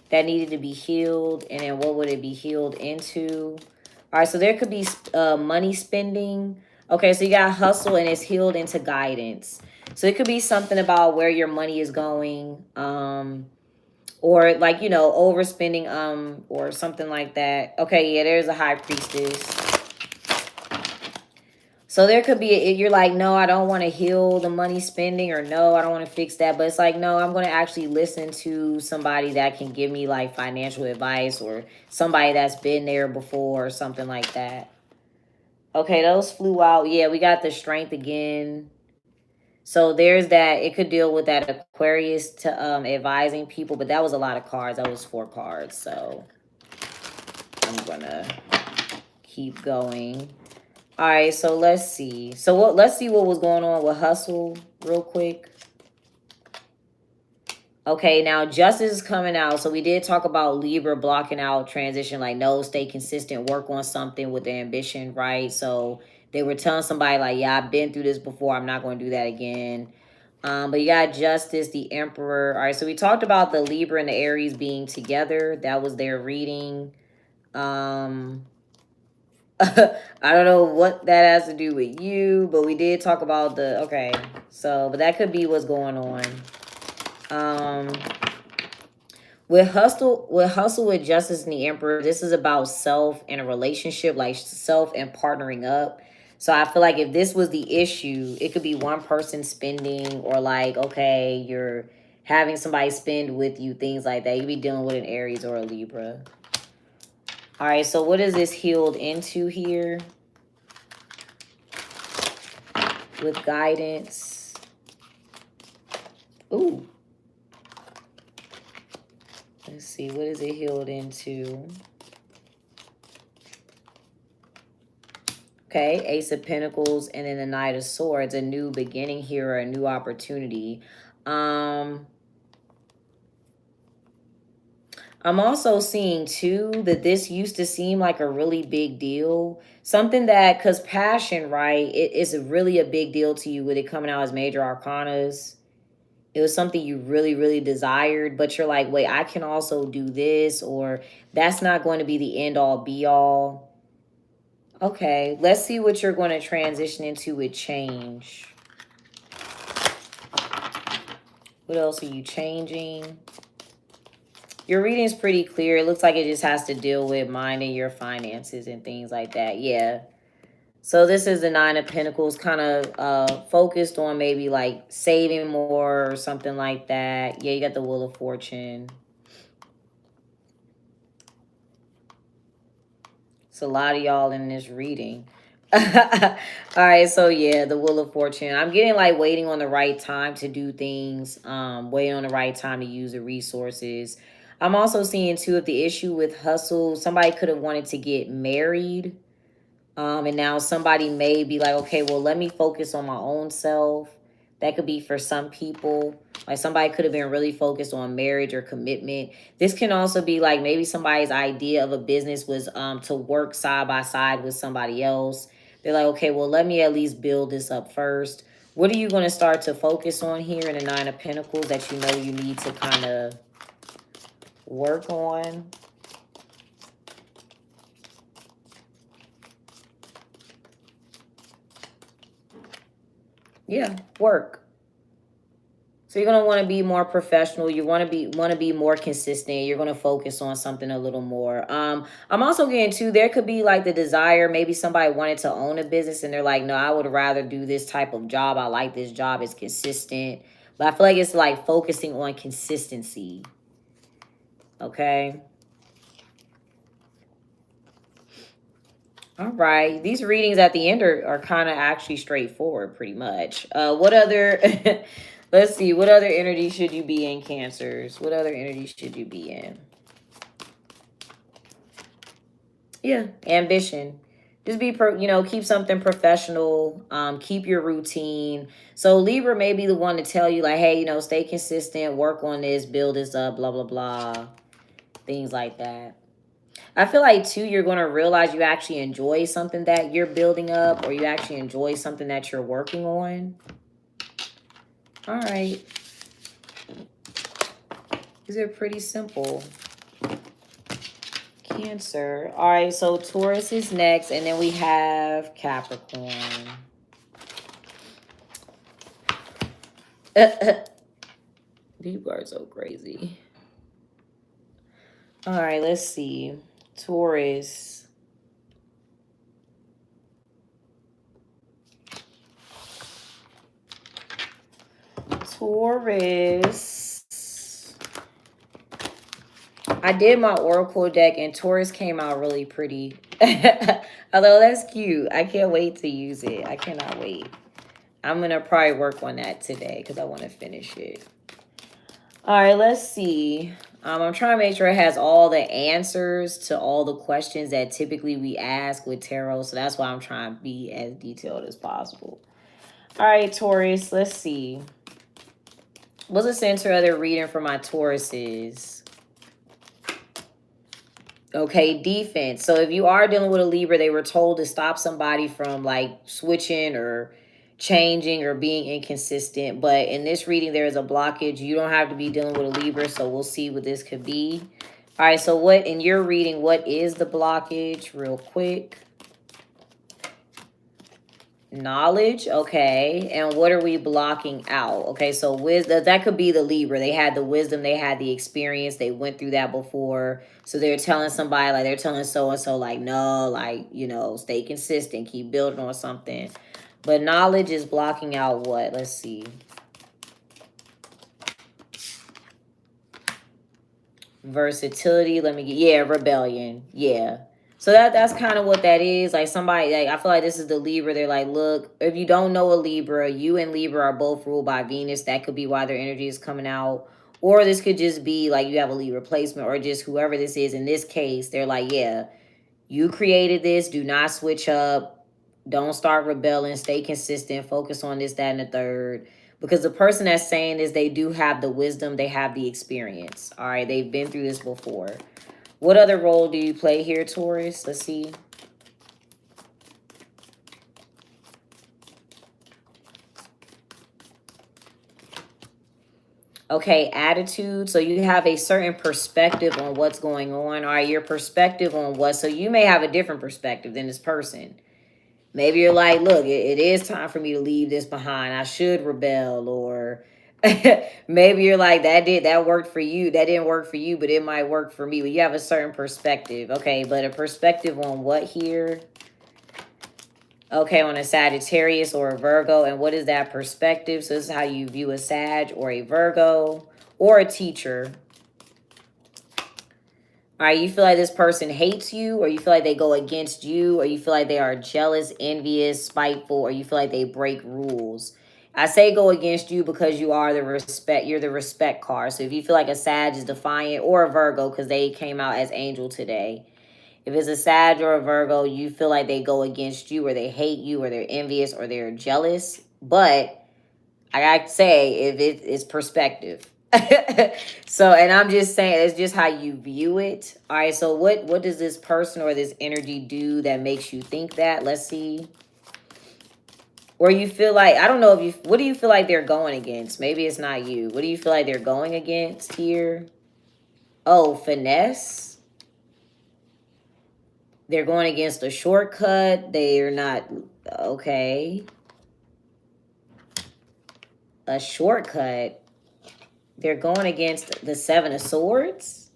[SPEAKER 1] that needed to be healed? And then what would it be healed into? All right. So there could be money spending. Okay. So you got hustle and it's healed into guidance. So it could be something about where your money is going. Or like, you know, overspending, or something like that. Okay, yeah, there's a High Priestess. So there could be, you're like, no, I don't want to heal the money spending, or no, I don't want to fix that. But it's like, no, I'm going to actually listen to somebody that can give me like financial advice, or somebody that's been there before, or something like that. Okay, those flew out. Yeah, we got the Strength again. So there's that. It could deal with that Aquarius to advising people, but that was a lot of cards. That was 4 cards. So I'm gonna keep going. All right, so let's see. So let's see what was going on with hustle real quick. Okay, now justice is coming out. So we did talk about Libra blocking out transition, like, no, stay consistent, work on something with the ambition, right? So they were telling somebody like, yeah, I've been through this before. I'm not going to do that again. But you got justice, the emperor. All right, so we talked about the Libra and the Aries being together. That was their reading. I don't know what that has to do with you, but we did talk about the, okay. So, but that could be what's going on. With hustle with justice and the emperor, this is about self and a relationship, like self and partnering up. So I feel like if this was the issue, it could be one person spending, or like, okay, you're having somebody spend with you, things like that. You'd be dealing with an Aries or a Libra. All right, so what is this healed into here? With guidance. Ooh. Let's see, what is it healed into? Okay, Ace of Pentacles, and then the Knight of Swords, a new beginning here, or a new opportunity. I'm also seeing, too, that this used to seem like a really big deal. Something that, because passion, right, it is really a big deal to you with it coming out as major arcanas. It was something you really, really desired, but you're like, wait, I can also do this, or that's not going to be the end all be all. Okay, let's see what you're going to transition into with change. What else are you changing? Your reading is pretty clear. It looks like it just has to deal with minding your finances and things like that. Yeah. So this is the Nine of Pentacles, kind of focused on maybe like saving more or something like that. Yeah, you got the Wheel of Fortune. It's a lot of y'all in this reading. All right, so yeah, the Wheel of Fortune. I'm getting like waiting on the right time to do things, waiting on the right time to use the resources. I'm also seeing too, if the issue with hustle, somebody could have wanted to get married. And now somebody may be like, okay, well, let me focus on my own self. That could be for some people. Like somebody could have been really focused on marriage or commitment. This can also be like maybe somebody's idea of a business was to work side by side with somebody else. They're like, okay, well, let me at least build this up first. What are you going to start to focus on here in the Nine of Pentacles that you know you need to kind of work on? Yeah, work. So you're gonna want to be more professional. You want to be more consistent. You're gonna focus on something a little more. I'm also getting to there could be like the desire. Maybe somebody wanted to own a business and they're like, no, I would rather do this type of job. I like this job. It's consistent. But I feel like it's like focusing on consistency. Okay. All right. These readings at the end are kind of actually straightforward, pretty much. What other, let's see, what other energy should you be in, Cancers? What other energy should you be in? Yeah, ambition. Just be, keep something professional. Keep your routine. So Libra may be the one to tell you like, hey, stay consistent, work on this, build this up, blah, blah, blah. Things like that. I feel like, too, you're going to realize you actually enjoy something that you're building up or you actually enjoy something that you're working on. All right. These are pretty simple. Cancer. All right, so Taurus is next, and then we have Capricorn. People are so crazy. All right, let's see. Taurus. I did my Oracle deck and Taurus came out really pretty. Although that's cute. I can't wait to use it. I cannot wait. I'm going to probably work on that today because I want to finish it. All right, let's see. I'm trying to make sure it has all the answers to all the questions that typically we ask with tarot. So that's why I'm trying to be as detailed as possible. All right, Taurus, let's see. What's the center of their reading for my Tauruses? Okay, defense. So if you are dealing with a Libra, they were told to stop somebody from like switching or changing or being inconsistent. But in this reading, there is a blockage. You don't have to be dealing with a Libra, so we'll see what this could be. All right, so what in your reading, what is the blockage real quick? Knowledge, okay. And what are we blocking out? Okay, so wisdom, that could be the Libra. They had the wisdom, they had the experience, they went through that before. So they're telling somebody, like they're telling so-and-so, like, no, like, stay consistent, keep building on something. But knowledge is blocking out what? Let's see. Versatility, let me get, yeah, rebellion, yeah. So that's kind of what that is. Like somebody, like I feel like this is the Libra. They're like, look, if you don't know a Libra, you and Libra are both ruled by Venus. That could be why their energy is coming out. Or this could just be like you have a Libra placement or just whoever this is. In this case, they're like, yeah, you created this. Do not switch up. Don't start rebelling. Stay consistent. Focus on this, that, and the third. Because the person that's saying this, they do have the wisdom. They have the experience. All right, they've been through this before. What other role do you play here, Taurus? Let's see. Okay, attitude. So you have a certain perspective on what's going on. All right, your perspective on what. So you may have a different perspective than this person. Maybe you're like, look, it is time for me to leave this behind. I should rebel. Or Maybe you're like, that worked for you. That didn't work for you, but it might work for me. But you have a certain perspective. Okay, but a perspective on what here? Okay, on a Sagittarius or a Virgo. And what is that perspective? So this is how you view a Sag or a Virgo or a teacher. All right, you feel like this person hates you, or you feel like they go against you, or you feel like they are jealous, envious, spiteful, or you feel like they break rules. I say go against you because you are you're the respect card. So if you feel like a Sag is defiant, or a Virgo, because they came out as angel today. If it's a Sag or a Virgo, you feel like they go against you, or they hate you, or they're envious, or they're jealous. But I gotta say, if it's perspective. So, and I'm just saying, it's just how you view it. All right, so what does this person or this energy do that makes you think that? Let's see. Or you feel like, I don't know if you, what do you feel like they're going against? Maybe it's not you. What do you feel like they're going against here? Oh, finesse. They're going against a shortcut. They're not, okay. A shortcut. They're going against the Seven of Swords.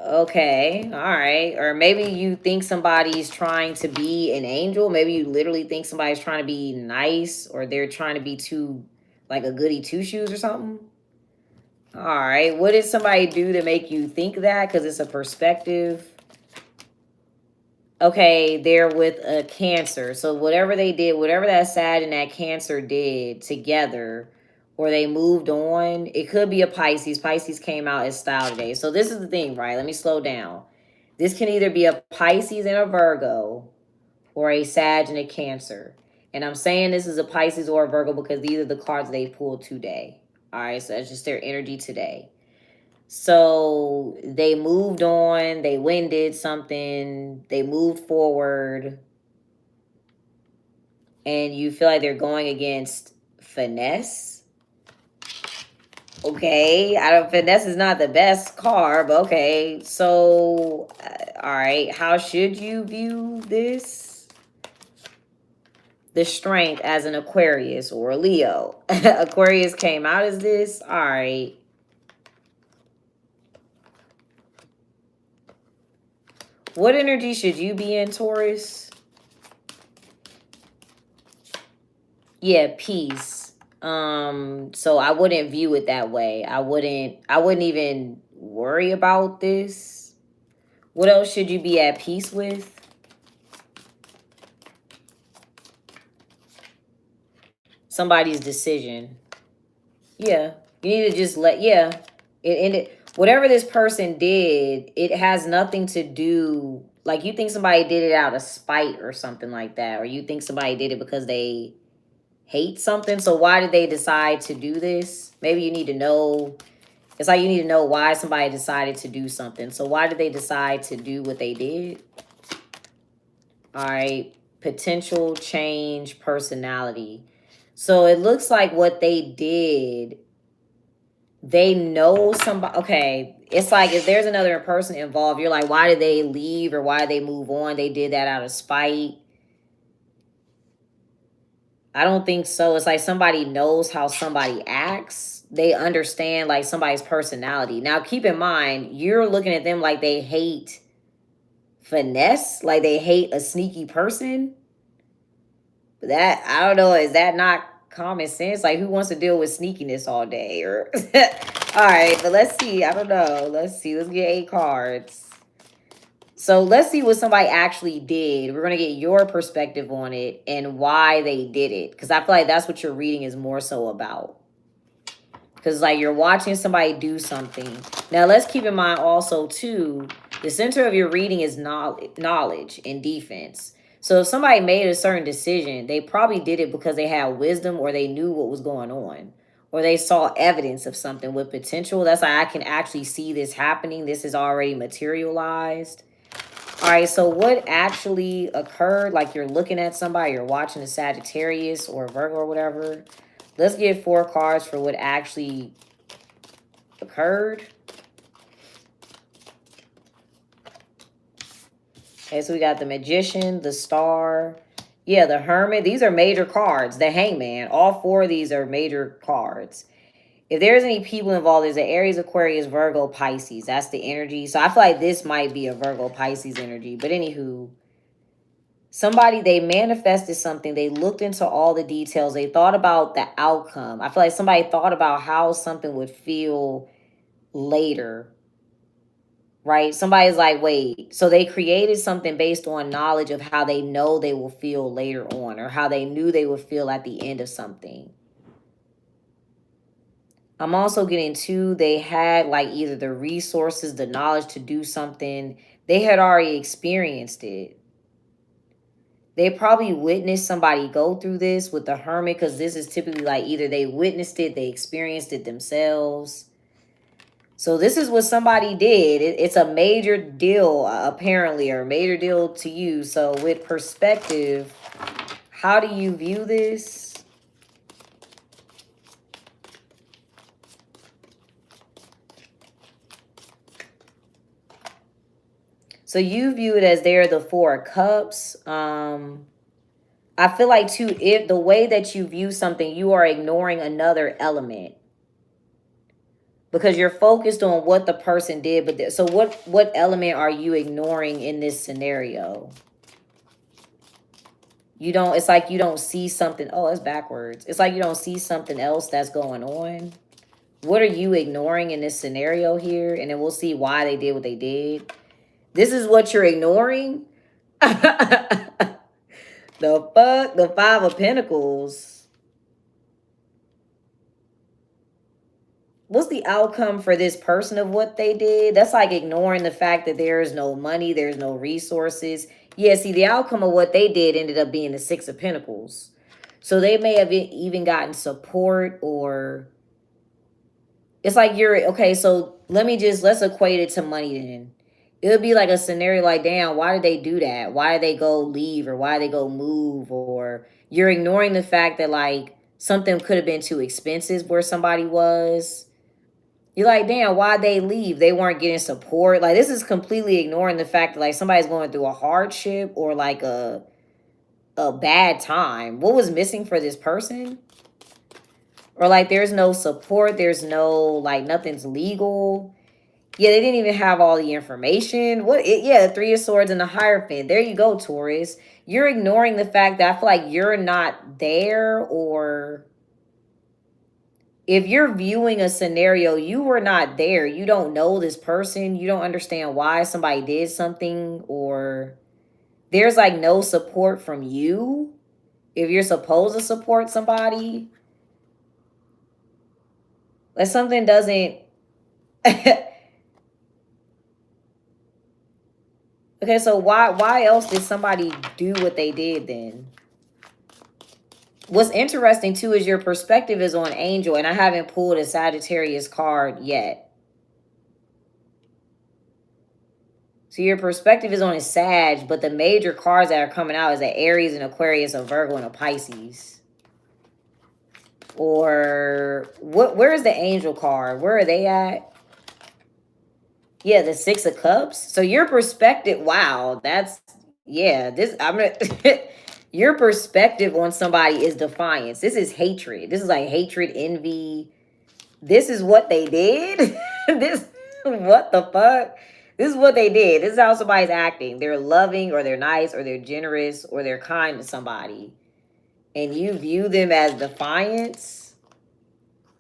[SPEAKER 1] Okay, all right. Or maybe you think somebody's trying to be an angel. Maybe you literally think somebody's trying to be nice, or they're trying to be too, like a goody two-shoes or something. All right. What did somebody do to make you think that? Because it's a perspective. Okay, they're with a Cancer. So whatever they did, whatever that Sag and that Cancer did together, or they moved on, it could be a Pisces. Pisces came out as style today. So this is the thing, right? Let me slow down. This can either be a Pisces and a Virgo, or a Sag and a Cancer. And I'm saying this is a Pisces or a Virgo because these are the cards they pulled today. All right, so that's just their energy today. So they moved on, they went and did something, they moved forward, and you feel like they're going against finesse. Okay, finesse is not the best card, but okay. So, all right, how should you view this? The Strength as an Aquarius or a Leo. Aquarius came out as this. All right. What energy should you be in, Taurus? Yeah, peace. So I wouldn't view it that way. I wouldn't even worry about this. What else should you be at peace with? Somebody's decision. Yeah. You need to just whatever this person did, it has nothing to do, like you think somebody did it out of spite or something like that, or you think somebody did it because they hate something. So why did they decide to do this? Maybe you need to know. It's like you need to know why somebody decided to do something. So why did they decide to do what they did? All right. Potential change personality. So it looks like what they did, they know somebody. Okay, it's like if there's another person involved, you're like, why did they leave or why did they move on? They did that out of spite. I don't think so. It's like somebody knows how somebody acts. They understand like somebody's personality. Now, keep in mind, you're looking at them like they hate finesse, like they hate a sneaky person. That, I don't know, is that not common sense? Like, who wants to deal with sneakiness all day? Or all right, but let's see. I don't know. Let's see. Let's get 8 cards. So let's see what somebody actually did. We're going to get your perspective on it and why they did it. Because I feel like that's what your reading is more so about. Because like you're watching somebody do something. Now let's keep in mind also too, the center of your reading is knowledge and defense. So if somebody made a certain decision, they probably did it because they had wisdom or they knew what was going on. Or they saw evidence of something with potential. That's why I can actually see this happening. This is already materialized. All right, so what actually occurred? Like you're looking at somebody, you're watching a Sagittarius or Virgo or whatever. Let's get 4 cards for what actually occurred. Okay, so we got the Magician, the Star, Yeah, the Hermit. These are major cards. The Hangman. All four of these are major cards. If there's any people involved, there's an Aries, Aquarius, Virgo, Pisces. That's the energy. So I feel like this might be a Virgo, Pisces energy. But anywho, somebody, they manifested something. They looked into all the details. They thought about the outcome. I feel like somebody thought about how something would feel later, right? Somebody's like, wait. So they created something based on knowledge of how they know they will feel later on, or how they knew they would feel at the end of something. I'm also getting to, they had like either the resources, the knowledge to do something. They had already experienced it. They probably witnessed somebody go through this with the Hermit, because this is typically like either they witnessed it, they experienced it themselves. So this is what somebody did. It's a major deal, apparently, or a major deal to you. So with perspective, how do you view this? So you view it as they're the Four of Cups. I feel like too, if the way that you view something, you are ignoring another element, because you're focused on what the person did. But so what element are you ignoring in this scenario? You don't, it's like you don't see something. Oh, it's backwards. It's like you don't see something else that's going on. What are you ignoring in this scenario here? And then we'll see why they did what they did. This is what you're ignoring. The fuck? The Five of Pentacles. What's the outcome for this person of what they did? That's like ignoring the fact that there is no money, there's no resources. Yeah, see, the outcome of what they did ended up being the Six of Pentacles. So they may have even gotten support, or it's like you're, okay, so let's equate it to money then. It would be like a scenario like, damn, why did they do that? Why did they go leave, or why did they go move? Or you're ignoring the fact that like something could have been too expensive where somebody was. You're like, damn, why'd they leave? They weren't getting support. Like, this is completely ignoring the fact that like somebody's going through a hardship, or like a bad time. What was missing for this person? Or like there's no support, there's no, like, nothing's legal. Yeah, they didn't even have all the information. Yeah, the Three of Swords and the Hierophant. There you go, Taurus. You're ignoring the fact that I feel like you're not there, or if you're viewing a scenario, you were not there. You don't know this person. You don't understand why somebody did something, or there's like no support from you. If you're supposed to support somebody, like something doesn't. Okay, so why else did somebody do what they did then? What's interesting too is your perspective is on Angel, and I haven't pulled a Sagittarius card yet. So your perspective is on a Sag, but the major cards that are coming out is an Aries, an Aquarius, a Virgo, and a Pisces. Or where is the Angel card? Where are they at? Yeah, the Six of Cups. So your perspective, wow, that's, yeah, this, I'm gonna, your perspective on somebody is defiance. This is hatred. This is like hatred, envy. This is what they did. This, what the fuck? This is what they did. This is how somebody's acting. They're loving, or they're nice, or they're generous, or they're kind to somebody. And you view them as defiance.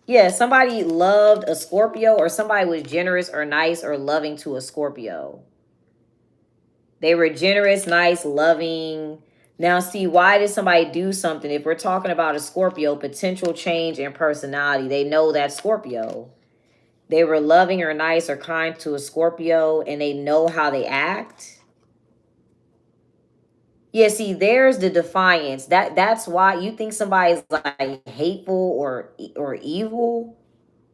[SPEAKER 1] Yeah, somebody loved a Scorpio, or somebody was generous or nice or loving to a Scorpio. They were generous, nice, loving. Now, see, why did somebody do something? If we're talking about a Scorpio, potential change in personality, they know that Scorpio. They were loving or nice or kind to a Scorpio, and they know how they act. Yeah, see, there's the defiance. That's why you think somebody's like hateful or evil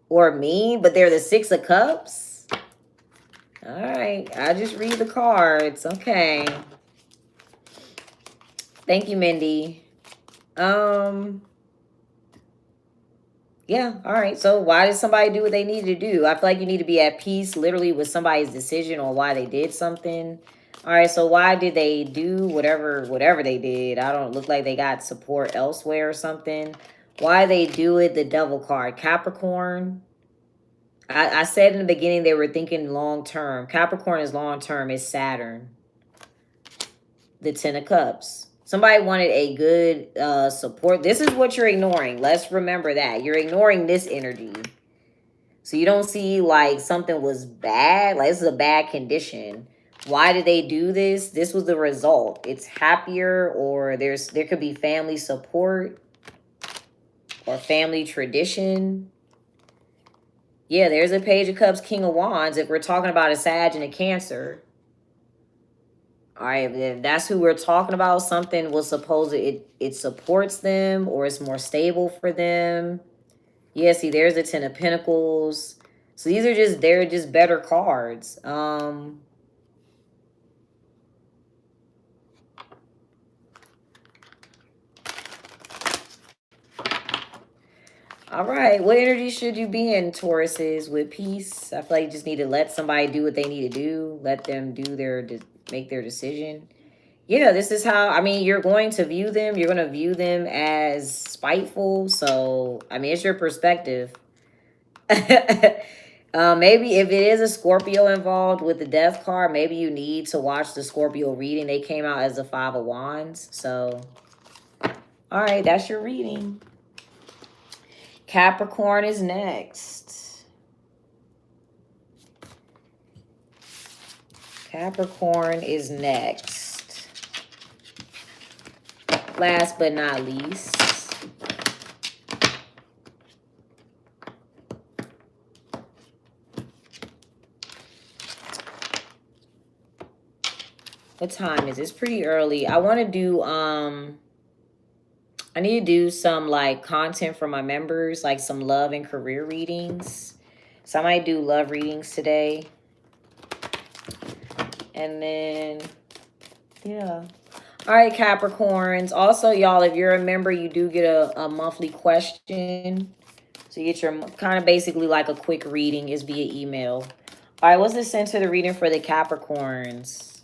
[SPEAKER 1] or mean, but they're the Six of Cups. All right, I just read the cards. Okay. Thank you, Mindy. Yeah, all right. So why did somebody do what they needed to do? I feel like you need to be at peace literally with somebody's decision on why they did something. All right, so why did they do whatever they did? I don't look like they got support elsewhere or something. Why they do it? The devil card. Capricorn. I said in the beginning they were thinking long term. Capricorn is long term. It's Saturn. The Ten of Cups. Somebody wanted a good support. This is what you're ignoring. Let's remember that. You're ignoring this energy. So you don't see like something was bad. Like this is a bad condition. Why did they do this? This was the result. It's happier, or there could be family support or family tradition. Yeah, there's a Page of Cups, King of Wands. If we're talking about a Sag and a Cancer. All right, if that's who we're talking about, something was supposed to, it supports them or it's more stable for them. Yeah, see, there's the Ten of Pentacles. So these are just, they're just better cards. All right, what energy should you be in, Tauruses, with peace? I feel like you just need to let somebody do what they need to do. Let them do make their decision. Yeah, this is how, I mean, you're going to view them. You're going to view them as spiteful. So, I mean, it's your perspective. Maybe if it is a Scorpio involved with the death card, maybe you need to watch the Scorpio reading. They came out as the Five of Wands. So, all right, that's your reading. Capricorn is next. Capricorn is next. Last but not least. What time is it? It's pretty early. I want to do, I need to do some like content for my members, like some love and career readings. So I might do love readings today. And then, yeah. All right, Capricorns. Also, y'all, if you're a member, you do get a monthly question. So you get your kind of basically like a quick reading is via email. All right, what's the center of the reading for the Capricorns?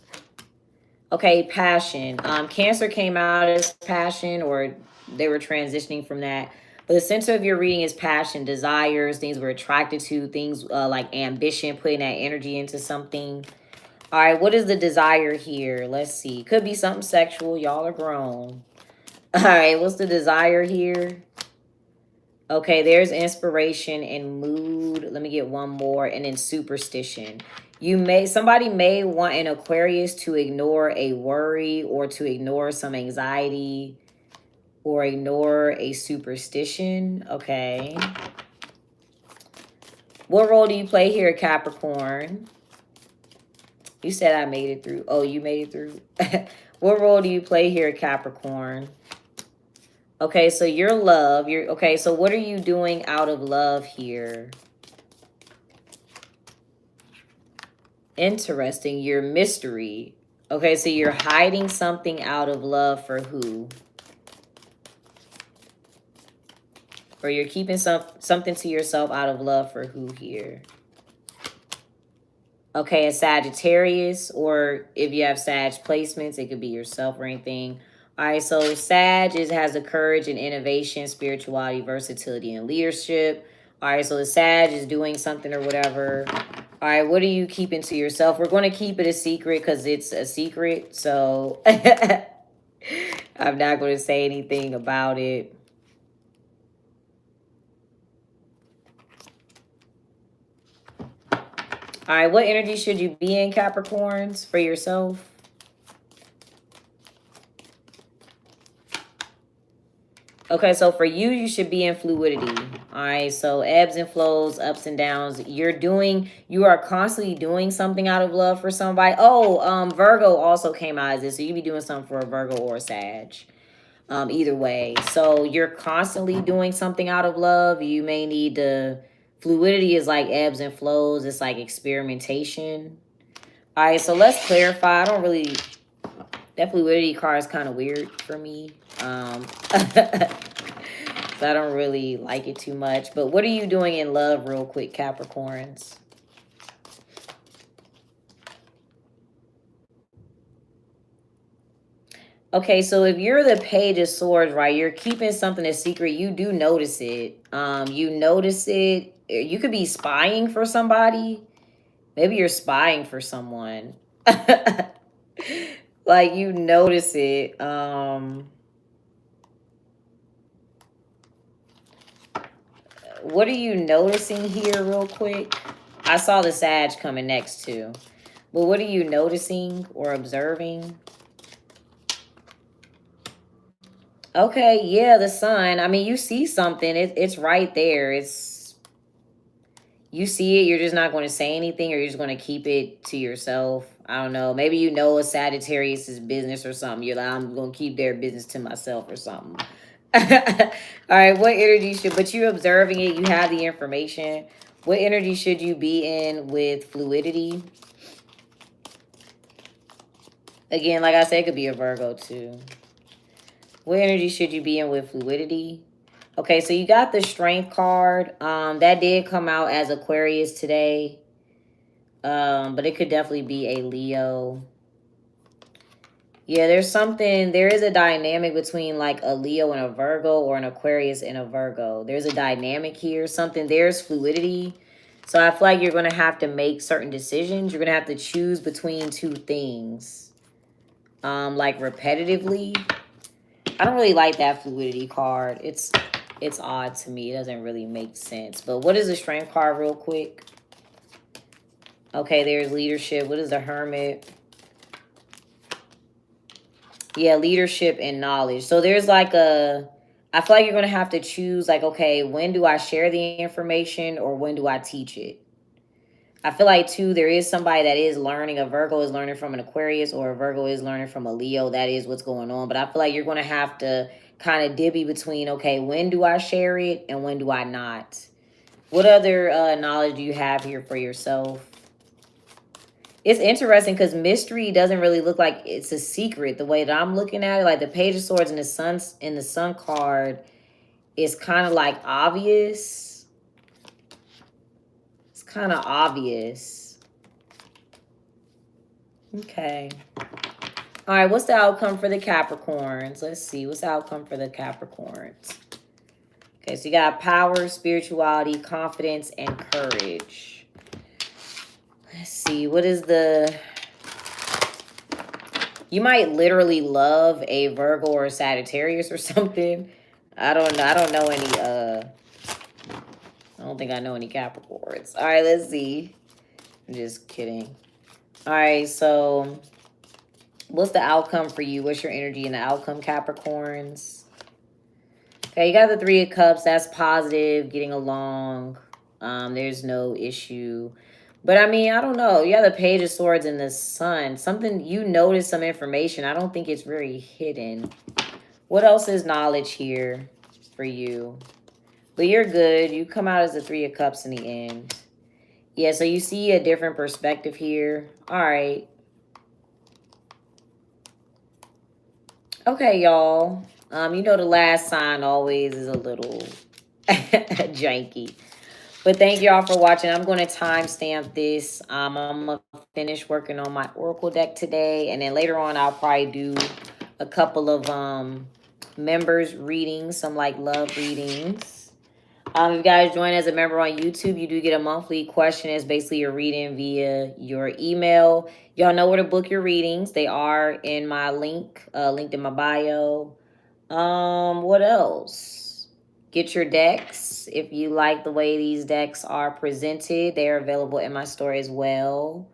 [SPEAKER 1] Okay, passion. Cancer came out as passion, or they were transitioning from that. But the center of your reading is passion, desires, things we're attracted to, things like ambition, putting that energy into something. All right, what is the desire here? Let's see. Could be something sexual. Y'all are grown. All right, what's the desire here? Okay, there's inspiration and mood. Let me get one more. And then superstition. Somebody may want an Aquarius to ignore a worry or to ignore some anxiety or ignore a superstition. Okay. What role do you play here, Capricorn? You said I made it through. Oh, you made it through. What role do you play here, Capricorn? Okay, so your love. Okay, so what are you doing out of love here? Interesting. Your mystery. Okay, so you're hiding something out of love for who? Or you're keeping something to yourself out of love for who here? Okay, a Sagittarius, or if you have Sag placements, it could be yourself or anything. All right, so Sag has the courage and innovation, spirituality, versatility, and leadership. All right, so the Sag is doing something or whatever. All right, what are you keeping to yourself? We're going to keep it a secret because it's a secret. So I'm not going to say anything about it. All right, what energy should you be in, Capricorns, for yourself? Okay, so for you, you should be in fluidity. All right, so ebbs and flows, ups and downs. You are constantly doing something out of love for somebody. Oh, Virgo also came out as this, so you be doing something for a Virgo or a Sag. Either way. So you're constantly doing something out of love. You may need to, fluidity is like ebbs and flows. It's like experimentation. All right, so let's clarify. That fluidity card is kind of weird for me. So I don't really like it too much. But what are you doing in love real quick, Capricorns? Okay, so if you're the Page of Swords, right, you're keeping something a secret. You do notice it. You notice it. You could be spying for somebody. Maybe you're spying for someone. Like you notice it. What are you noticing here real quick? I saw the Sag coming next too. But what are you noticing or observing? Okay, yeah, the sun. I mean, you see something. It's right there. You see it. You're just not going to say anything, or you're just going to keep it to yourself. I don't know. Maybe you know a Sagittarius' business or something. You're like, I'm going to keep their business to myself or something. All right, what energy should, but you're observing it. You have the information. What energy should you be in with fluidity? Again, like I said, it could be a Virgo too. What energy should you be in with fluidity? Okay, so you got the Strength card. That did come out as Aquarius today. But it could definitely be a Leo. Yeah, there is a dynamic between like a Leo and a Virgo, or an Aquarius and a Virgo. There's a dynamic here. There's fluidity. So I feel like you're going to have to make certain decisions. You're going to have to choose between two things. Like repetitively. I don't really like that fluidity card. It's odd to me. It doesn't really make sense. But what is the Strength card real quick? Okay, there's leadership. What is the Hermit? Yeah, leadership and knowledge. So there's like I feel like you're going to have to choose like, okay, when do I share the information or when do I teach it? I feel like too, there is somebody that is learning. A Virgo is learning from an Aquarius, or a Virgo is learning from a Leo. That is what's going on. But I feel like you're going to have to kind of divvy between, okay, when do I share it and when do I not? What other knowledge do you have here for yourself? It's interesting because mystery doesn't really look like it's a secret the way that I'm looking at it. Like the Page of Swords and the Sun card is kind of like obvious. It's kind of obvious. Okay. All right, what's the outcome for the Capricorns? Let's see. What's the outcome for the Capricorns? Okay, so you got power, spirituality, confidence, and courage. Let's see. What is the... You might literally love a Virgo or a Sagittarius or something. I don't know. I don't know any... I don't think I know any Capricorns. All right, let's see. I'm just kidding. All right, so... What's the outcome for you? What's your energy in the outcome, Capricorns? Okay, you got the Three of Cups. That's positive, getting along. There's no issue. But I mean, I don't know. You have the Page of Swords and the Sun. Something, you notice some information. I don't think it's very hidden. What else is knowledge here for you? But you're good. You come out as the Three of Cups in the end. Yeah, so you see a different perspective here. All right. Okay, y'all. You know the last sign always is a little janky. But thank y'all for watching. I'm going to timestamp this. I'm going to finish working on my Oracle deck today. And then later on, I'll probably do a couple of members readings, some like love readings. If you guys join as a member on YouTube, you do get a monthly question. It's basically your reading via your email. Y'all know where to book your readings. They are in my link, linked in my bio. What else? Get your decks. If you like the way these decks are presented, they are available in my store as well.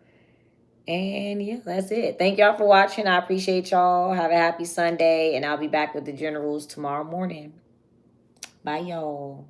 [SPEAKER 1] And yeah, that's it. Thank y'all for watching. I appreciate y'all. Have a happy Sunday. And I'll be back with the generals tomorrow morning. Bye, y'all.